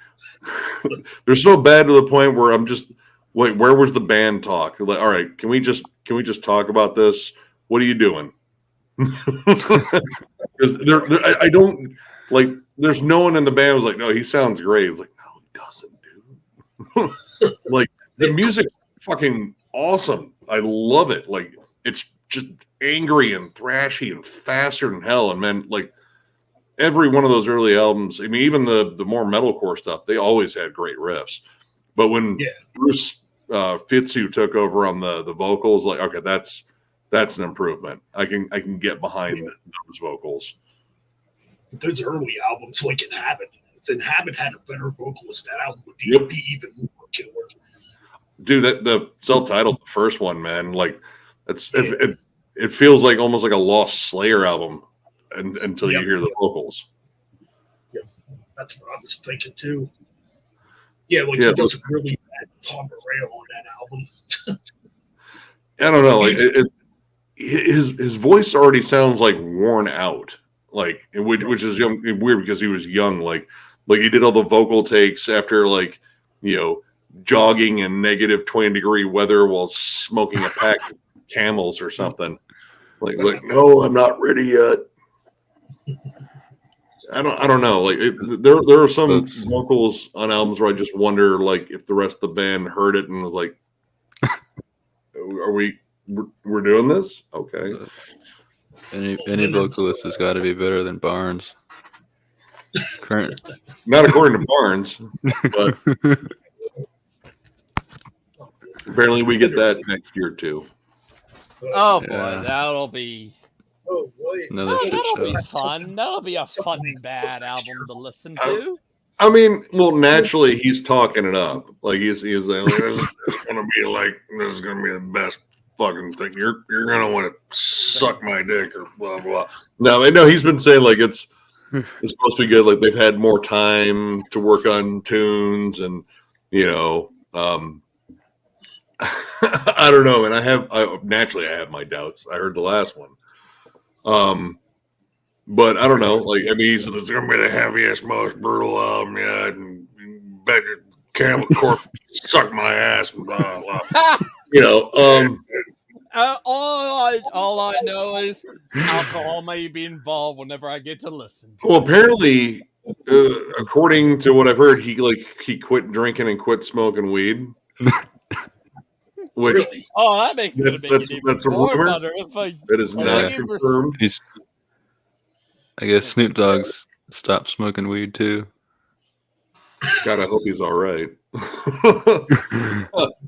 they're so bad to the point where I'm just, wait, where was the band talk? Like, all right, can we just talk about this? What are you doing? Because I don't like. There's no one in the band who's like, no, he sounds great. It's like, no, he doesn't, dude. Like, the music's fucking awesome. I love it. Like, it's just angry and thrashy and faster than hell. And man, like, every one of those early albums, I mean, even the more metalcore stuff, they always had great riffs. But when Bruce Fitzhugh took over on the vocals, like, okay, that's an improvement. I can get behind those vocals.
But those early albums, like Inhabit, if Inhabit had a better vocalist, that album would be even more killer.
Dude, the self-titled first one, man, like it feels like almost like a Lost Slayer album until you hear the vocals.
Yeah, that's what I was thinking too. Yeah, like he doesn't really add Tom Morello on that album.
I don't know, like his voice already sounds like worn out, like which is weird because he was young, like he did all the vocal takes after jogging in negative 20-degree weather while smoking a pack of Camels or something. Like no, I'm not ready yet. I don't know. Like there are some vocals on albums where I just wonder, like, if the rest of the band heard it and was like, we're doing this? Okay.
Any vocalist has got to be better than Barnes.
Not according to Barnes, but apparently we get that next year too.
Oh boy, that'll be.
Oh boy,
that'll be fun. That'll be a fun bad album to listen to.
I mean, well, naturally he's talking it up. Like he's like, this is gonna be the best fucking thing. You're gonna want to suck my dick or blah blah. No, I know he's been saying like it's supposed to be good. Like they've had more time to work on tunes, and I don't know, and I have my doubts. I heard the last one, but I don't know. Like, I mean, he said it's gonna be the heaviest, most brutal album yet, and bet your Camel Corp suck my ass, and blah blah.
All I know is alcohol may be involved whenever I get to listen to
Well, apparently, according to what I've heard, he quit drinking and quit smoking weed. Which
that makes it
that's a
more
rumor.
better.
That is not confirmed.
I guess Snoop Dogg's stopped smoking weed too.
God, I hope he's all right.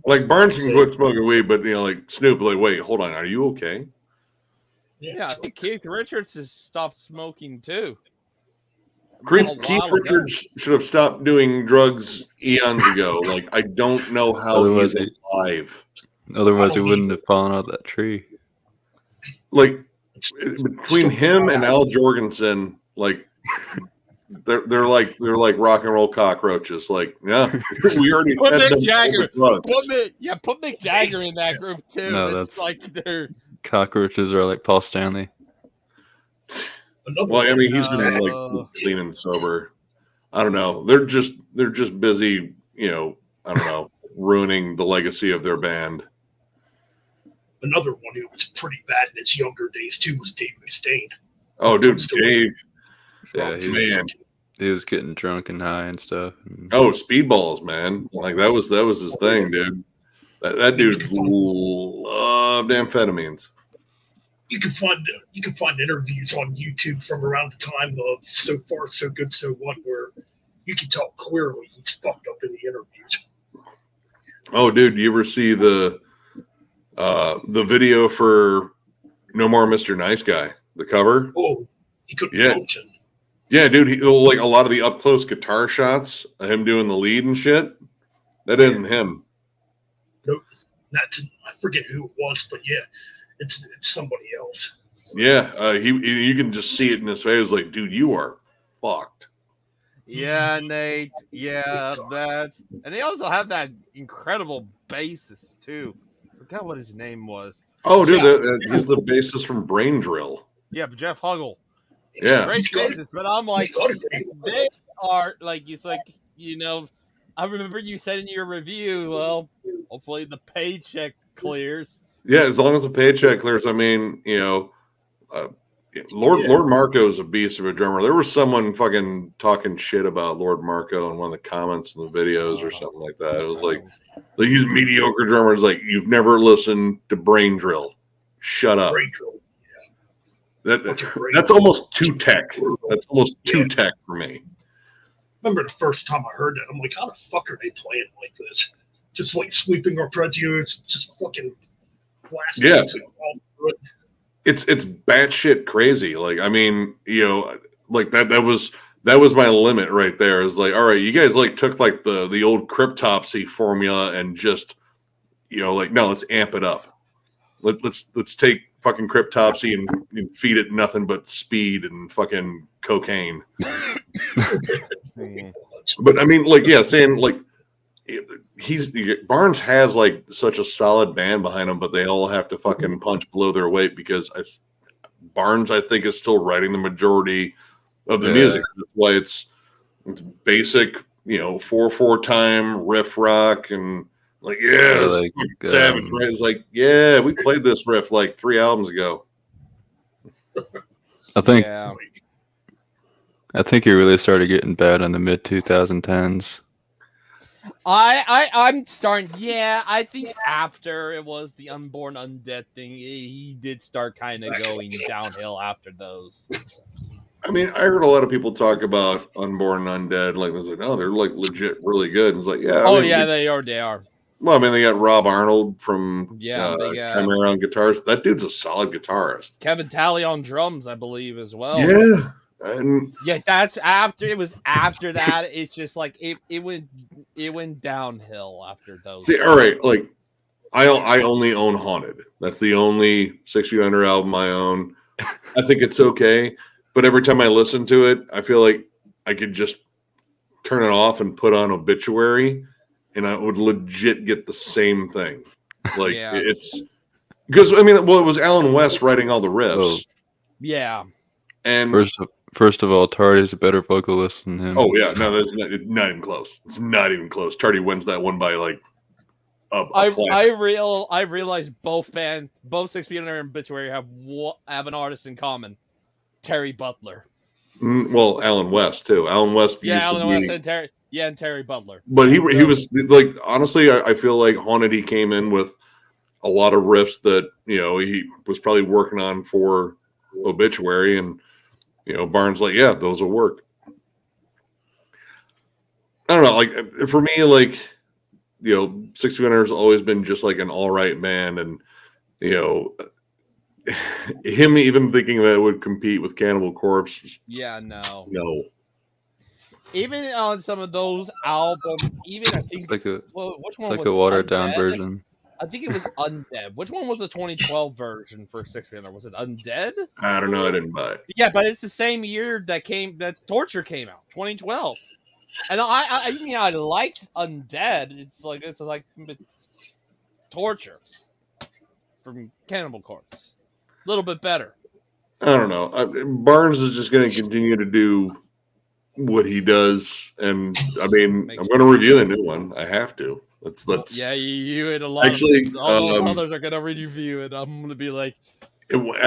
Like Barnes can quit smoking weed, but like Snoop, like, wait, hold on, are you okay?
Yeah, I think Keith Richards has stopped smoking too.
Keith Richards should have stopped doing drugs eons ago. Like, I don't know how he's alive.
Otherwise, he wouldn't have fallen out that tree.
Like, Between him and Al Jorgensen, like they're like rock and roll cockroaches. Like, yeah, we already
Put
fed
Mick
them
Jagger.
drugs.
Put Mick Jagger in that group too.
No,
It's
that's-
like they're
Cockroaches are like Paul Stanley.
Another
Well, I
one,
mean, he's been
No.
like clean and sober. I don't know. They're just busy, you know. I don't know, ruining the legacy of their band.
another one who was pretty bad in his younger days too was Dave Mustaine.
Oh, dude, Dave.
Yeah,
Man.
he was getting drunk and high and stuff. And
Oh, speedballs, man. Like that was his thing, dude. That dude loved amphetamines.
You can find interviews on YouTube from around the time of So Far So Good So What, where you can tell clearly he's fucked up in the interviews.
Oh, dude, you ever see the video for No More Mr. Nice Guy? The cover?
Oh, he couldn't
Yeah.
function.
Yeah, dude, he like a lot of the up close guitar shots of him doing the lead and shit. That isn't him.
I forget who it was, but yeah, it's somebody else.
Yeah, you can just see it in his face. Like, dude, you are fucked.
Yeah, Nate. Yeah, that's and they also have that incredible bassist too. I forgot what his name was.
Oh, dude,
Yeah.
he's the bassist from Brain Drill.
Yeah, but Jeff Huggle.
Yeah.
Great bassist, but I'm like,
He's got a great one.
they are like it's like I remember you said in your review, well, hopefully the paycheck clears.
Yeah, as long as the paycheck clears. I mean, Lord Marco is a beast of a drummer. There was someone fucking talking shit about Lord Marco in one of the comments in the videos or something like that. It was like he's a mediocre drummer. It's like, you've never listened to Brain Drill. Shut up.
Brain Drill.
That's almost too tech. That's almost too tech for me.
Remember the first time I heard that, I'm like, how the fuck are they playing like this? Just like sweeping arpeggios, just fucking blasting
Yeah.
it all through it.
It's batshit crazy. Like, I mean, like that was my limit right there. It's like, all right, you guys like took like the old Cryptopsy formula and just, like, no, let's amp it up. Let's take fucking Cryptopsy and feed it nothing but speed and fucking cocaine. But I mean, like, yeah, saying like Barnes has like such a solid band behind him, but they all have to fucking punch below their weight because Barnes, I think, is still writing the majority of the music. That's why it's basic, 4/4 time riff rock and like, yeah,
like,
Savage, right? It's like, yeah, we played this riff like 3 albums ago.
I think
Yeah.
I think he really started getting bad in the mid 2010s.
I'm starting. Yeah, I think after it was the Unborn Undead thing, he did start kind of going downhill after those.
I mean, I heard a lot of people talk about Unborn Undead. Like, it was like, oh, they're like legit really good. And it's like, yeah.
Oh yeah, they are. They are.
Well, I mean, they got Rob Arnold from
They got
Chimera on guitars. That dude's a solid guitarist.
Kevin Talley on drums, I believe, as well.
Yeah. And
Yeah, that's after. It was after that. It's just like it went downhill after those.
see, all right, like I only own Haunted. That's the only 6 Feet Under album I own. I think it's okay, but every time I listen to it, I feel like I could just turn it off and put on Obituary, and I would legit get the same thing. Like,
Yeah.
it's because I mean, well, it was Alan West writing all the riffs,
Oh.
Yeah.
and
First of all, Tardy's a better vocalist than him.
oh yeah, no, that's not even close. It's not even close. Tardy wins that one by like a planet.
I realized both 6 Feet Under and Obituary have an artist in common, Terry Butler.
Well, Alan West too. Alan West.
Yeah,
used to
Alan
be-
West and Terry. Yeah, and Terry Butler.
But he was like, honestly, I feel like Haunted, he came in with a lot of riffs that he was probably working on for Obituary, and Barnes like, yeah, those will work. I don't know, like for me, like 6 Feet Under has always been just like an all right band, and him even thinking that it would compete with Cannibal Corpse.
Yeah, no.
No.
Even on some of those albums, even I think
Like a
which
it's
one
like
was
a watered down
Undead?
version.
I think it was Undead. Which one was the 2012 version for Six Banner? Was it Undead?
I don't know. I didn't buy it.
Yeah, but it's the same year that Torture came out, 2012. And I mean, I liked Undead. It's like Torture from Cannibal Corpse. A little bit better.
I don't know. Barnes is just going to continue to do what he does, and I mean, I'm going to review the new one. I have to. Let's.
Yeah, you and a lot
Actually,
of all those others are going to review it. I'm going to be like,
It went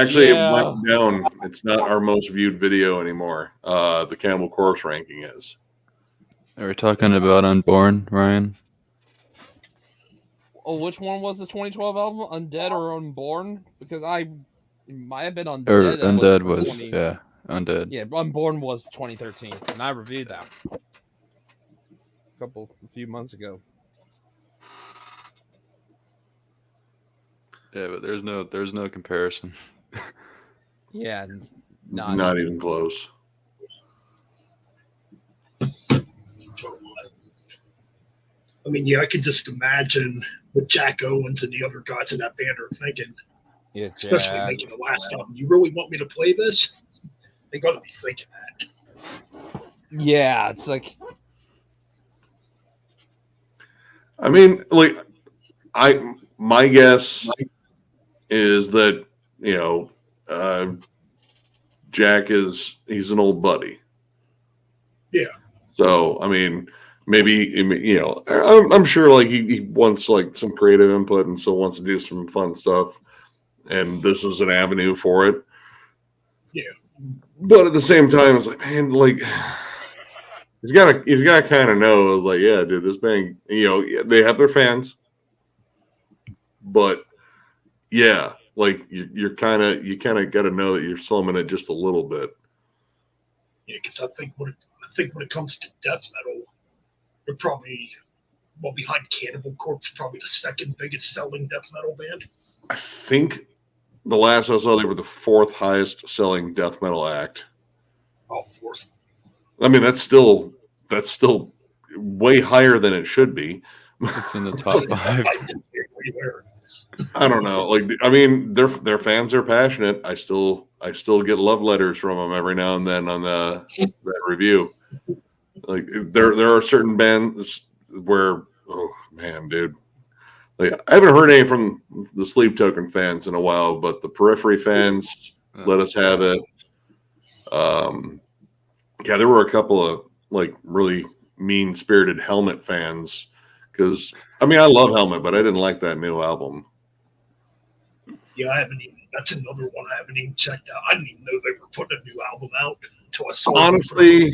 down. It's not our most viewed video anymore. The Cannibal Corpse ranking is.
Are we talking about Unborn, Ryan?
oh, which one was the 2012 album? Undead or Unborn? Because it might have been Undead.
Or
that
Undead
was,
was,
20
yeah, Undead.
Yeah, Unborn was 2013, and I reviewed that a few months ago.
Yeah, but there's no comparison.
Yeah,
Not even close.
I mean, yeah, I could just imagine what Jack Owens and the other guys in that band are thinking, especially making the last album. You really want me to play this? They got to be thinking that.
Yeah, it's like,
I mean, like, my guess is that Jack he's an old buddy.
Yeah.
So I mean, maybe I'm sure like he wants like some creative input and so wants to do some fun stuff, and this is an avenue for it.
Yeah.
But at the same time, it's like, man, like he's got to kind of know. It's like, yeah, dude, this band, they have their fans, but yeah, like you kind of got to know that you're slumming it just a little bit.
Yeah, because I think when it comes to death metal, they're probably behind Cannibal Corpse, probably the second biggest selling death metal band.
I think the last I saw, they were the fourth highest selling death metal act.
Oh, fourth.
I mean, that's still way higher than it should be.
It's in the top 5.
I don't know. Like, I mean, their fans are passionate. I still get love letters from them every now and then on that review. Like, there are certain bands where, oh man, dude. Like, I haven't heard any from the Sleep Token fans in a while, but the Periphery fans let us have it. Yeah, there were a couple of like really mean-spirited Helmet fans because I mean I love Helmet, but I didn't like that new album.
Yeah, that's another one I haven't even checked out. I didn't even know they were putting a new album out until I saw it.
Honestly,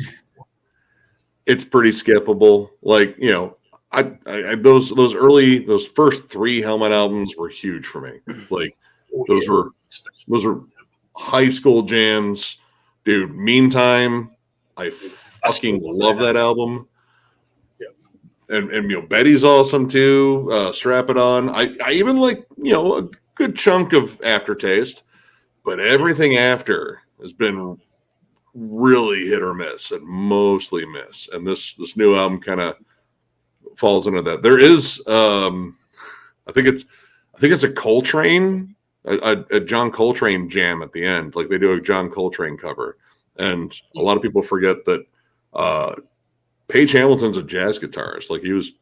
it's pretty skippable. Like, I those first 3 Helmet albums were huge for me. Like those were high school jams, dude. Meantime, I fucking love that album. Yeah. And Betty's awesome too. Strap It On. I even like, a good chunk of Aftertaste, but everything after has been really hit or miss, and mostly miss. And this new album kind of falls into that. There is, I think it's a Coltrane, a John Coltrane jam at the end. Like they do a John Coltrane cover, and a lot of people forget that Page Hamilton's a jazz guitarist. Like he was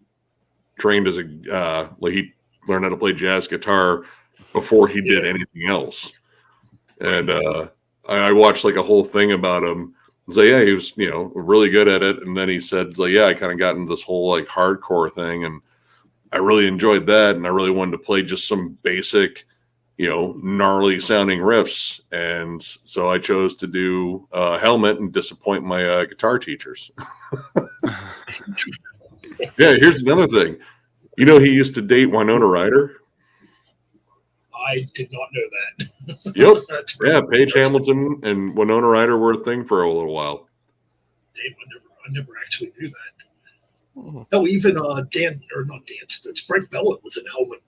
trained as like he learned how to play jazz guitar before he did anything else. And I watched like a whole thing about him. So yeah, he was, really good at it. And then he said, like, yeah, I kind of got into this whole like hardcore thing, and I really enjoyed that. And I really wanted to play just some basic, gnarly sounding riffs. And so I chose to do Helmet and disappoint my guitar teachers. Yeah, here's another thing. He used to date Winona Ryder.
I did not know that.
Yep.
That's
yeah, Paige Hamilton and Winona Ryder were a thing for a little while.
Damn, I never actually knew that. Oh, even not Dan Spitz. Frank Bello was in Helmet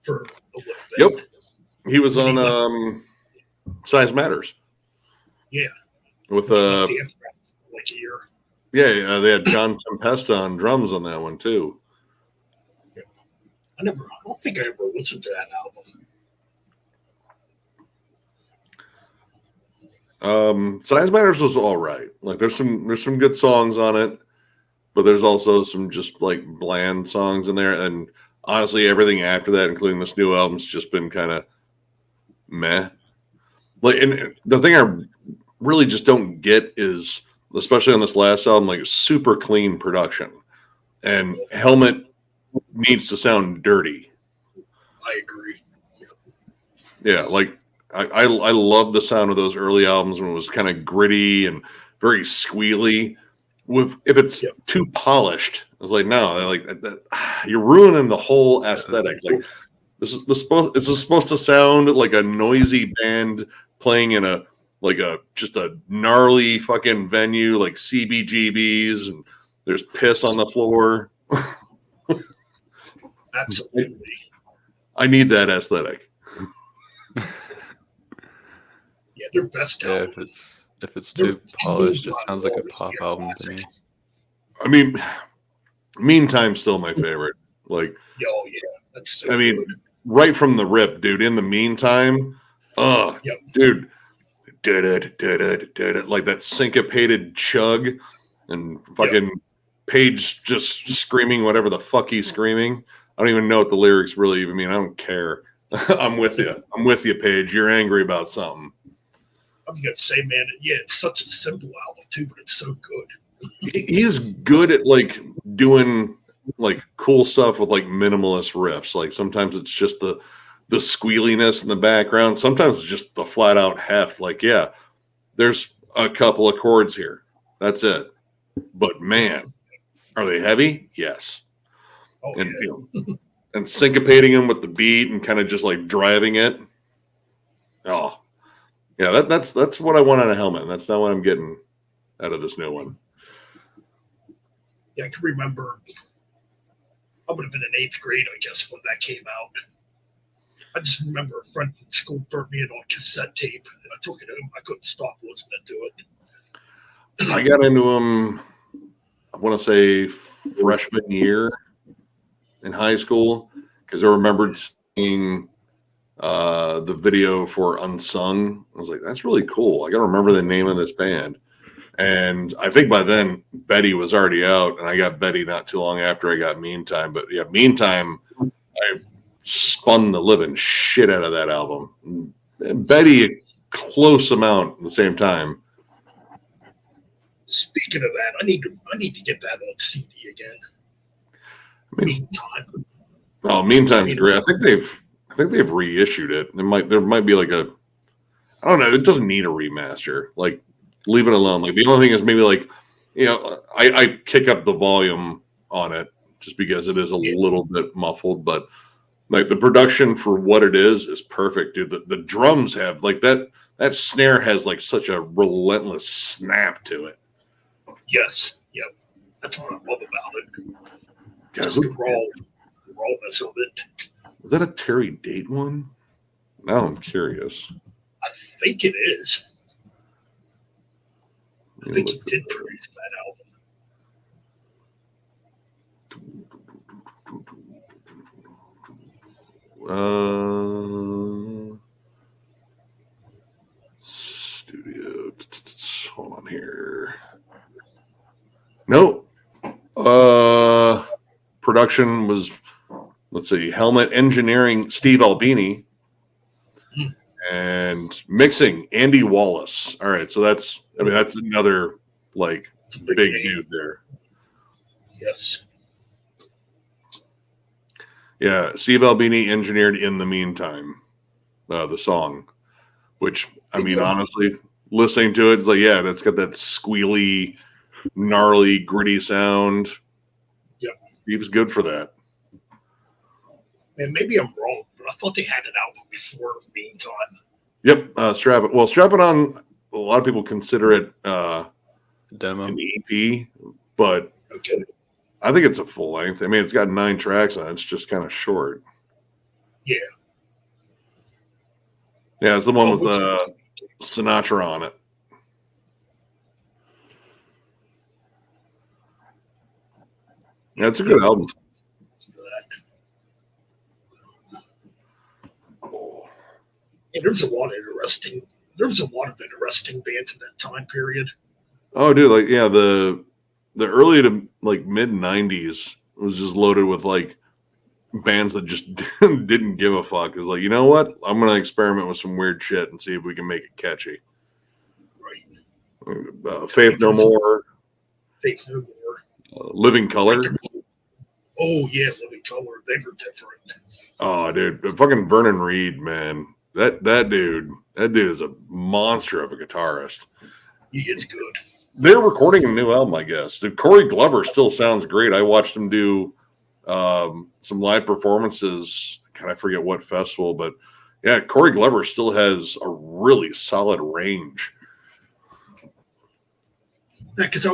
for a little bit.
Yep. He was on Size Matters.
Yeah.
With
like a year.
Yeah, they had John Tempesta on drums on that one too.
Yeah. I don't think I ever listened to that album.
Size Matters was all right. Like there's some good songs on it, but there's also some just like bland songs in there. And honestly, everything after that, including this new album's just been kind of meh. Like, and the thing I really just don't get is, especially on this last album, like super clean production. And Helmet needs to sound dirty.
I agree.
Yeah, like I love the sound of those early albums when it was kind of gritty and very squealy. If it's too polished, I was like, no, like you're ruining the whole aesthetic. Like this is supposed to sound like a noisy band playing in a just a gnarly fucking venue like CBGB's, and there's piss on the floor.
Absolutely.
I need that aesthetic.
Yeah, their best
Yeah,
album.
if it's too polished, it sounds like a pop album to me.
I mean, Meantime's still my favorite. Like,
Oh yeah, that's so
I mean,
good.
right from the rip, dude. In the Meantime, dude, like that syncopated chug, and fucking Page just screaming whatever the fuck he's screaming. I don't even know what the lyrics really even mean. I don't care. I'm with you. I'm with you, Page. You're angry about something.
I'm gonna say, man, yeah, it's such a simple album too, but it's so good.
He's good at like doing like cool stuff with like minimalist riffs. Like sometimes it's just the squealiness in the background. Sometimes it's just the flat out heft. Like, yeah, there's a couple of chords here. That's it. But man, are they heavy? Yes.
Oh,
And
yeah.
you know, and syncopating them with the beat and kind of just like driving it. Oh, yeah, that's what I want out of Helmet. That's not what I'm getting out of this new one.
Yeah, I can remember. I would have been in 8th grade, I guess, when that came out. I just remember a friend from school burnt me it on cassette tape, and I took it home. I couldn't stop listening to it.
I got into them, I want to say freshman year in high school, because I remembered seeing the video for Unsung. I was like, that's really cool. I got to remember the name of this band. And I think by then Betty was already out, and I got Betty not too long after I got Meantime. But yeah, Meantime, I spun the living shit out of that album. And Betty, a close amount at the same time.
Speaking of that, I need to get that on CD again. Meantime.
Oh, Meantime's great. I think they've reissued it. There might be like I don't know. It doesn't need a remaster. Like, leave it alone. Like, the only thing is maybe like, you know, I kick up the volume on it just because it is a little bit muffled, but like the production for what it is perfect, dude. The drums have like that snare has like such a relentless snap to it.
Yes. Yep. That's what I love about it.
God,
Just the rawness of it.
is that a Terry Date one? Now I'm curious.
I think it is. I
Let me
think he
look
did
at
produce that album.
Studio. Hold on here. No. Production was, let's see, Helmet Engineering, Steve Albini, and mixing, Andy Wallace. All right, so that's another like
It's a
big
name.
dude there.
Yes.
Yeah, Steve Albini engineered In the Meantime, the song, which, I mean, honestly, listening to it, it's like, yeah, that's got that squealy, gnarly, gritty sound.
Yep.
Steve's good for that.
And maybe I'm wrong, but I thought they had an album before Meantime.
Yep, Strap It. Well, Strap It On, a lot of people consider it
Demo.
an EP, but
Okay.
I think it's a full length. I mean, it's got 9 tracks on it. It's just kind of short.
Yeah.
Yeah, it's the one
Oh,
with
what's-
Sinatra on it. Yeah, it's a good album.
Yeah, there's a lot of interesting. There's a lot of interesting bands in that time period.
Oh, dude, like yeah, the early to like mid '90s was just loaded with like bands that just didn't give a fuck. It was like, you know what? I'm gonna experiment with some weird shit and see if we can make it catchy.
Right.
Faith No More,
Faith No More.
Living Color.
Oh yeah, Living Color. They were different.
Oh, dude, fucking Vernon Reed, man. That dude is a monster of a guitarist.
He is good.
They're recording a new album, I guess. Dude, Corey Glover still sounds great. I watched him do some live performances. I forget what festival, but yeah, Corey Glover still has a really solid range.
Yeah, because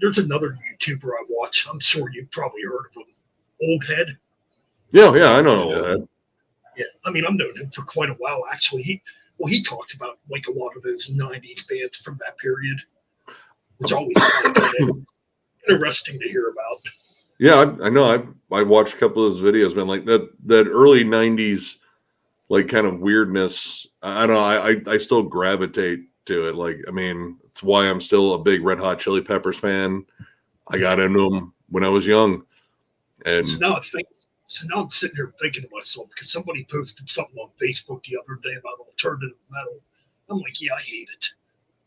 there's another YouTuber I watch. I'm sure you've probably heard of him. Old Head.
Yeah, I know Old Head.
Yeah, I mean, I've known him for quite a while, actually. He talks about like a lot of those '90s bands from that period, which always kind of interesting to hear about.
Yeah, I know. I watched a couple of his videos, man. Like that early '90s, like kind of weirdness. I don't know. I still gravitate to it. Like, I mean, it's why I'm still a big Red Hot Chili Peppers fan. I got into them when I was young, and
So now I'm sitting here thinking to myself, because somebody posted something on Facebook the other day about alternative metal. I'm like, yeah, I hate it.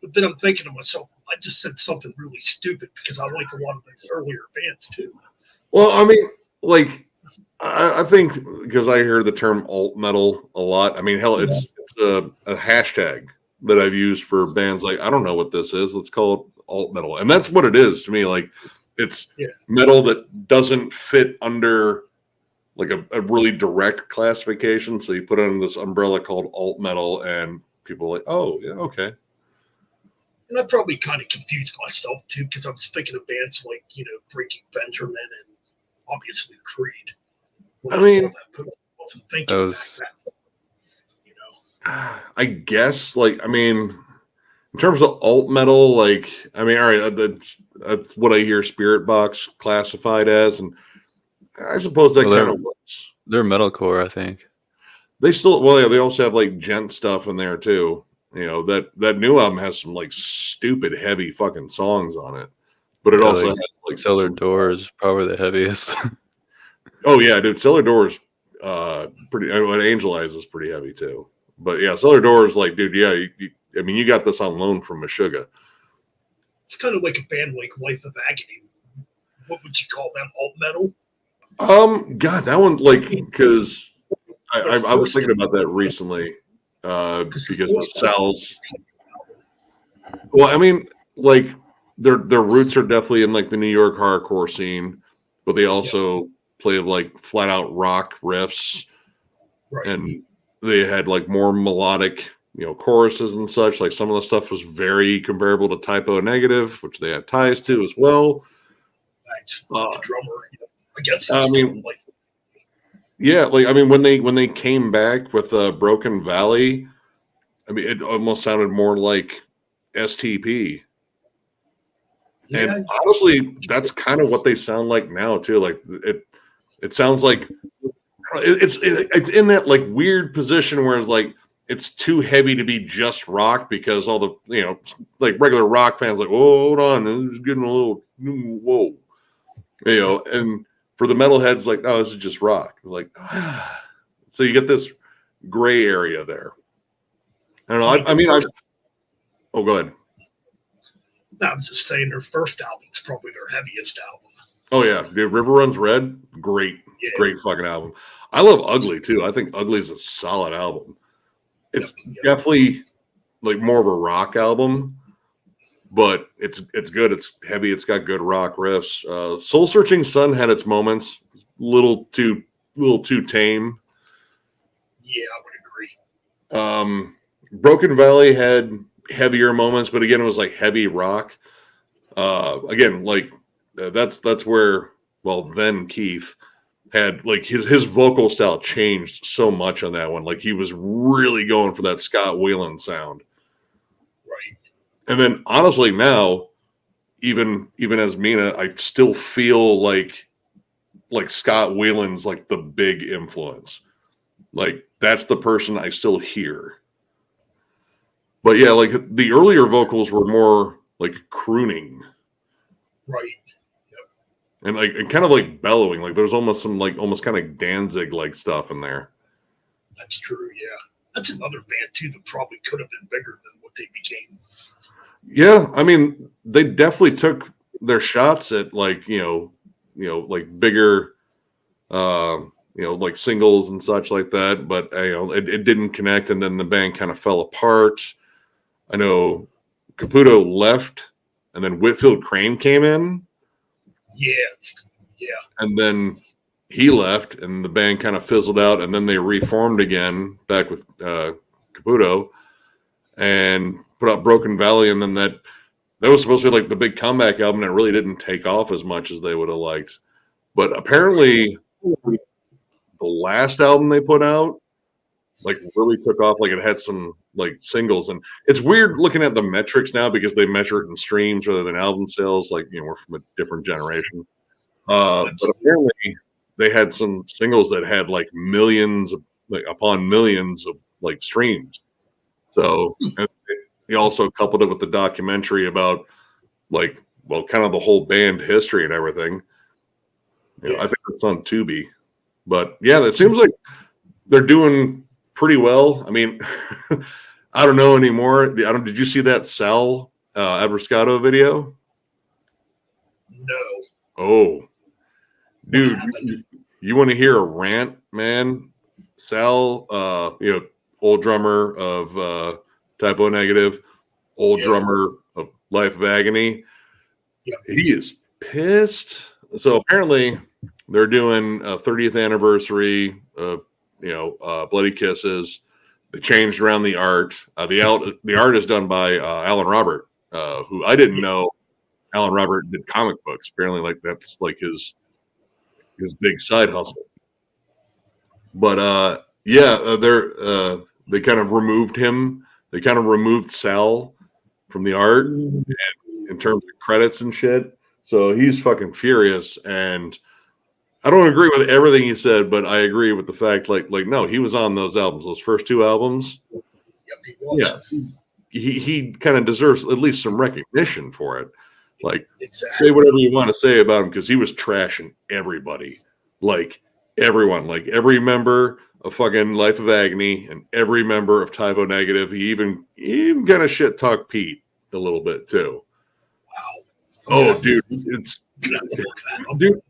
But then I'm thinking to myself, I just said something really stupid because I like a lot of those earlier bands too.
well, I mean, like I think because I hear the term alt metal a lot. I mean, hell, it's a hashtag that I've used for bands. Like, I don't know what this is. Let's call it alt metal, and that's what it is to me. Like, it's metal that doesn't fit under like a really direct classification. So you put it under this umbrella called alt metal, and people are like, oh, yeah, okay.
And I probably kind of confused myself too, because I was thinking of bands like, Breaking Benjamin and obviously Creed. When
I mean,
saw that post, I wasn't thinking back then.
I guess, like, I mean, in terms of alt metal, like, I mean, all right, that's what I hear Spirit Box classified as, and I suppose that kind of works.
They're metalcore, I think.
They still, well, yeah, they also have like gent stuff in there too. That new album has some like stupid heavy fucking songs on it, but it also has like
Cellar Doors, probably the heaviest.
Oh yeah, dude, Cellar Doors, pretty. Angel Eyes is pretty heavy too. But yeah, Cellar Doors, like, dude, yeah, I mean, you got this on loan from Meshuggah.
It's kind of like a band like Life of Agony. What would you call them? Alt metal?
God, that one, like, because I was thinking about that recently, because of Sal's. Well, I mean, like, their roots are definitely in like the New York hardcore scene, but they also play like flat out rock riffs,
Right.
and they had like more melodic, choruses and such. Like some of the stuff was very comparable to Typo Negative, which they have ties to as well.
Right. The drummer, I guess.
I mean, yeah, like, I mean, when they came back with Broken Valley, I mean, it almost sounded more like STP. And honestly, that's kind of what they sound like now too. Like it sounds like it's in that like weird position where it's like it's too heavy to be just rock, because all the like regular rock fans like, oh, hold on, it's getting a little whoa, and for the metalheads, like, no, this is just rock. Like, so you get this gray area there. I don't know. Oh, go ahead.
I was just saying their first album is probably their heaviest album.
Oh yeah, dude, River Runs Red, great fucking album. I love Ugly too. I think Ugly is a solid album. It's definitely like more of a rock album, but it's good. It's heavy. It's got good rock riffs. Soul Searching Sun had its moments. A little too tame.
Yeah, I would agree.
Broken Valley had heavier moments, but again, it was like heavy rock. Again, like that's where, well, then Keith had like his vocal style changed so much on that one. Like he was really going for that Scott Weiland sound.
Right.
And then honestly now, even as Mina, I still feel like Scott Weiland's like the big influence. Like that's the person I still hear. But yeah, like the earlier vocals were more like crooning
Right.
and like and kind of like bellowing. Like there's almost some like almost kind of Danzig like stuff in there.
That's true. Yeah. That's another band too that probably could have been bigger than what they became.
Yeah, I mean, they definitely took their shots at like like bigger, like singles and such like that. But it didn't connect, and then the band kind of fell apart. I know Caputo left, and then Whitfield Crane came in,
Yeah. Yeah.
and then he left, and the band kind of fizzled out, and then they reformed again back with Caputo, and put out Broken Valley, and then that was supposed to be like the big comeback album that really didn't take off as much as they would have liked. But apparently the last album they put out like really took off. Like it had some like singles, and it's weird looking at the metrics now because they measure it in streams rather than album sales. Like, we're from a different generation. But apparently they had some singles that had like millions upon millions of like streams. So and he also coupled it with the documentary about like, well, kind of the whole band history and everything. I think it's on Tubi. But yeah, it seems like they're doing pretty well. I mean, I don't know anymore. Did you see that Sal Abrascato video?
No.
Oh, dude, you want to hear a rant, man? Sal, old drummer of Typo Negative, old drummer of Life of Agony.
Yeah.
He is pissed. So apparently they're doing a 30th anniversary of Bloody Kisses. They changed around the art. The art is done by Alan Robert, who I didn't know Alan Robert did comic books. Apparently, like that's like his big side hustle. But they kind of removed him. They kind of removed Sal from the art and in terms of credits and shit. So he's fucking furious, and I don't agree with everything he said, but I agree with the fact, like no, he was on those albums, those first two albums.
Yep, he was.
Yeah, he kind of deserves at least some recognition for it. Like,
Exactly.
say whatever you want to say about him because he was trashing everybody, like everyone, like every member of fucking Life of Agony and every member of Typo Negative. He even kind of shit talk Pete a little bit too.
Wow.
Oh, dude, it's dude.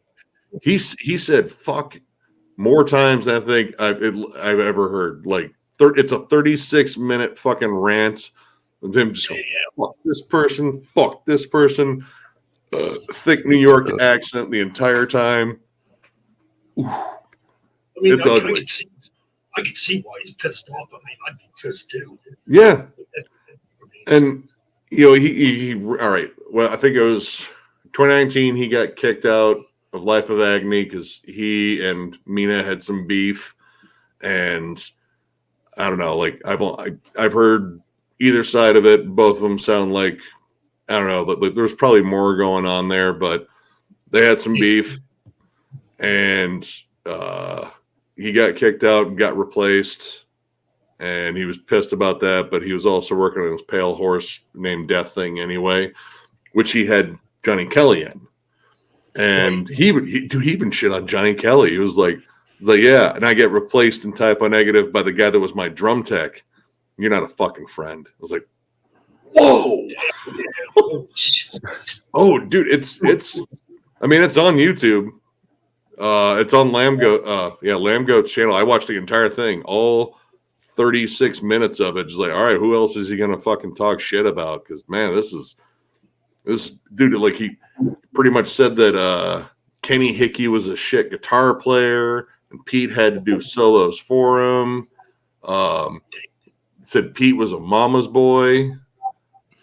He said fuck more times than I think I've ever heard. Like it's a 36-minute fucking rant of him just fuck this person, thick New York accent the entire time. Ooh,
I mean,
it's ugly.
I could see why he's pissed off. I mean, I'd be pissed too.
Yeah, and he all right. Well, I think it was 2019. He got kicked out of Life of Agony because he and Mina had some beef, and I don't know. Like I've heard either side of it. Both of them sound like I don't know. Like there's probably more going on there, but they had some beef, and he got kicked out and got replaced, and he was pissed about that. But he was also working on this pale horse named Death Thing anyway, which he had Johnny Kelly in. And he even shit on Johnny Kelly. He was like, yeah, and I get replaced in Typo Negative by the guy that was my drum tech. You're not a fucking friend. I was like, whoa. Oh, dude, it's I mean, it's on YouTube. It's on Lambgoat's channel. I watched the entire thing, all 36 minutes of it. Just like, all right, who else is he gonna fucking talk shit about? Because man, this dude, like he pretty much said that Kenny Hickey was a shit guitar player and Pete had to do solos for him. Said Pete was a mama's boy.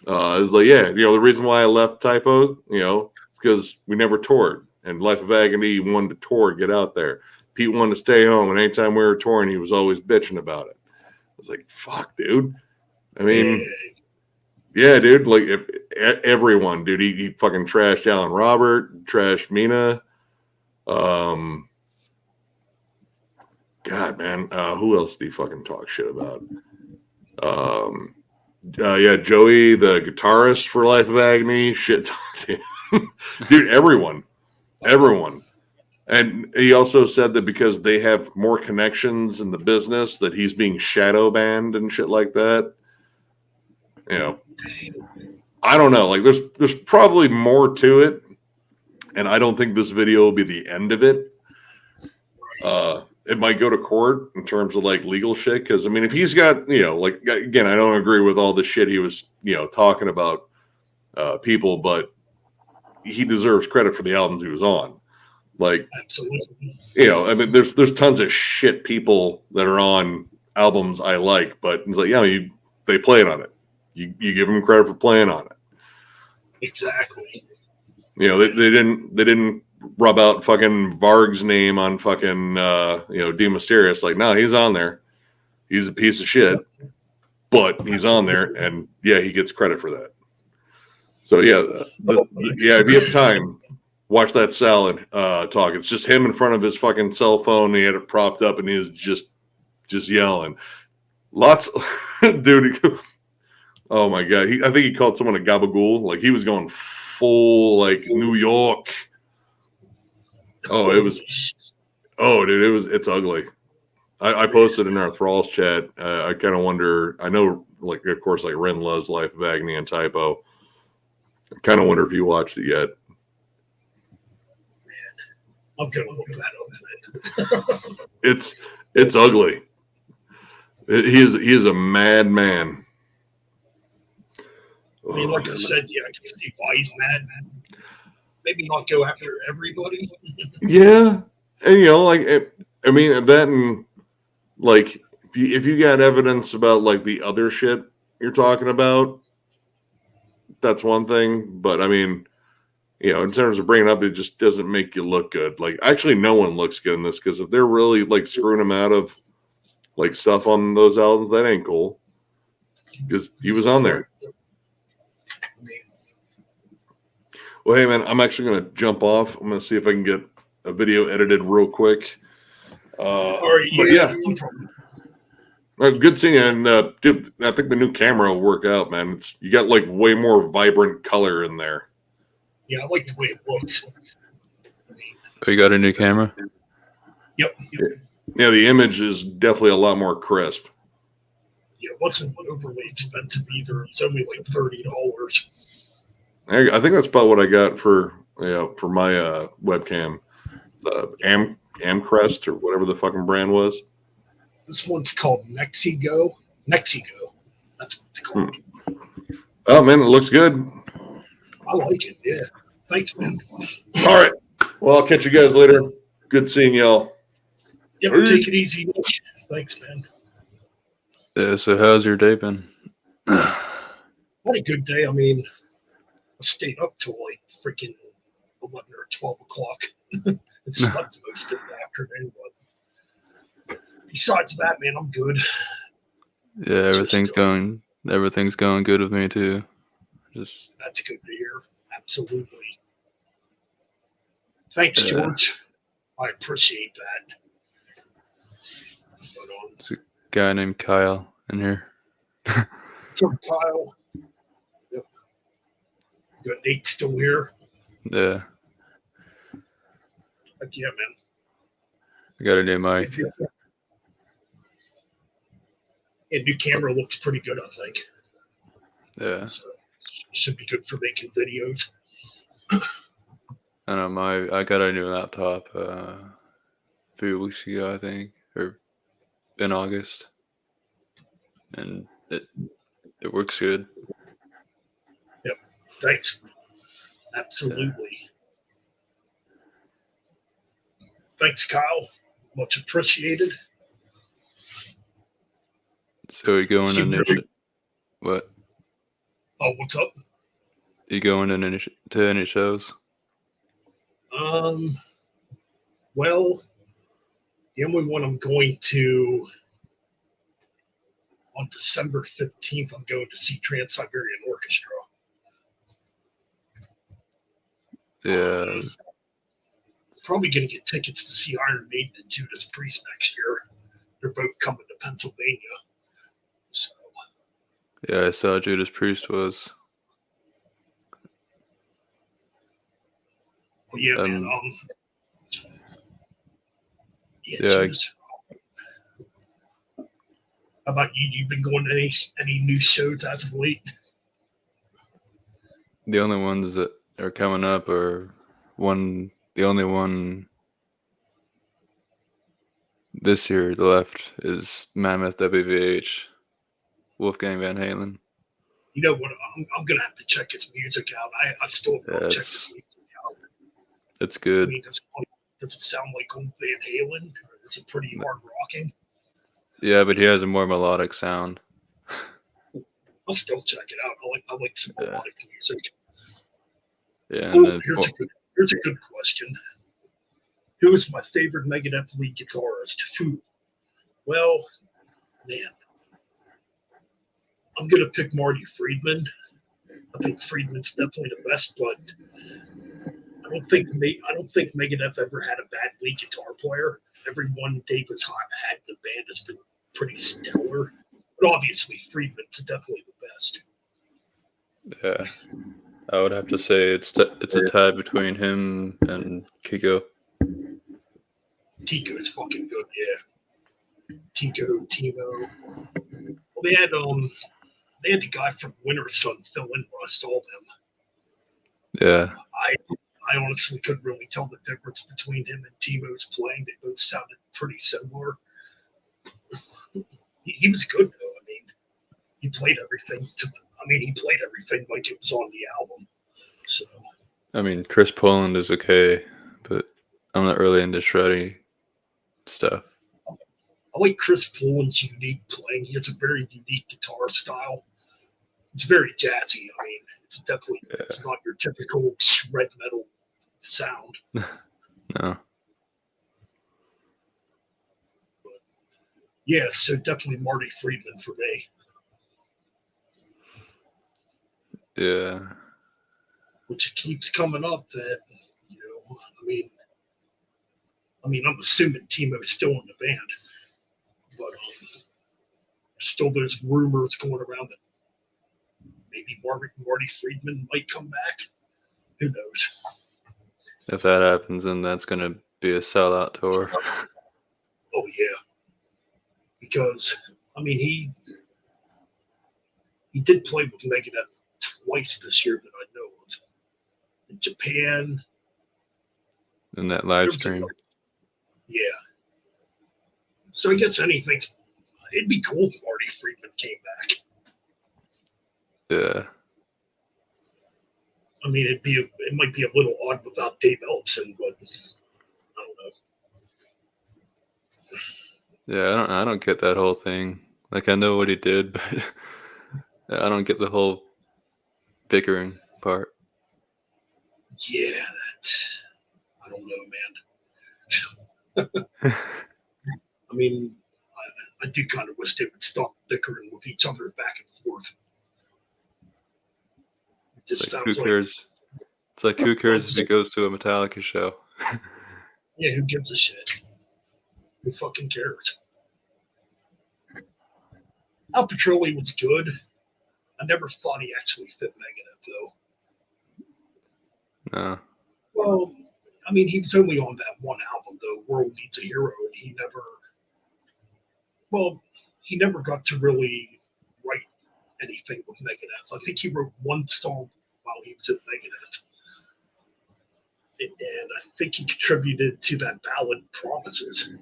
It's like, yeah, the reason why I left Typo, it's because we never toured. And Life of Agony wanted to tour, get out there. Pete wanted to stay home, and anytime we were touring, he was always bitching about it. I was like, fuck, dude. I mean, yeah, dude, like everyone, dude, he fucking trashed Alan Robert, trashed Mina. God, man, who else did he fucking talk shit about? Yeah, Joey, the guitarist for Life of Agony, shit talked him. Dude, everyone. And he also said that because they have more connections in the business, that he's being shadow banned and shit like that. You know, I don't know. Like, there's probably more to it, and I don't think this video will be the end of it. It might go to court in terms of like legal shit. Because I mean, if he's got, you know, like again, I don't agree with all the shit he was, you know, talking about people, but he deserves credit for the albums he was on. Like,
Absolutely.
you know, I mean, there's tons of shit people that are on albums I like, but it's like, yeah, they played on it. You give them credit for playing on it.
Exactly.
You know, they didn't rub out fucking Varg's name on fucking you know, D Mysterious. Like, no, he's on there. He's a piece of shit, but he's on there, and yeah, he gets credit for that. So yeah, yeah, if you have time, watch that salad talk. It's just him in front of his fucking cell phone. He had it propped up, and he was just yelling. Lots, dude. Oh my god, I think he called someone a gabagool. Like, he was going full like New York. Oh, it was. Oh, dude, it's ugly. I posted in our Thralls chat. I kind of wonder. I know, like, of course, like Ren loves Life of Agony and Typo. I kind of wonder if you watched it yet.
I'm gonna look that up.
It's ugly. He is a madman.
I mean, like I said, yeah, I can see why he's mad. Maybe not go after everybody.
Yeah, and you know, like I mean, that and like if you got evidence about like the other shit you're talking about, that's one thing. But I mean, you know, in terms of bringing up, it just doesn't make you look good. Like, actually, no one looks good in this, because if they're really like screwing him out of like stuff on those albums, that ain't cool. Because he was on there. Well, hey man, I'm actually gonna jump off. I'm gonna see if I can get a video edited real quick. But yeah. Good seeing you. And dude, I think the new camera will work out, man. You got like way more vibrant color in there.
Yeah, I like the way it looks.
Oh, you got a new camera?
Yep.
Yeah, the image is definitely a lot more crisp.
Yeah, it wasn't overly expensive either. It's only like $30.
I think that's about what I got for my webcam, Amcrest or whatever the fucking brand was.
This one's called Nexigo. That's what it's called.
Oh man, it looks good.
I like it. Yeah. Thanks, man.
All right. Well, I'll catch you guys later. Good seeing y'all.
Yep. Take it easy, Nick. Thanks, man.
Yeah, so how's your day been?
What a good day. I mean, I stayed up till like freaking 11 or 12 o'clock. And slept most of the afternoon. But besides that, man, I'm good.
Yeah, everything's going good with me too.
That's good to hear. Absolutely. Thanks, George. I appreciate that. But,
There's a guy named Kyle in here.
from Kyle. Yep. Got Nate still here.
Yeah,
Like, yeah, man.
I got a new mic.
Yeah, new camera looks pretty good, I think.
Yeah,
So should be good for making videos.
I know I got a new laptop a few weeks ago, I think, or in August, and it works good.
Yep. Thanks. Absolutely. Thanks, Kyle. Much appreciated.
So you going
See,
in
really-
what?
Oh, what's up?
You going in to any shows?
Well, the only one I'm going to on December 15th, I'm going to see Trans-Siberian Orchestra.
Yeah,
Probably going to get tickets to see Iron Maiden and Judas Priest next year. They're both coming to Pennsylvania. So,
Yeah, I saw Judas Priest was.
Well, yeah, man.
Um,
Yeah,
Yeah,
Judas. How about you? You've been going to any new shows as of late?
the only ones that are coming up are the only one this year left is Mammoth WVH, Wolfgang Van Halen.
You know what? I'm gonna have to check his music out. I still have not
Yeah,
checked his music out.
it's
I
good.
mean, does it sound like old Van Halen? Or is it pretty hard rocking?
Yeah, but he has a more melodic sound.
I'll still check it out. I like some
Yeah.
melodic music.
Yeah,
Ooh,
and
here's a good question. Who is my favorite Megadeth lead guitarist? Who? Well, man, I'm gonna pick Marty Friedman. I think Friedman's definitely the best, but I don't think Megadeth ever had a bad lead guitar player. Everyone Davis had in the band has been pretty stellar, but obviously Friedman's definitely the best.
yeah, I would have to say it's a tie between him and Kiko.
Tico's fucking good, yeah. Tico, Timo. Well, they had the guy from Winter Sun fill in when I saw them.
Yeah,
I honestly couldn't really tell the difference between him and Timo's playing. They both sounded pretty similar. He was good though. I mean, he played everything. He played everything like it was on the album. So
I mean Chris Poland is okay, but I'm not really into shreddy stuff.
I like Chris Poland's unique playing. He has a very unique guitar style. It's very jazzy. I mean, it's not your typical shred metal sound.
No.
Yeah, so definitely Marty Friedman for me.
Yeah.
Which it keeps coming up that, I'm assuming Timo's still in the band, but still there's rumors going around that maybe Marty Friedman might come back. Who knows?
If that happens, then that's gonna be a sellout tour.
Oh yeah, because he did play with Megadeth twice this year that I know of. In Japan.
In that live stream.
Yeah. So I guess it'd be cool if Marty Friedman came back.
Yeah.
I mean, it might be a little odd without Dave Ellefson, but I don't know.
Yeah, I don't get that whole thing. Like I know what he did, but I don't get the whole bickering part.
Yeah, I don't know, man. I mean, I do kind of wish they would stop bickering with each other back and forth. It just
It's like,
sounds
who cares? It's like who cares if he goes to a Metallica show?
Yeah, who gives a shit? Who fucking cares? Al Petroli was good. I never thought he actually fit Megadeth, though.
No.
Well, I mean, he was only on that one album, though, World Needs a Hero, and he never got to really write anything with Megadeth. I think he wrote one song while he was at Megadeth. And I think he contributed to that ballad Promises.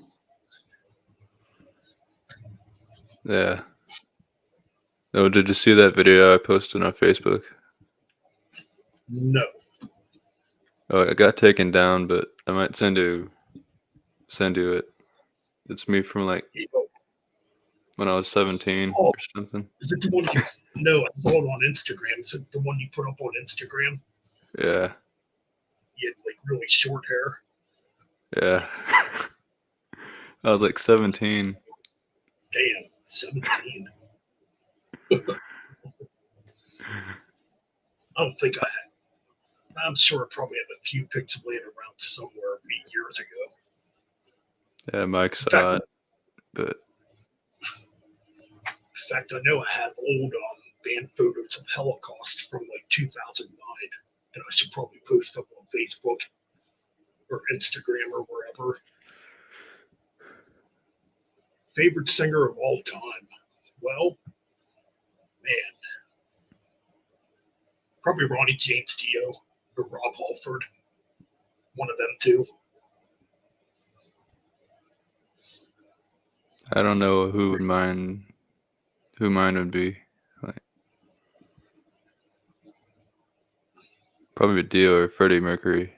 Yeah. Oh, did you see that video I posted on Facebook?
No.
Oh, it got taken down, but I might send you it. It's me from like when I was 17 or something.
Is it the one you? No, I saw it on Instagram. Is it the one you put up on Instagram?
Yeah.
You had like really short hair.
Yeah. I was like 17.
Damn, 17. I don't think I had. I'm sure I probably had a few pixelated around somewhere 8 years ago.
Yeah, Mike saw it, but
In fact, I know I have old band photos of Holocaust from like 2009, and I should probably post them on Facebook or Instagram or wherever. Favorite singer of all time? Well, man, probably Ronnie James Dio or Rob Halford. One of them two.
I don't know who mine would be. Like, probably Dio or Freddie Mercury.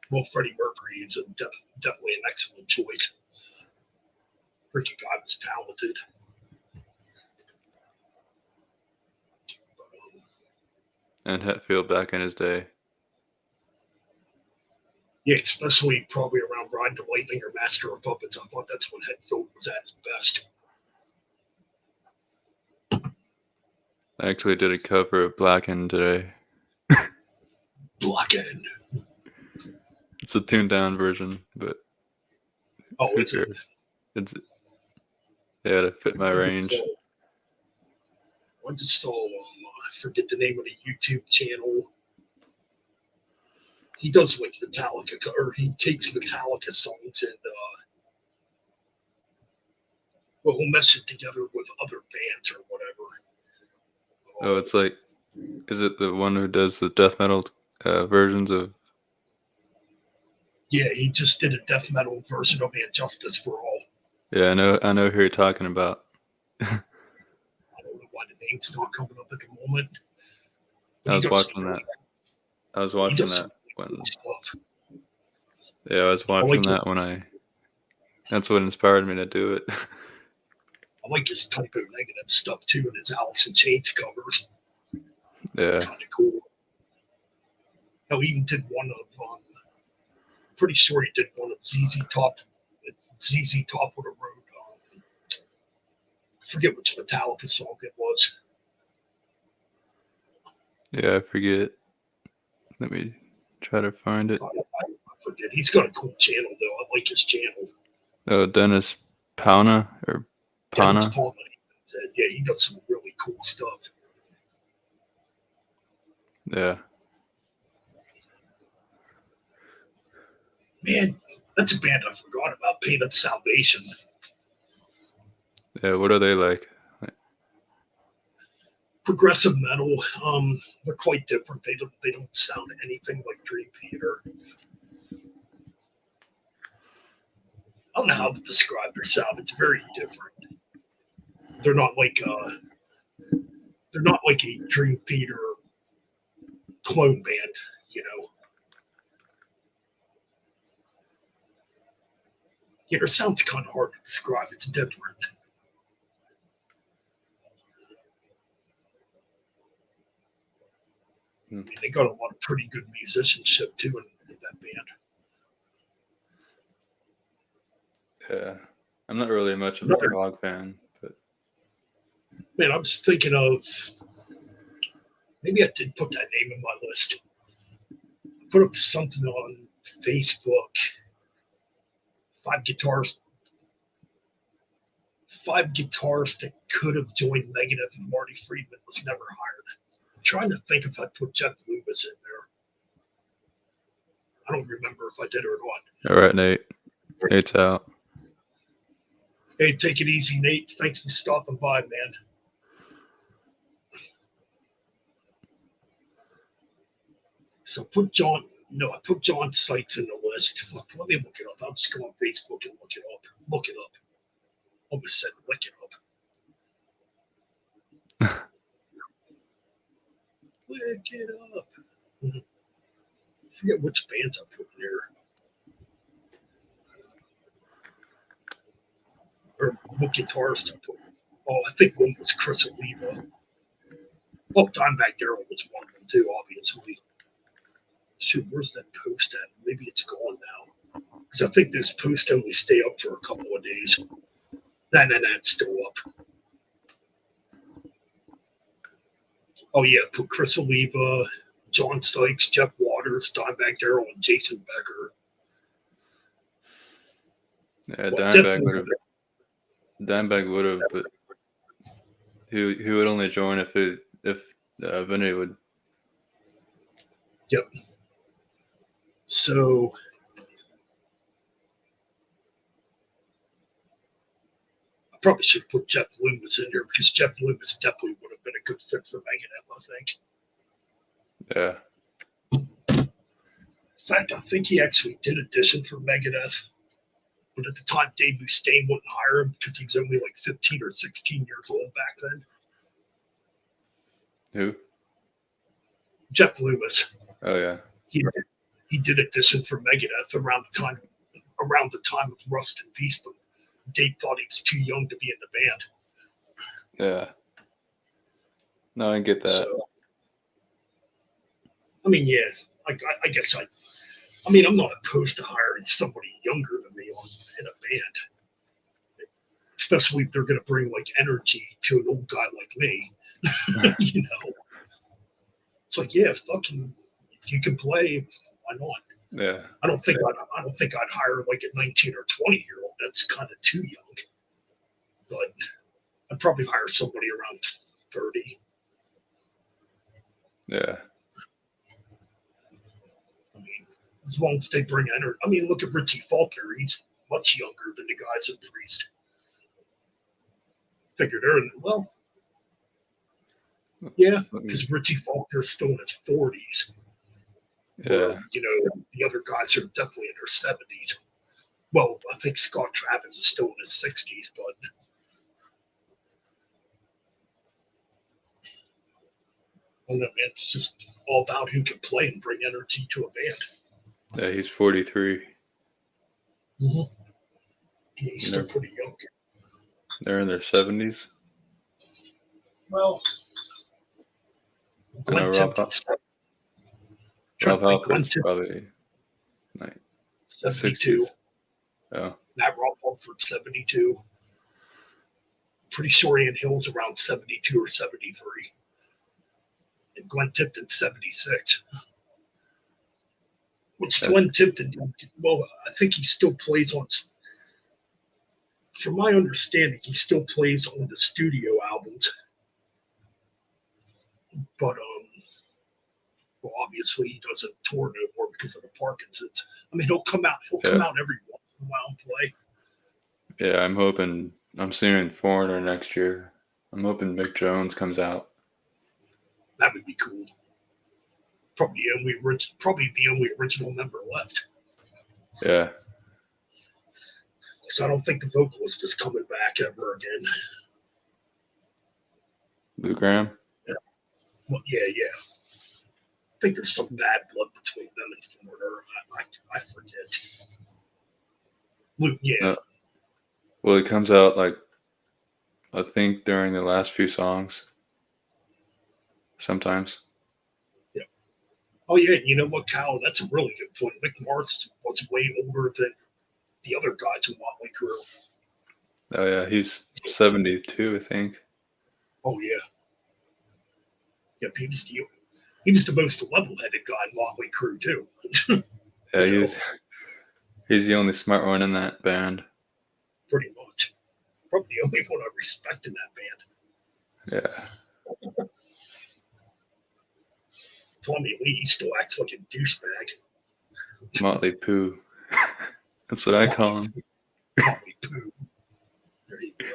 Well, Freddie Mercury is definitely an excellent choice. Freaking guy was talented.
And Hetfield back in his day.
Yeah, especially probably around Ride the Lightning or Master of Puppets. I thought that's when Hetfield was at his best.
I actually did a cover of Blackened today.
Blackened.
It's a tuned down version, but
Oh, is it?
it's yeah, to fit my range.
I just saw, I forget the name of the YouTube channel. He does like Metallica, or he takes Metallica songs and well, he'll mesh it together with other bands or whatever.
Oh, it's like, is it the one who does the death metal versions of?
Yeah, he just did a death metal version of And Justice for All.
Yeah, I know who you're talking about.
I don't know why the name's not coming up at the moment.
I was watching that. I was watching that when. Yeah, I was watching that when I. That's what inspired me to do it.
I like his Typo Negative stuff too, and his Alice in Chains covers.
Yeah.
Kind of cool. Hell, he even did one of. Pretty sure he did one of ZZ Top. ZZ Top would have wrote. I forget which Metallica song it was.
Yeah, I forget. Let me try to find it.
I forget. He's got a cool channel though. I like his channel.
Oh, Dennis Pauna or Pana.
Dennis Pauna. Yeah, he does some really cool stuff.
Yeah.
Man, that's a band I forgot about. Pain of Salvation.
Yeah, what are they like?
Progressive metal. They're quite different. They don't sound anything like Dream Theater. I don't know how to describe their sound. It's very different. They're not like a Dream Theater clone band, you know. Yeah, their sound's kind of hard to describe. It's different. They got a lot of pretty good musicianship too in that band.
Yeah, I'm not really much of a prog fan, but
Man, I was thinking of maybe I did put that name in my list. I put up something on Facebook. 5 guitarists that could have joined Negative, and Marty Friedman was never hired. I'm trying to think if I put Jeff Loomis in there. I don't remember if I did or not.
all right, Nate. Nate's out.
Hey, take it easy, Nate. Thanks for stopping by, man. So I put John Sykes in the list. Fuck, let me look it up. I'll just go on Facebook and look it up. Look it up. Almost said look it up. Look it up. I forget which bands I put in there. Or what guitarist I put. Oh, I think one was Chris Oliva. Oh, Dimebag Darrell was one of them too, obviously. Shoot, where's that post at? Maybe it's gone now. Because I think those posts only stay up for a couple of days. Nah, it's still up. Oh, yeah, put Chris Oliva, John Sykes, Jeff Waters, Dimebag Darrell, and Jason Becker.
Yeah,
Well,
Dimebag would have, but He would only join if Vinny would.
Yep. So I probably should put Jeff Loomis in here because Jeff Loomis definitely would have been a good fit for Megadeth, I think.
Yeah.
In fact, I think he actually did audition for Megadeth, but at the time, Dave Mustaine wouldn't hire him because he was only like 15 or 16 years old back then.
Who?
Jeff Loomis.
Oh yeah.
He did audition for Megadeth around the time of Rust in Peace, but Dave thought he was too young to be in the band.
Yeah. No, I get that.
So, I mean, yeah, I guess I mean, I'm not opposed to hiring somebody younger than me in a band, especially if they're going to bring like energy to an old guy like me. You know, it's like, yeah, fucking, if you can play, why not?
Yeah.
I don't think I'd hire like a 19 or 20-year-old. That's kind of too young. But I'd probably hire somebody around 30.
Yeah.
I mean, as long as they bring energy. I mean, look at Richie Faulkner. He's much younger than the guys at Priest. Figure well, yeah, because Richie Faulkner's still in his 40s.
Yeah.
You know, the other guys are definitely in their 70s. Well, I think Scott Travis is still in his 60s, but I don't know, man, it's just all about who can play and bring energy to a band.
Yeah, he's 43.
Mm-hmm. He's still pretty young.
They're in their 70s.
Well, Glenn
Rob
Tipton's
Halford's probably like
72.
60s. Oh.
Matt Halford's 72. Pretty sure Ian Hill's around 72 or 73. And Glenn Tipton's 76. Which Glenn Tipton, well, I think he still plays on, from my understanding, he still plays on the studio albums. But, well, obviously he doesn't tour no more because of the Parkinson's. I mean, he'll come out every once in a while and play.
Yeah, I'm seeing Foreigner next year. I'm hoping Mick Jones comes out.
That would be cool. Probably the only original member left.
Yeah.
Because I don't think the vocalist is coming back ever again.
Lou Graham?
Well, yeah. I think there's some bad blood between them and Foreigner. I forget. Luke, yeah.
No. Well, it comes out like, I think during the last few songs. Sometimes.
Yeah. Oh, yeah. You know what, Kyle? That's a really good point. Mick Mars was way older than the other guys in Motley Crue.
Oh, yeah. He's 72, I think.
Oh, yeah. Yep, he was the most level-headed guy in Motley Crue, too.
Yeah, he's the only smart one in that band.
Pretty much. Probably the only one I respect in that band.
Yeah.
Tommy Lee still acts like a douchebag.
Motley Poo. That's what I call him.
Motley Poo. There you go.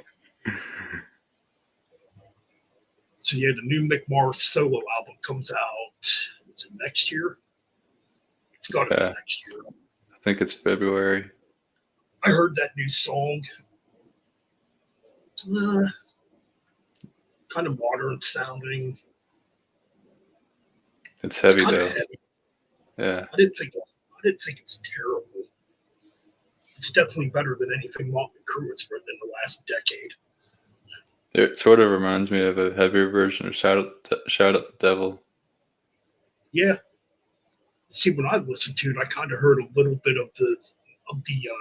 So yeah, the new Mick Mars solo album comes out. Is it next year? It's got to be next year.
I think it's February.
I heard that new song. Kind of modern sounding.
It's heavy though.
Heavy.
Yeah.
I didn't think it's terrible. It's definitely better than anything Motley Crue has written in the last decade.
It sort of reminds me of a heavier version of Shout at the Devil.
Yeah. See, when I listened to it, I kind of heard a little bit of the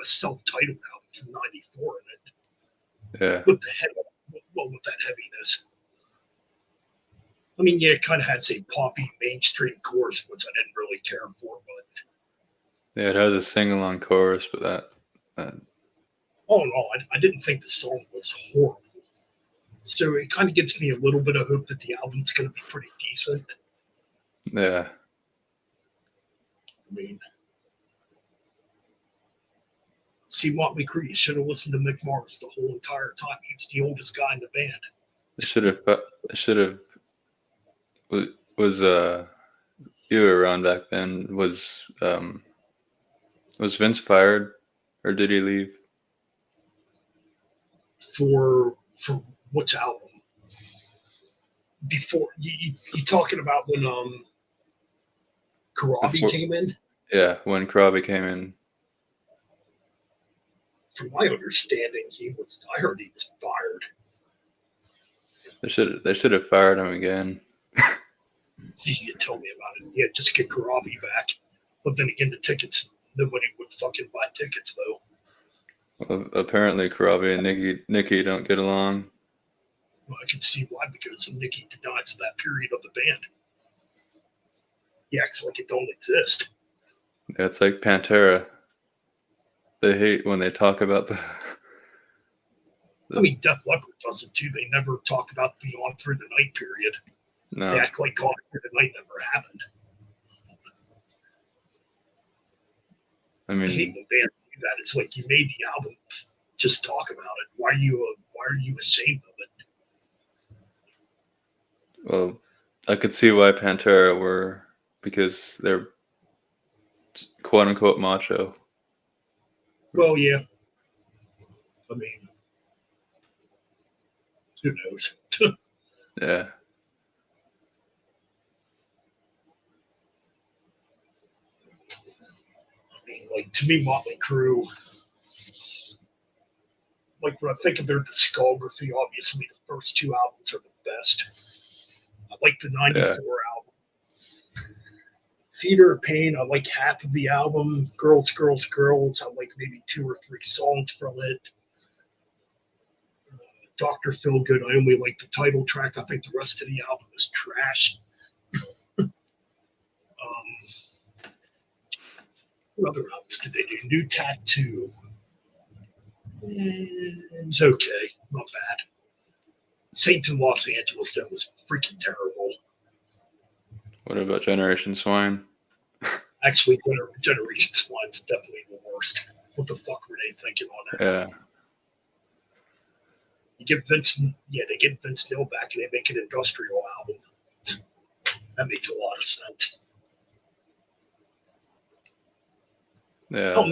self-titled album from '94 in it.
Yeah.
With that heaviness. I mean, yeah, it kind of has a poppy mainstream chorus, which I didn't really care for, but
Yeah, it has a sing-along chorus, but that
oh no, I didn't think the song was horrible. So it kind of gives me a little bit of hope that the album's going to be pretty decent.
Yeah.
I mean, see, Motley Crue should have listened to Mick Mars the whole entire time. He was the oldest guy in the band.
You were around back then. Was Vince fired, or did he leave?
For which album? Before you talking about when Karabi
Before-
came in?
Yeah, when Krabi came in.
From my understanding, I heard he was fired.
They should have fired him again.
You tell me about it. Yeah, just get Karabi back. But then again, the tickets, nobody would fucking buy tickets though.
Apparently, Krabi and Nikki don't get along.
Well, I can see why, because Nicky denies that period of the band. He acts like it don't exist.
Yeah, it's like Pantera. They hate when they talk about the.
I mean, Def Leppard does it too. They never talk about the On Through the Night period.
No.
They act like On Through the Night never happened.
I
I hate
mean,
when bands do that. It's like you made the album, just talk about it. Why are you ashamed of it?
well, I could see why Pantera were, because they're quote unquote macho.
Well, yeah. I mean, who knows?
Yeah.
I mean, like, to me, Motley Crue, like, when I think of their discography, obviously the first two albums are the best. I like the 94 album. Theater of Pain, I like half of the album. Girls, Girls, Girls, I like maybe 2 or 3 songs from it. Dr. Feelgood, I only like the title track. I think the rest of the album is trash. What other albums did they do? New Tattoo. It's okay, not bad. Saints in Los Angeles, that was freaking terrible.
What about Generation Swine?
Actually, Generation Swine's definitely the worst. What the fuck were they thinking on that?
Yeah.
They get Vince Neil back and they make an industrial album. That makes a lot of sense.
Yeah.
I'll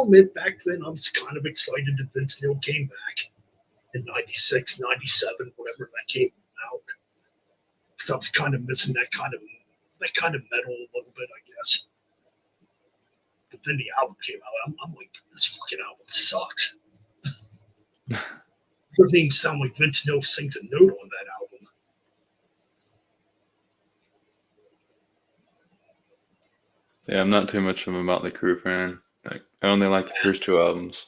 admit back then I was kind of excited that Vince Neil came back in 96, 97, whatever that came out. Because I was kind of missing that kind of metal a little bit, I guess. But then the album came out. I'm like, this fucking album sucks. It doesn't even sound like Vince Neil sings a note on that album.
Yeah, I'm not too much of a Motley Crue fan. Like, I only like the first 2 albums.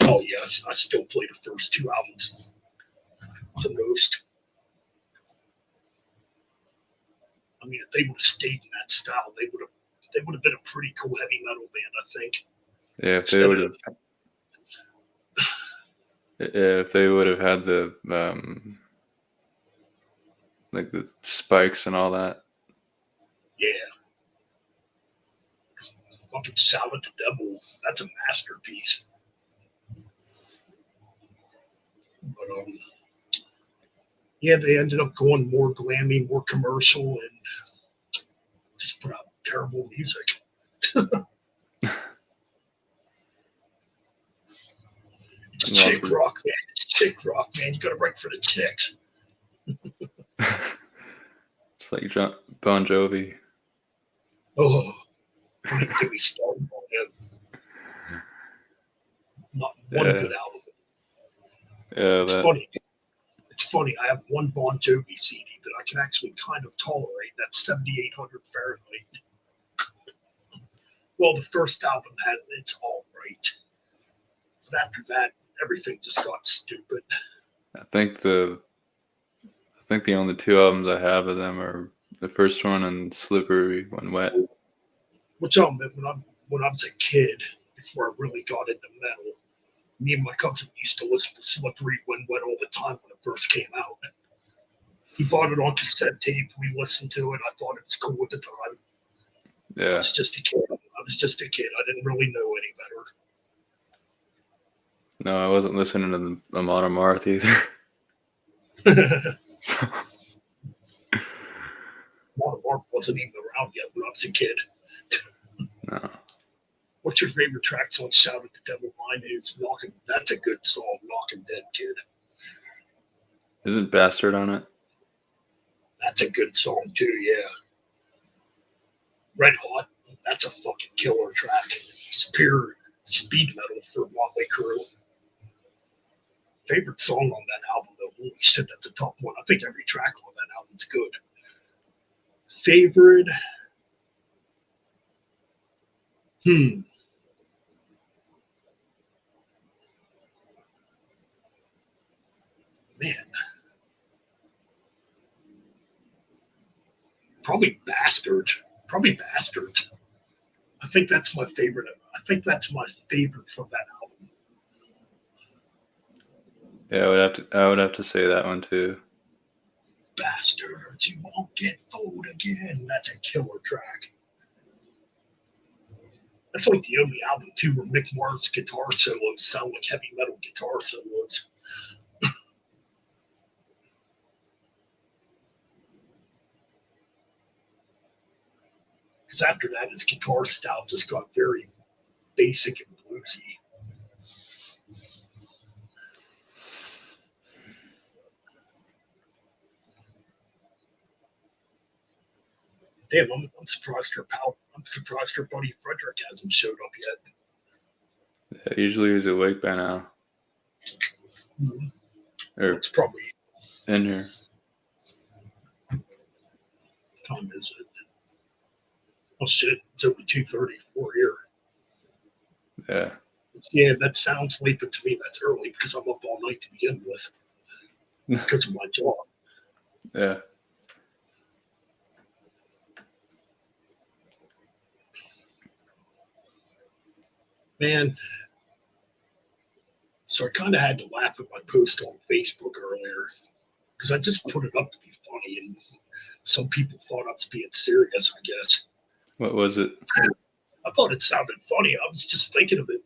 Oh yes, I still play the first 2 albums the most. I mean, if they would have stayed in that style, they would have been a pretty cool heavy metal band, I think.
Yeah, if they would have had the like the spikes and all that.
Yeah. Fucking Shout at the Devil, that's a masterpiece. But yeah, they ended up going more glammy, more commercial, and just put out terrible music. It's chick rock, man. It's chick rock, man. You gotta write for the chicks.
It's like Bon Jovi.
Oh, don't even get me started on him. Not one good album.
Yeah,
It's funny. It's funny. I have one Bon Jovi CD that I can actually kind of tolerate. That's 7,800 Fahrenheit. Well, the first album it's all right, but after that, everything just got stupid.
I think the only 2 albums I have of them are the first one and Slippery When Wet.
Which I admit, when I was a kid, before I really got into metal, Me and my cousin used to listen to Slippery When Wet all the time when it first came out. He bought it on cassette tape. We listened to it. I thought it was cool at the time. I
Yeah.
was just a kid. I didn't really know any
No, I wasn't listening to the Modern Marth either.
better.
So,
Modern Mark wasn't even around yet when I was a kid.
no.
What's your favorite track on Shout at the Devil? Mine is Knockin'. That's a good song, Knockin' Dead Kid.
Isn't Bastard on it?
That's a good song too, yeah. Red Hot, that's a fucking killer track. It's pure speed metal for Motley Crue. Favorite song on that album though, holy shit, that's a tough one. I think every track on that album's good. Favorite? Man. Probably Bastards. I think that's my favorite. From that album.
Yeah, I would have to say that one too.
Bastards, you won't get fooled again. That's a killer track. That's like the only album too where Mick Mars' guitar solos sound like heavy metal guitar solos. Because after that, his guitar style just got very basic and bluesy. Damn, I'm surprised her buddy Frederick hasn't showed up yet.
Yeah, usually he's awake by now. Or
It's probably
in here.
time is it? Oh shit! It's over 2:34 here.
Yeah.
Yeah, that sounds late, but to me that's early because I'm up all night to begin with because of my job.
Yeah.
Man, so I kind of had to laugh at my post on Facebook earlier because I just put it up to be funny, and some people thought I was being serious. I guess
What was it?
I thought it sounded funny. I was just thinking of it.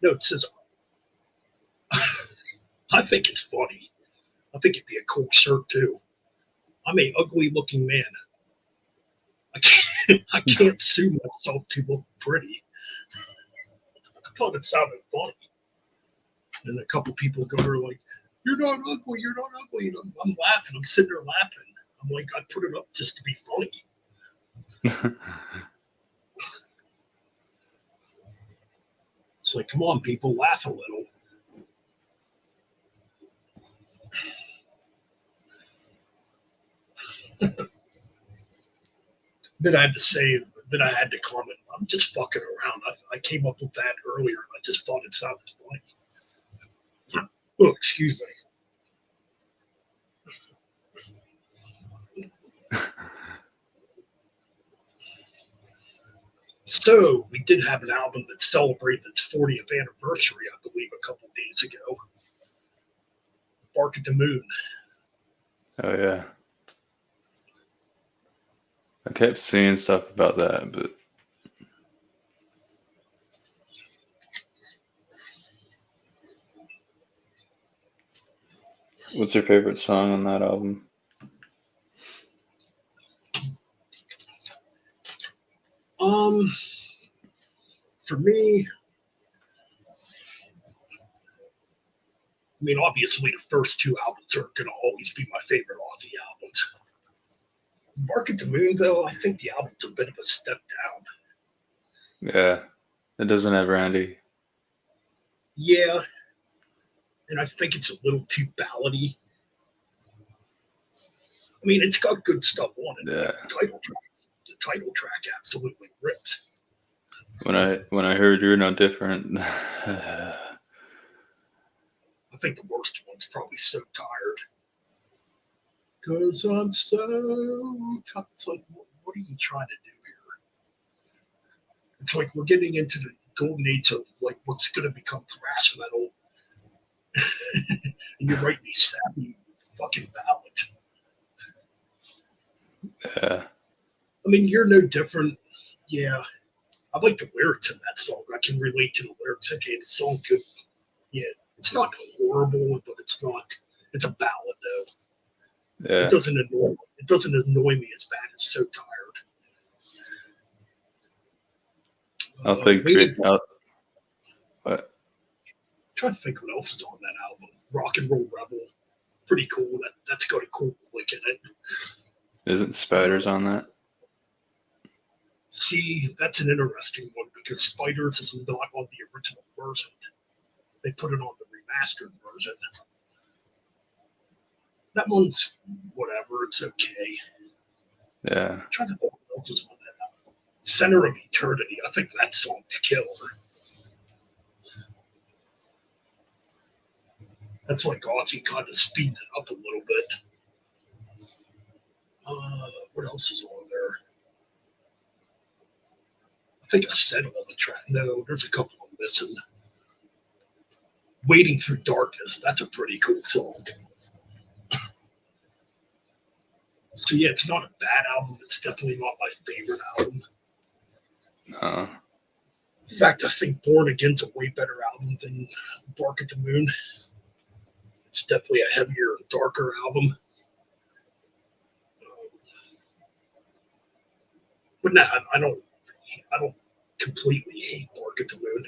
No, it says, I think it's funny. I think it'd be a cool shirt too. I'm a ugly looking man. I can't sue myself to look pretty. I thought it sounded funny. And a couple people go to like, you're not ugly. And I'm laughing. I'm sitting there laughing. I'm like, I put it up just to be funny. It's like, come on, people, laugh a little. Then I had to comment. I'm just fucking around. I came up with that earlier, and I just thought it sounded funny. Oh, excuse me. So we did have an album that celebrated its 40th anniversary, I believe, a couple days ago. Bark at the Moon.
Oh yeah. I kept seeing stuff about that, but what's your favorite song on that album?
For me, I mean, obviously the first two albums are going to always be my favorite Ozzy albums. Bark at the Moon, though, I think the album's a bit of a step down.
Yeah. It doesn't have Randy.
Yeah, and I think it's a little too ballady. I mean, it's got good stuff on it.
Yeah.
The title track absolutely rips.
When I heard You're No Different.
I think the worst one's probably So Tired. Because I'm so tired. It's like, what are you trying to do here? It's like we're getting into the golden age of like what's going to become thrash metal, and you're writing these sappy fucking ballads.
Yeah.
I mean, you're no different. Yeah, I like the lyrics in that song. I can relate to the lyrics. Okay, the song could, yeah, it's not horrible, but it's not. It's a ballad though.
Yeah.
It doesn't annoy. It doesn't annoy me as bad as So Tired.
I'll think.
Maybe
What?
trying to think what else is on that album. Rock and Roll Rebel, pretty cool. That's got a cool lick in it.
Isn't Spiders on that?
See, that's an interesting one because Spiders is not on the original version. They put it on the remastered version. That one's whatever. It's okay.
Yeah.
I'm trying to think what else is on that album. Center of Eternity. I think that song's killer. That's like Ozzy kind of speeding it up a little bit. What else is on there? I think I said all the track. No, there's a couple I'm missing. Waiting Through Darkness. That's a pretty cool song. So yeah, it's not a bad album. It's definitely not my favorite album.
No.
In fact, I think Born Again's a way better album than Bark at the Moon. It's definitely a heavier, darker album. But no, I don't completely hate Bark at the Moon.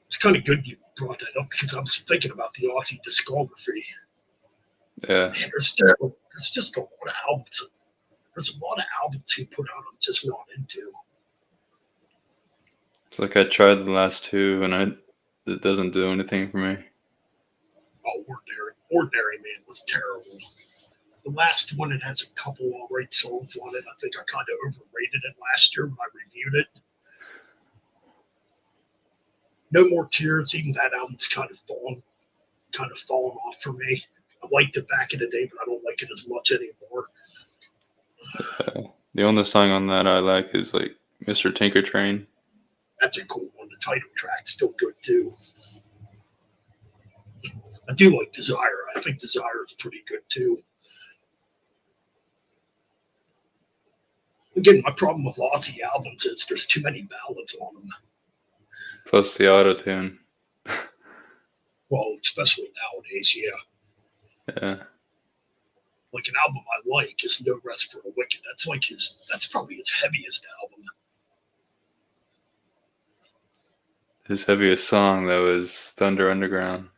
It's kind of good you brought that up because I was thinking about the Ozzy discography.
Yeah.
Man, there's just a lot of albums. There's a lot of albums he put out I'm just not into.
It's like I tried the last two and it doesn't do anything for me.
Oh, Ordinary Man was terrible. The last one, it has a couple alright songs on it. I think I kind of overrated it last year when I reviewed it. No More Tears, even that album's kind of fallen off for me. I liked it back in the day, but I don't like it as much anymore.
The only song on that I like is like Mr. Tinker Train.
That's a cool one. The title track's still good too. I do like Desire. I think Desire is pretty good too. Again, my problem with Ozzy albums is there's too many ballads on them.
Plus the auto tune.
Well, especially nowadays, yeah.
Yeah.
Like an album I like is No Rest for the Wicked. That's probably his heaviest album.
His heaviest song though is Thunder Underground.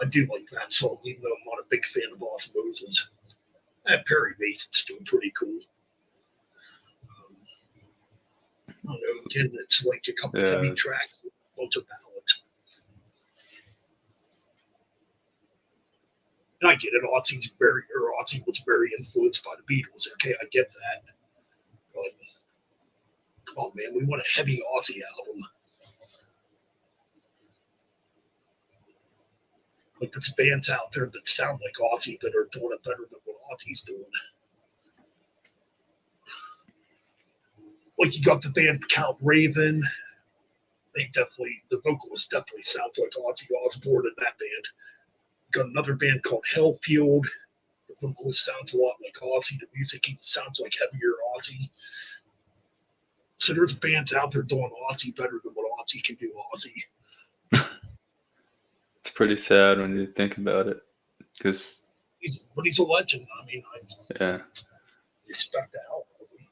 I do like that song, even though I'm not a big fan of Osmosis. Perry Mason's still pretty cool. I don't know. Again, it's like a couple heavy tracks, a bunch of ballads. And I get it. Ozzy was very influenced by the Beatles. Okay, I get that. But come on, man, we want a heavy Ozzy album. Like there's bands out there that sound like Ozzy that are doing it better than what Ozzy's doing. Like you got the band Count Raven. The vocalist definitely sounds like Ozzy Osbourne in that band. Got another band called Hellfield. The vocalist sounds a lot like Ozzy. The music even sounds like heavier Ozzy. So there's bands out there doing Ozzy better than what Ozzy can do Ozzy.
It's pretty sad when you think about it, because
he's a legend. I mean,
yeah,
respect the hell out of him.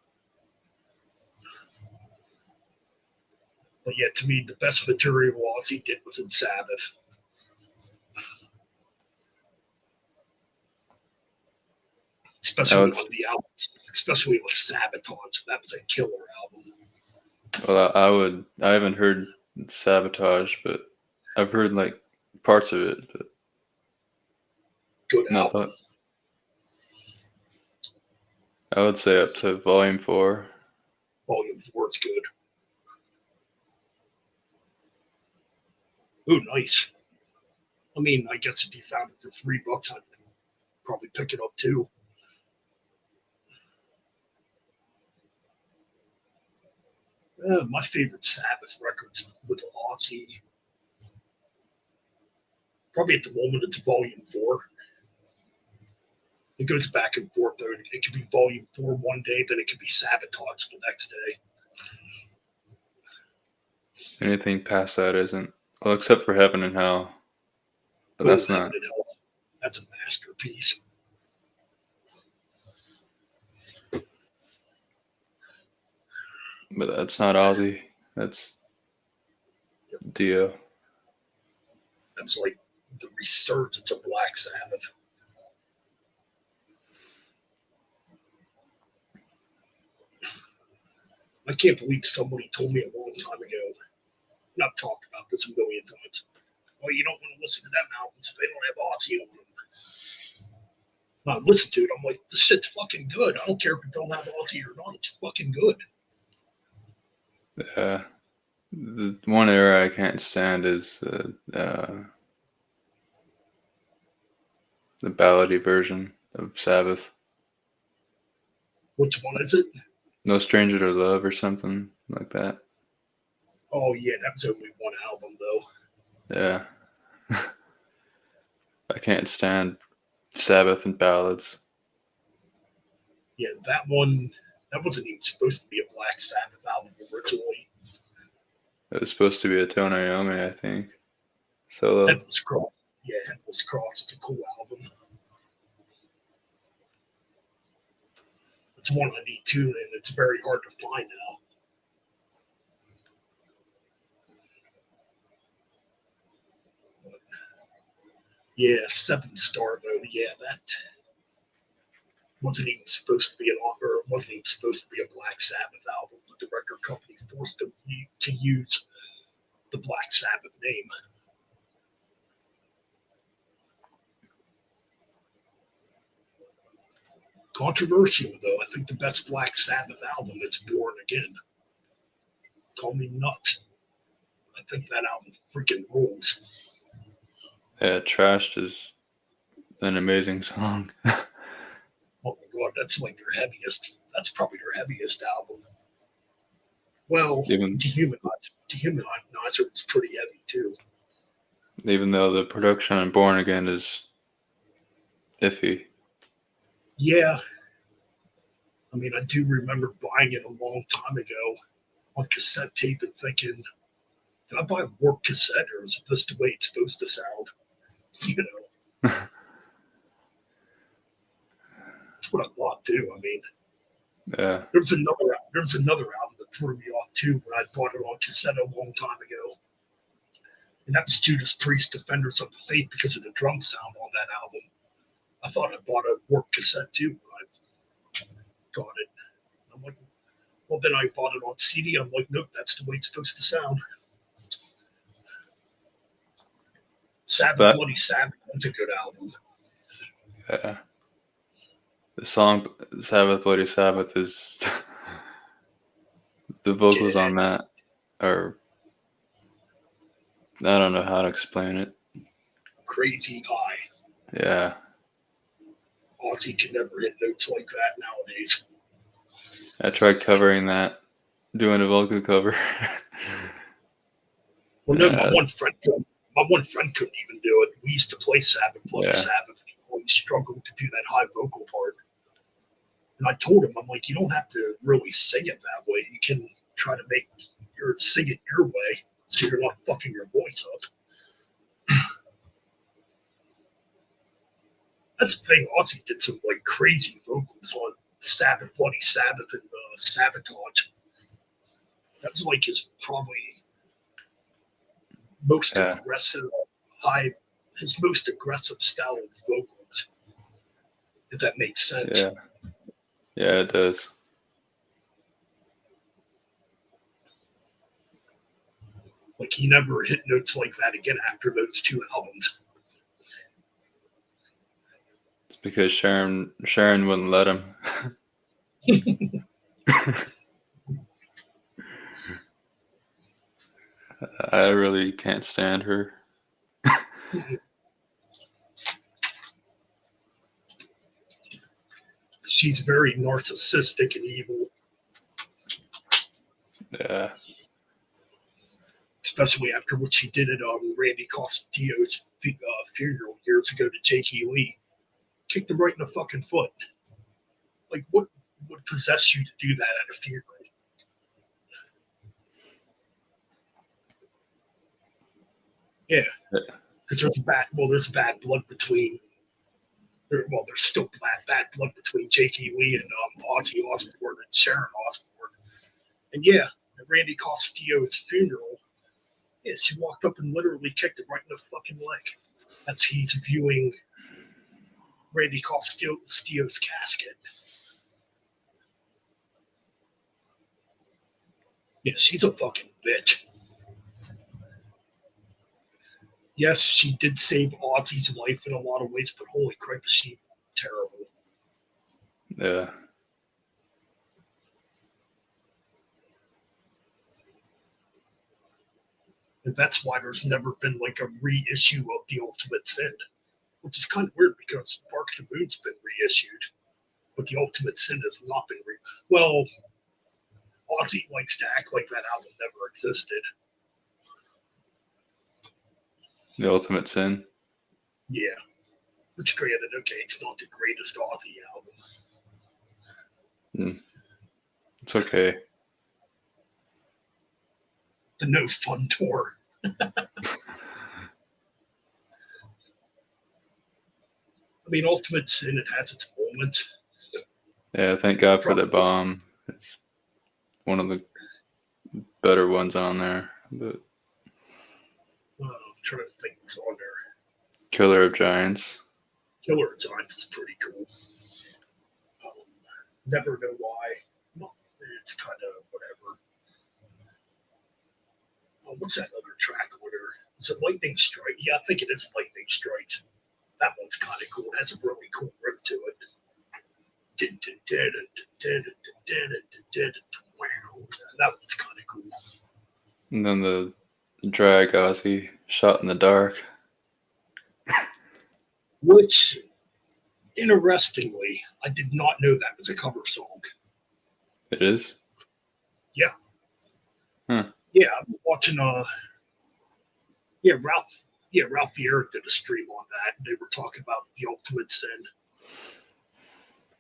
But yeah, to me, the best material Ozzy did was in Sabbath. Especially on the albums, especially with Sabotage. That was a killer album.
well, I haven't heard Sabotage, but I've heard like parts of it. But
Good album.
I would say up to Volume 4.
Volume 4 is good. Ooh, nice. I mean, I guess if you found it for $3, I'd probably pick it up too. My favorite Sabbath records with Ozzy. Probably at the moment it's Volume 4. It goes back and forth though. It could be Volume 4 one day, then it could be Sabotage the next day.
Anything past that isn't. Well, except for Heaven and Hell. But that's
Heaven
not.
and Hell. That's a masterpiece.
But that's not Ozzy. That's Dio.
That's like the resurgence of Black Sabbath. I can't believe somebody told me a long time ago, and I've talked about this a million times, well, you don't want to listen to them albums, they don't have Ozzy on them. I listen to it, I'm like, this shit's fucking good. I don't care if it don't have Ozzy or not, it's fucking good.
The one era I can't stand is the ballady version of Sabbath.
Which one is it?
No Stranger to Love or something like that.
Oh yeah, that was only one album though.
Yeah. I can't stand Sabbath and ballads.
Yeah, that one, that wasn't even supposed to be a Black Sabbath album originally.
It was supposed to be a Tony Iommi, I think. Solo.
Headless Cross. Yeah, Headless Cross is a cool album. It's one I need to, and it's very hard to find now. But, yeah, 7-star though. Yeah, that wasn't even supposed to be it wasn't even supposed to be a Black Sabbath album, but the record company forced them to use the Black Sabbath name. Controversial though, I think the best Black Sabbath album is Born Again. Call me nuts. I think that album freaking rules.
Yeah, Trashed is an amazing song.
Oh my god, that's like their heaviest. That's probably their heaviest album. Well,
Even
Dehumanizer was pretty heavy too.
even though the production on Born Again is iffy.
Yeah. I mean, I do remember buying it a long time ago on cassette tape and thinking, did I buy a warped cassette or is this the way it's supposed to sound? You know. That's what I thought too. I mean,
Yeah.
there was another album that threw me off too when I bought it on cassette a long time ago. And that was Judas Priest, Defenders of the Faith, because of the drum sound on that album. I thought I bought a warped cassette too when I got it. I'm like, well, then I bought it on CD. I'm like, nope, that's the way it's supposed to sound. Sabbath, Bloody Sabbath, that's a good album.
Yeah. The song Sabbath, Bloody Sabbath is the vocals on that are, I don't know how to explain it.
Crazy high.
Yeah.
Ozzy can never hit notes like that nowadays.
I tried covering that, doing a vocal cover.
Well, no, my one friend couldn't even do it. We used to play Sabbath, Bloody Sabbath, and he always struggled to do that high vocal part. And I told him, I'm like, you don't have to really sing it that way. You can try to sing it your way, so you're not fucking your voice up. That's the thing. Ozzy did some like crazy vocals on Sabbath, Bloody Sabbath, and Sabotage. That's like his probably most aggressive, his most aggressive style of vocals. If that makes sense.
Yeah. Yeah, it does.
Like he never hit notes like that again after those two albums.
It's because Sharon wouldn't let him. I really can't stand her.
She's very narcissistic and evil.
Yeah.
Especially after what she did at Randy Castillo's funeral years ago to Jakey Lee. Kicked him right in the fucking foot. Like, what would possess you to do that at a funeral? Yeah. Because there's bad blood between, there's still bad blood between Jakey Lee and Ozzy Osbourne and Sharon Osbourne. And yeah, at Randy Castillo's funeral, yeah, she walked up and literally kicked him right in the fucking leg as he's viewing Randy Castillo's casket. Yeah, she's a fucking bitch. Yes, she did save Ozzy's life in a lot of ways, but holy crap, is she terrible.
Yeah.
And that's why there's never been like a reissue of The Ultimate Sin, which is kind of weird because Bark the Moon's been reissued, but The Ultimate Sin has not been Well, Ozzy likes to act like that album never existed.
The Ultimate Sin.
Yeah. Which granted, okay, it's not the greatest Ozzy album.
It's okay.
The No Fun Tour. I mean, Ultimate Sin, it has its moments.
Yeah, thank God for the bomb. It's one of the better ones on there. But
I'm trying to think what's on there.
Killer of Giants.
Killer of Giants is pretty cool. Never Know Why. Well, it's kind of whatever. What's that other track order? Is it Lightning Strike? Yeah, I think it is Lightning Strikes. That one's kind of cool. It has a really cool riff to it. That one's kind of cool.
And then the drag Ozzy, Shot in the Dark.
Which, interestingly, I did not know that was a cover song.
It is?
Yeah.
Huh.
Yeah, I'm watching Ralph Vieira did a stream on that, and they were talking about The Ultimate Sin.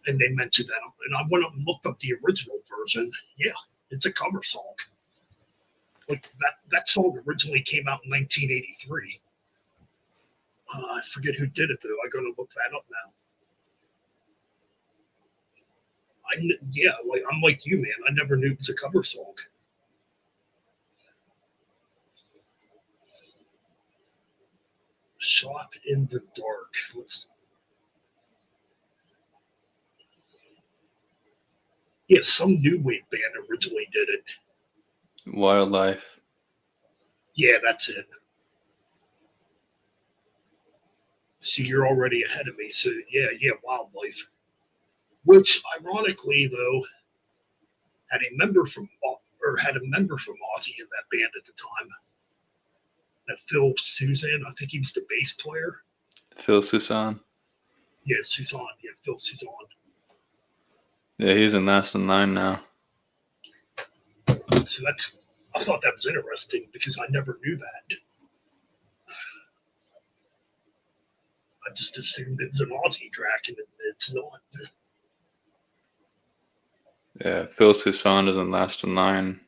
And they mentioned that, and I went up and looked up the original version. Yeah, it's a cover song. Like that song originally came out in 1983. I forget who did it though. I gotta look that up now. I'm like you, man. I never knew it was a cover song. Shot in the Dark. Some new wave band originally did it.
Wildlife.
Yeah, that's it. See, you're already ahead of me. So yeah, Wildlife. Which, ironically, though, had a member from Ozzy in that band at the time. That Phil Suzanne, I think he was the bass player.
Phil Susan.
Yeah, Suzanne. Yeah, Phil Suzanne.
Yeah, he's in Last in Line now.
So I thought that was interesting because I never knew that. I just assumed it was an Ozzy track, and it's not.
Yeah, Phil Susan is in Last in Line.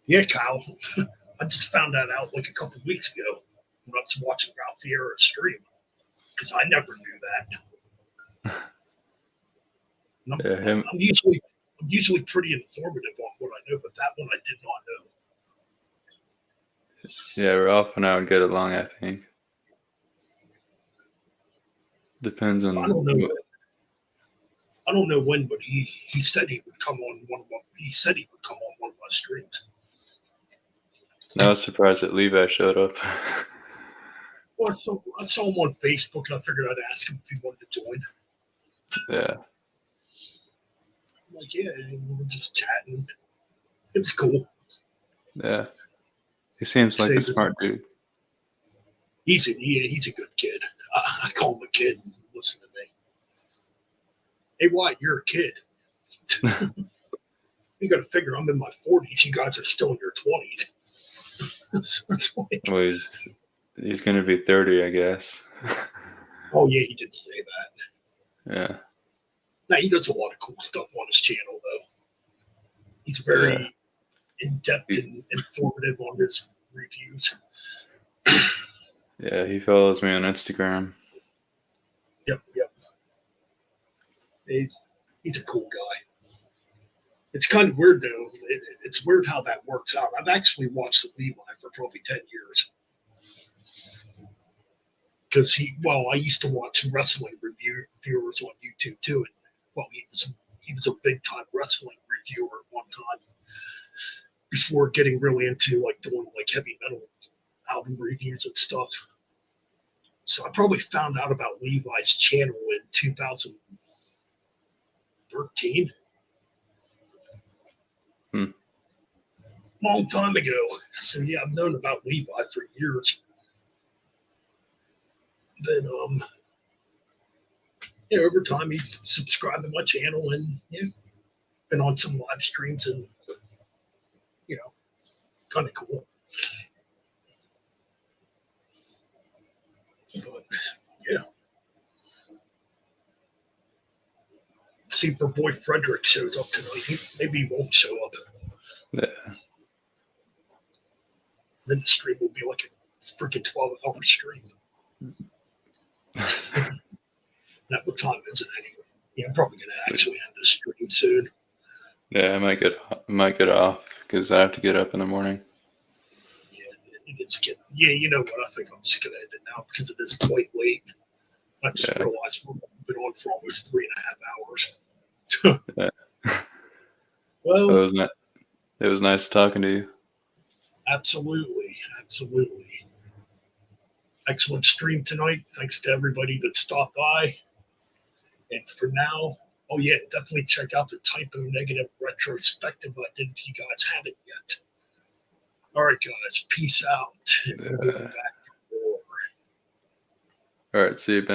Yeah, Kyle. I just found that out like a couple of weeks ago when I was watching Ralph Vieira stream because I never knew that. I'm usually pretty informative on what I know, but that one I did not know.
Yeah, Ralph and I would get along, I think. Depends on.
I don't know when, but he said he would come on one of my streams.
I was surprised that Levi showed up.
Well, I saw him on Facebook, and I figured I'd ask him if he wanted to join.
Yeah.
I'm like, yeah, we were just chatting. It was cool.
Yeah. He seems like a smart dude.
He's a good kid. I call him a kid. Listen to me. Hey, Wyatt, you're a kid. You got to figure I'm in my 40s. You guys are still in your 20s. So it's like,
Well, he's gonna be 30, I guess.
oh yeah, he did say that.
Yeah.
Now he does a lot of cool stuff on his channel, though. He's very in-depth and informative on his reviews.
Yeah, he follows me on Instagram.
Yep. He's a cool guy. It's kind of weird, though. It's weird how that works out. I've actually watched the Levi for probably 10 years. Because I used to watch wrestling reviewers on YouTube, too. And, well, he was a big-time wrestling reviewer at one time before getting really into, like, doing, like, heavy metal album reviews and stuff. So I probably found out about Levi's channel in 2013. Long time ago. So yeah, I've known about Levi for years. Then over time he subscribed to my channel and been on some live streams and kind of cool. But yeah. See if our boy Frederick shows up tonight. Maybe he won't show up.
Yeah.
Then the stream will be like a freaking 12-hour stream. Not what time is it anyway? Yeah, I'm probably gonna actually end the stream soon.
Yeah, I might get off because I have to get up in the morning.
Yeah, you know what? I think I'm just gonna end it now because it is quite late. I just realized we've been on for almost 3.5 hours.
Yeah.
Well,
it was nice talking to you.
Absolutely. Excellent stream tonight. Thanks to everybody that stopped by. And for now, definitely check out the Typo Negative retrospective I did if you guys haven't yet. All right, guys. Peace out. And we'll be back for more.
All right, see you, Ben.